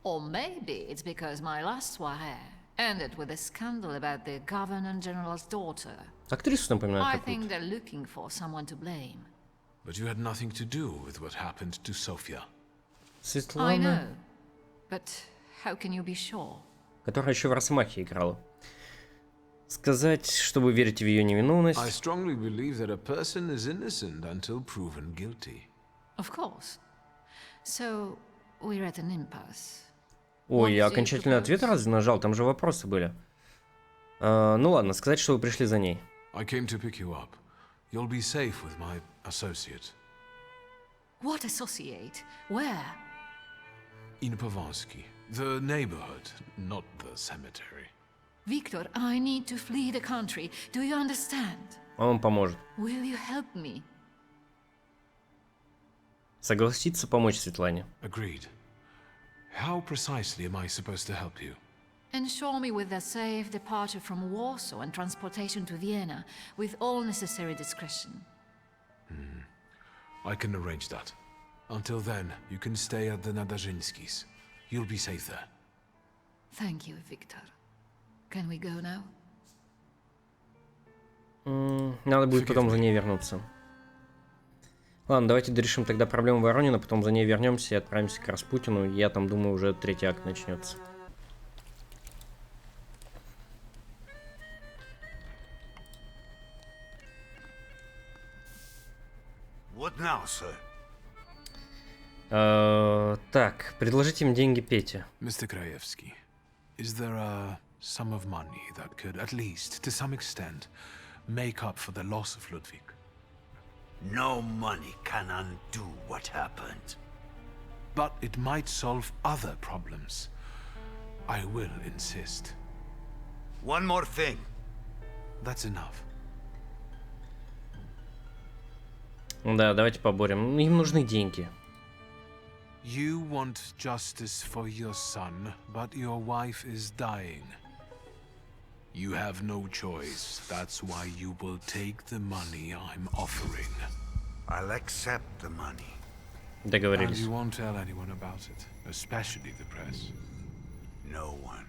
Or maybe it's because my last soirée ended with a scandal about the Governor General's daughter. Актрису напоминает I какую-то. think they're looking for someone to blame. But you had nothing to do with what happened to Sofia. Светлана, I know, but how can you be sure? которая еще в Росомахе играла. Сказать, что вы верите в ее невиновность. I strongly believe that a person is innocent until proven guilty. Of course. So, we're at an impasse. Ой, я окончательный ответ разве нажал? Там же вопросы были. Ну ладно, сказать, что вы пришли за ней. I came to pick you up. You'll be safe with my associate. What associate? Where? In Pavansky. The neighborhood, not the cemetery. Victor, I need to flee the country. Do you understand? Он вам поможет. Will you help me? Согласится помочь Светлане. Agreed. How precisely am I supposed to help you? Ensure me with a safe departure from Warsaw and transportation to Vienna, with all necessary discretion. I can arrange that. Until then, you can stay at the Nadazhinskis. You'll be safe there. Thank you, Victor. Can we go now? Надо будет потом за ней вернуться. Ладно, давайте дорешим тогда проблему Воронина, потом за ней вернемся и отправимся к Распутину. Я там думаю, уже третий акт начнется. What now, sir? Так, предложите им деньги Пете. Mr. Krajewski, is there a sum of money that could, at least, to some extent, make up for the loss of Ludwig? No money can undo what happened. But it might solve other problems. I will insist. One more thing. That's enough. Да, давайте поборем. Им нужны деньги. You want justice for your son, but your wife is dying. You have no choice. That's why you will take the money I'm offering. I'll accept the money. Договорились. And you won't tell anyone about it, especially the press. No one.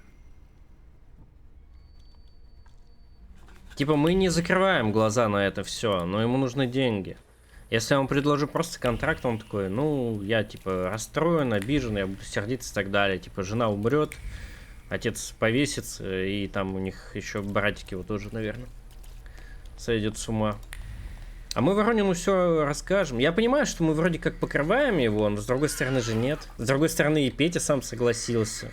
Типа мы не закрываем глаза на это все, но ему нужны деньги. Если я вам предложу просто контракт, он такой, ну, я, типа, расстроен, обижен, я буду сердиться и так далее. Типа, жена умрет, отец повесится, и там у них еще братики его тоже, наверное, сойдет с ума. А мы Воронину все расскажем. Я понимаю, что мы вроде как покрываем его, но с другой стороны же нет. С другой стороны и Петя сам согласился.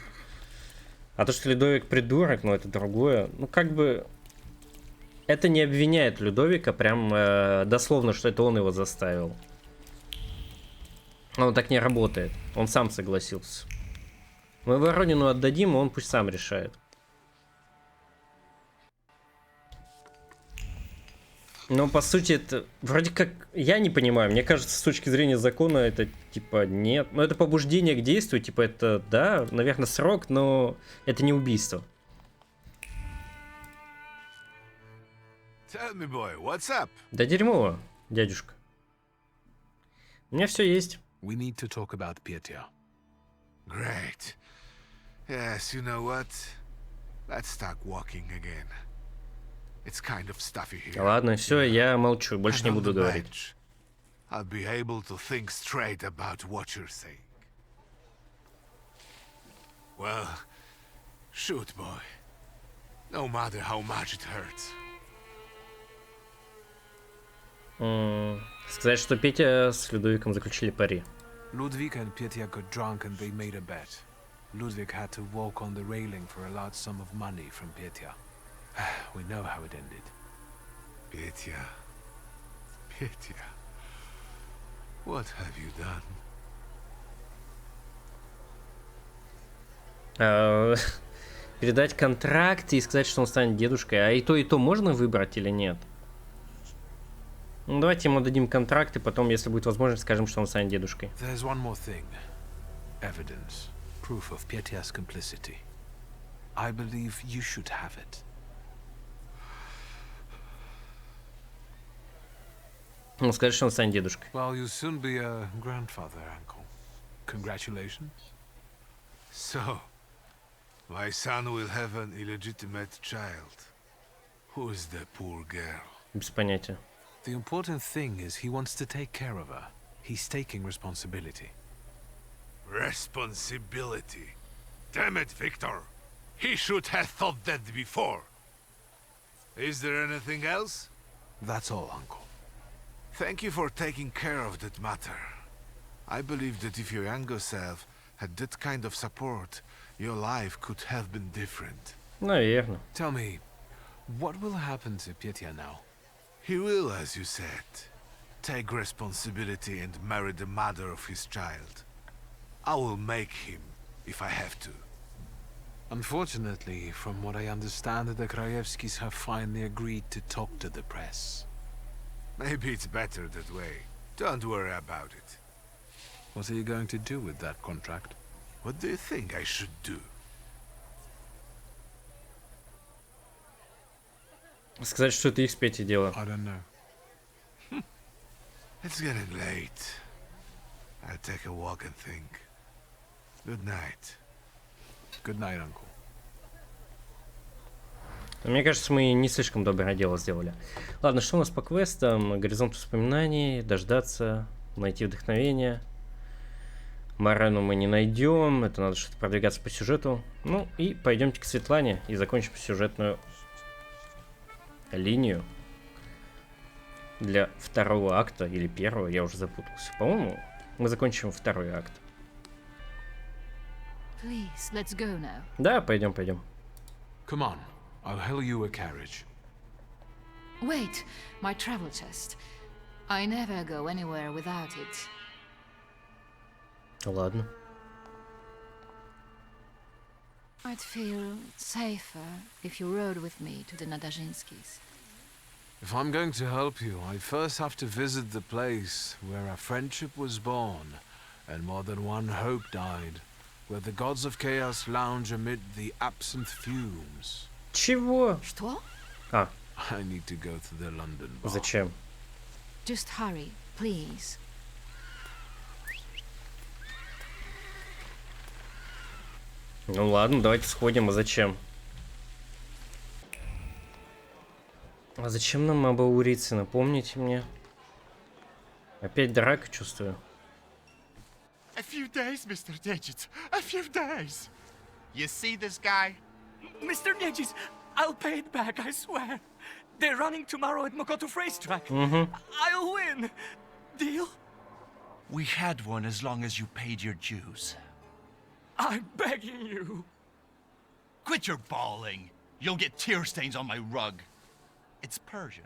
А то, что Людовик придурок, ну, это другое. Ну, как бы... Это не обвиняет Людовика прям дословно, что это он его заставил. Он так не работает. Он сам согласился. Мы Воронину отдадим, и он пусть сам решает. Но по сути это вроде как... Я не понимаю. Мне кажется, с точки зрения закона это типа нет. Но это побуждение к действию. Типа это, да, наверное, срок, но это не убийство. Tell me, boy, what's up? Да дерьмо, дядюшка. У меня все есть. We need to talk about Pete. Great. Yes, you know what? Let's start walking again. It's kind of stuffy here. Ладно, все, я молчу, больше не буду говорить. I'll be able to think straight about what you're saying. Well, shoot, boy. No matter how much it hurts. Сказать, что Петя с Людовиком заключили пари. Ludwig and Pete got drunk and they made a bet. Ludwig had to walk on the railing for a large sum of money from Pete. We know how it ended. Pete. Pete. What have you done? Передать контракт и сказать, что он станет дедушкой. А и то можно выбрать или нет? Ну, давайте ему дадим контракт, и потом, если будет возможность, скажем, что он станет дедушкой. There's one more thing. Evidence. Proof of Pete's complicity. I believe you should have it. Ну, сказать, что он станет дедушкой. Well, you'll soon be a grandfather, uncle. Congratulations. So, my son will have an illegitimate child. Who is the poor girl? Без понятия. The important thing is he wants to take care of her. He's taking responsibility. Responsibility. Damn it, Victor. He should have thought that before. Is there anything else? That's all, uncle. Thank you for taking care of that matter. I believe that if your younger self had that kind of support, your life could have been different. Наверное. Tell me, what will happen to Pete now? He will, as you said, take responsibility and marry the mother of his child. I will make him, if I have to. Unfortunately, from what I understand, the Krajewskis have finally agreed to talk to the press. Maybe it's better that way. Don't worry about it. What are you going to do with that contract? What do you think I should do? Сказать, что это их с Петей дело. I don't know. It's getting late. I'll take a walk and think. Good night. Good night, uncle. Мне кажется, мы не слишком доброе дело сделали. Ладно, что у нас по квестам? Горизонт воспоминаний, дождаться, найти вдохновение. Марену мы не найдем, это надо что-то продвигаться по сюжету. Ну и пойдемте к Светлане и закончим сюжетную линию для второго акта или первого, я уже запутался. По-моему, мы закончим второй акт. Please, let's go now. Да, пойдем. Come on, I'll hail you a carriage. Wait, my travel chest. I never go anywhere without it. Ладно. I'd feel safer if you rode with me to the Nadazhinskis. If I'm going to help you, I first have to visit the place where a friendship was born and more than one hope died, where the gods of chaos lounge amid the absinthe fumes. Чего? Что? А. I need to go to the London bar. Зачем? Just hurry, please. Ну ладно, давайте сходим, а зачем? А зачем нам обаурицы, напомните мне? Опять драка, чувствую. A few days, Mr. Digits. A few days. You see this guy? Mr. Digits, I'll pay it back, I swear. They're running tomorrow at Mokotów racetrack. I'll win. Deal? We had one as long as you paid your dues. I'm begging you. Quit your bawling. You'll get tear stains on my rug. It's Persian.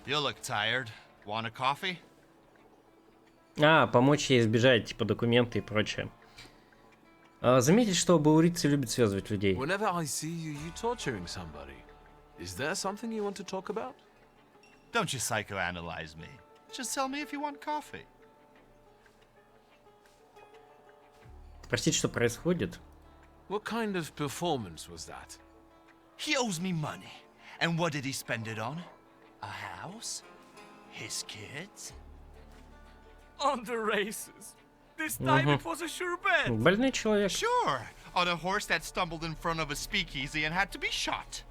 You look tired. Want a coffee? А, помочь ей избежать, типа, документы и прочее. Заметить, что баурицы любят связывать людей. Whenever I see you, you torturing somebody. Is there something you want to talk about? Don't you psychoanalyze me. Just tell me if you want coffee. Простите, что происходит? What kind of performance was that? He owes me money. And what did he spend it on? A house? His kids? On the races. This time it was a sure bet. Больной человек. Sure. On a horse that stumbled in front of a speakeasy and had to be shot.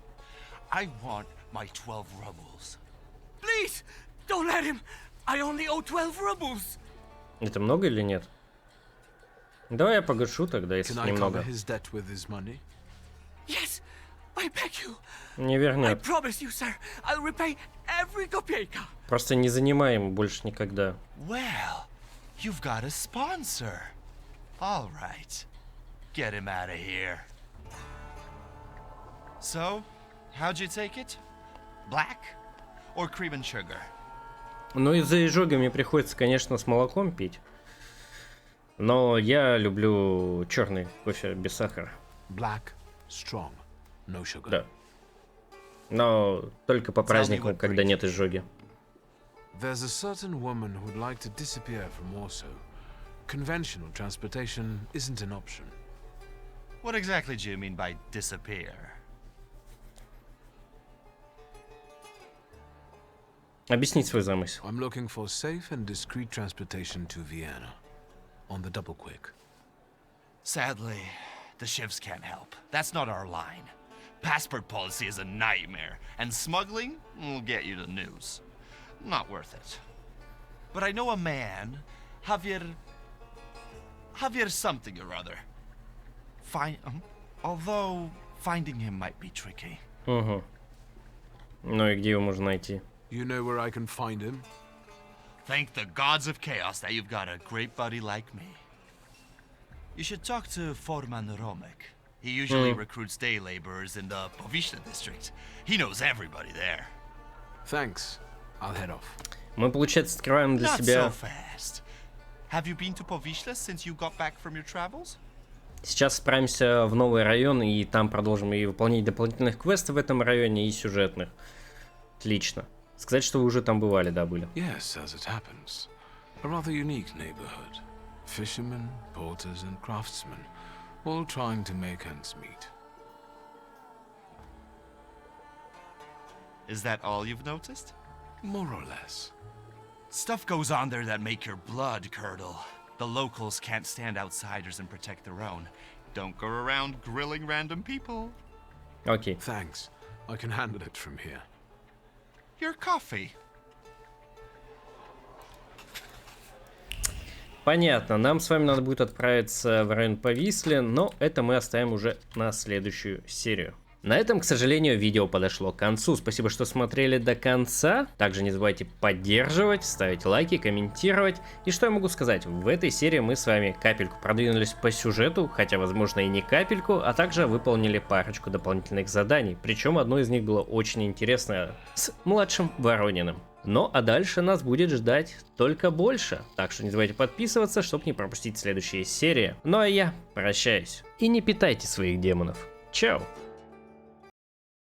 I want my 12 rubles. Please, don't let him. I only owe 12 rubles. Это много или нет? Давай я погашу тогда, если немного. Can I cover his debt with his money? Yes, I beg you. Не I вернет. promise you, sir, I'll repay every kopeka. Просто не занимаем больше никогда. Well, you've got a sponsor. All right. Get him out of here. So, how'd you take it? Black or cream and sugar? Ну и за изжогами приходится, конечно, с молоком пить. Но я люблю черный кофе без сахара. Black, strong, no sugar. Да. Но только по праздникам, когда нет изжоги. There's a certain woman who'd like to disappear from Warsaw. Conventional transportation isn't an option. What exactly do you mean by disappear? Объяснить свой замысел. I'm looking for safe and discreet transportation to Vienna. On the double quick. Sadly, the shivs can't help. That's not our line. Passport policy is a nightmare, and smuggling will get you the news. Not worth it. But I know a man, Javier something or other. Although finding him might be tricky. Угу. Ну и где его можно найти? You know where I can find him? Thank the gods of chaos that you've got a great buddy like me. You should talk to Forman Romek. He usually recruits day laborers in the Povishna district. He knows everybody there. Thanks. I'll head off. Мы, получается, открываем для Not себя... so fast. Have you been to Povishna since you got back from your travels? Сейчас справимся в новый район, и там продолжим и выполнять дополнительных квестов в этом районе, и сюжетных. Отлично. Сказать, что вы уже там бывали, да, были? Yes, as it happens. A rather unique neighborhood. Fishermen, porters and craftsmen, all trying to make ends meet. Is that all you've noticed? More or less. Stuff goes on there that make your blood curdle. The locals can't stand outsiders and protect their own. Don't go around grilling random people. Окей. Thanks. I can handle it from here. Your coffee. Понятно, нам с вами надо будет отправиться в район Повисли, но это мы оставим уже на следующую серию. На этом, к сожалению, видео подошло к концу. Спасибо, что смотрели до конца. Также не забывайте поддерживать, ставить лайки, комментировать. И что я могу сказать? В этой серии мы с вами капельку продвинулись по сюжету, хотя, возможно, и не капельку, а также выполнили парочку дополнительных заданий. Причем одно из них было очень интересное с младшим Ворониным. Ну а дальше нас будет ждать только больше. Так что не забывайте подписываться, чтобы не пропустить следующие серии. Ну а я прощаюсь. И не питайте своих демонов. Чао!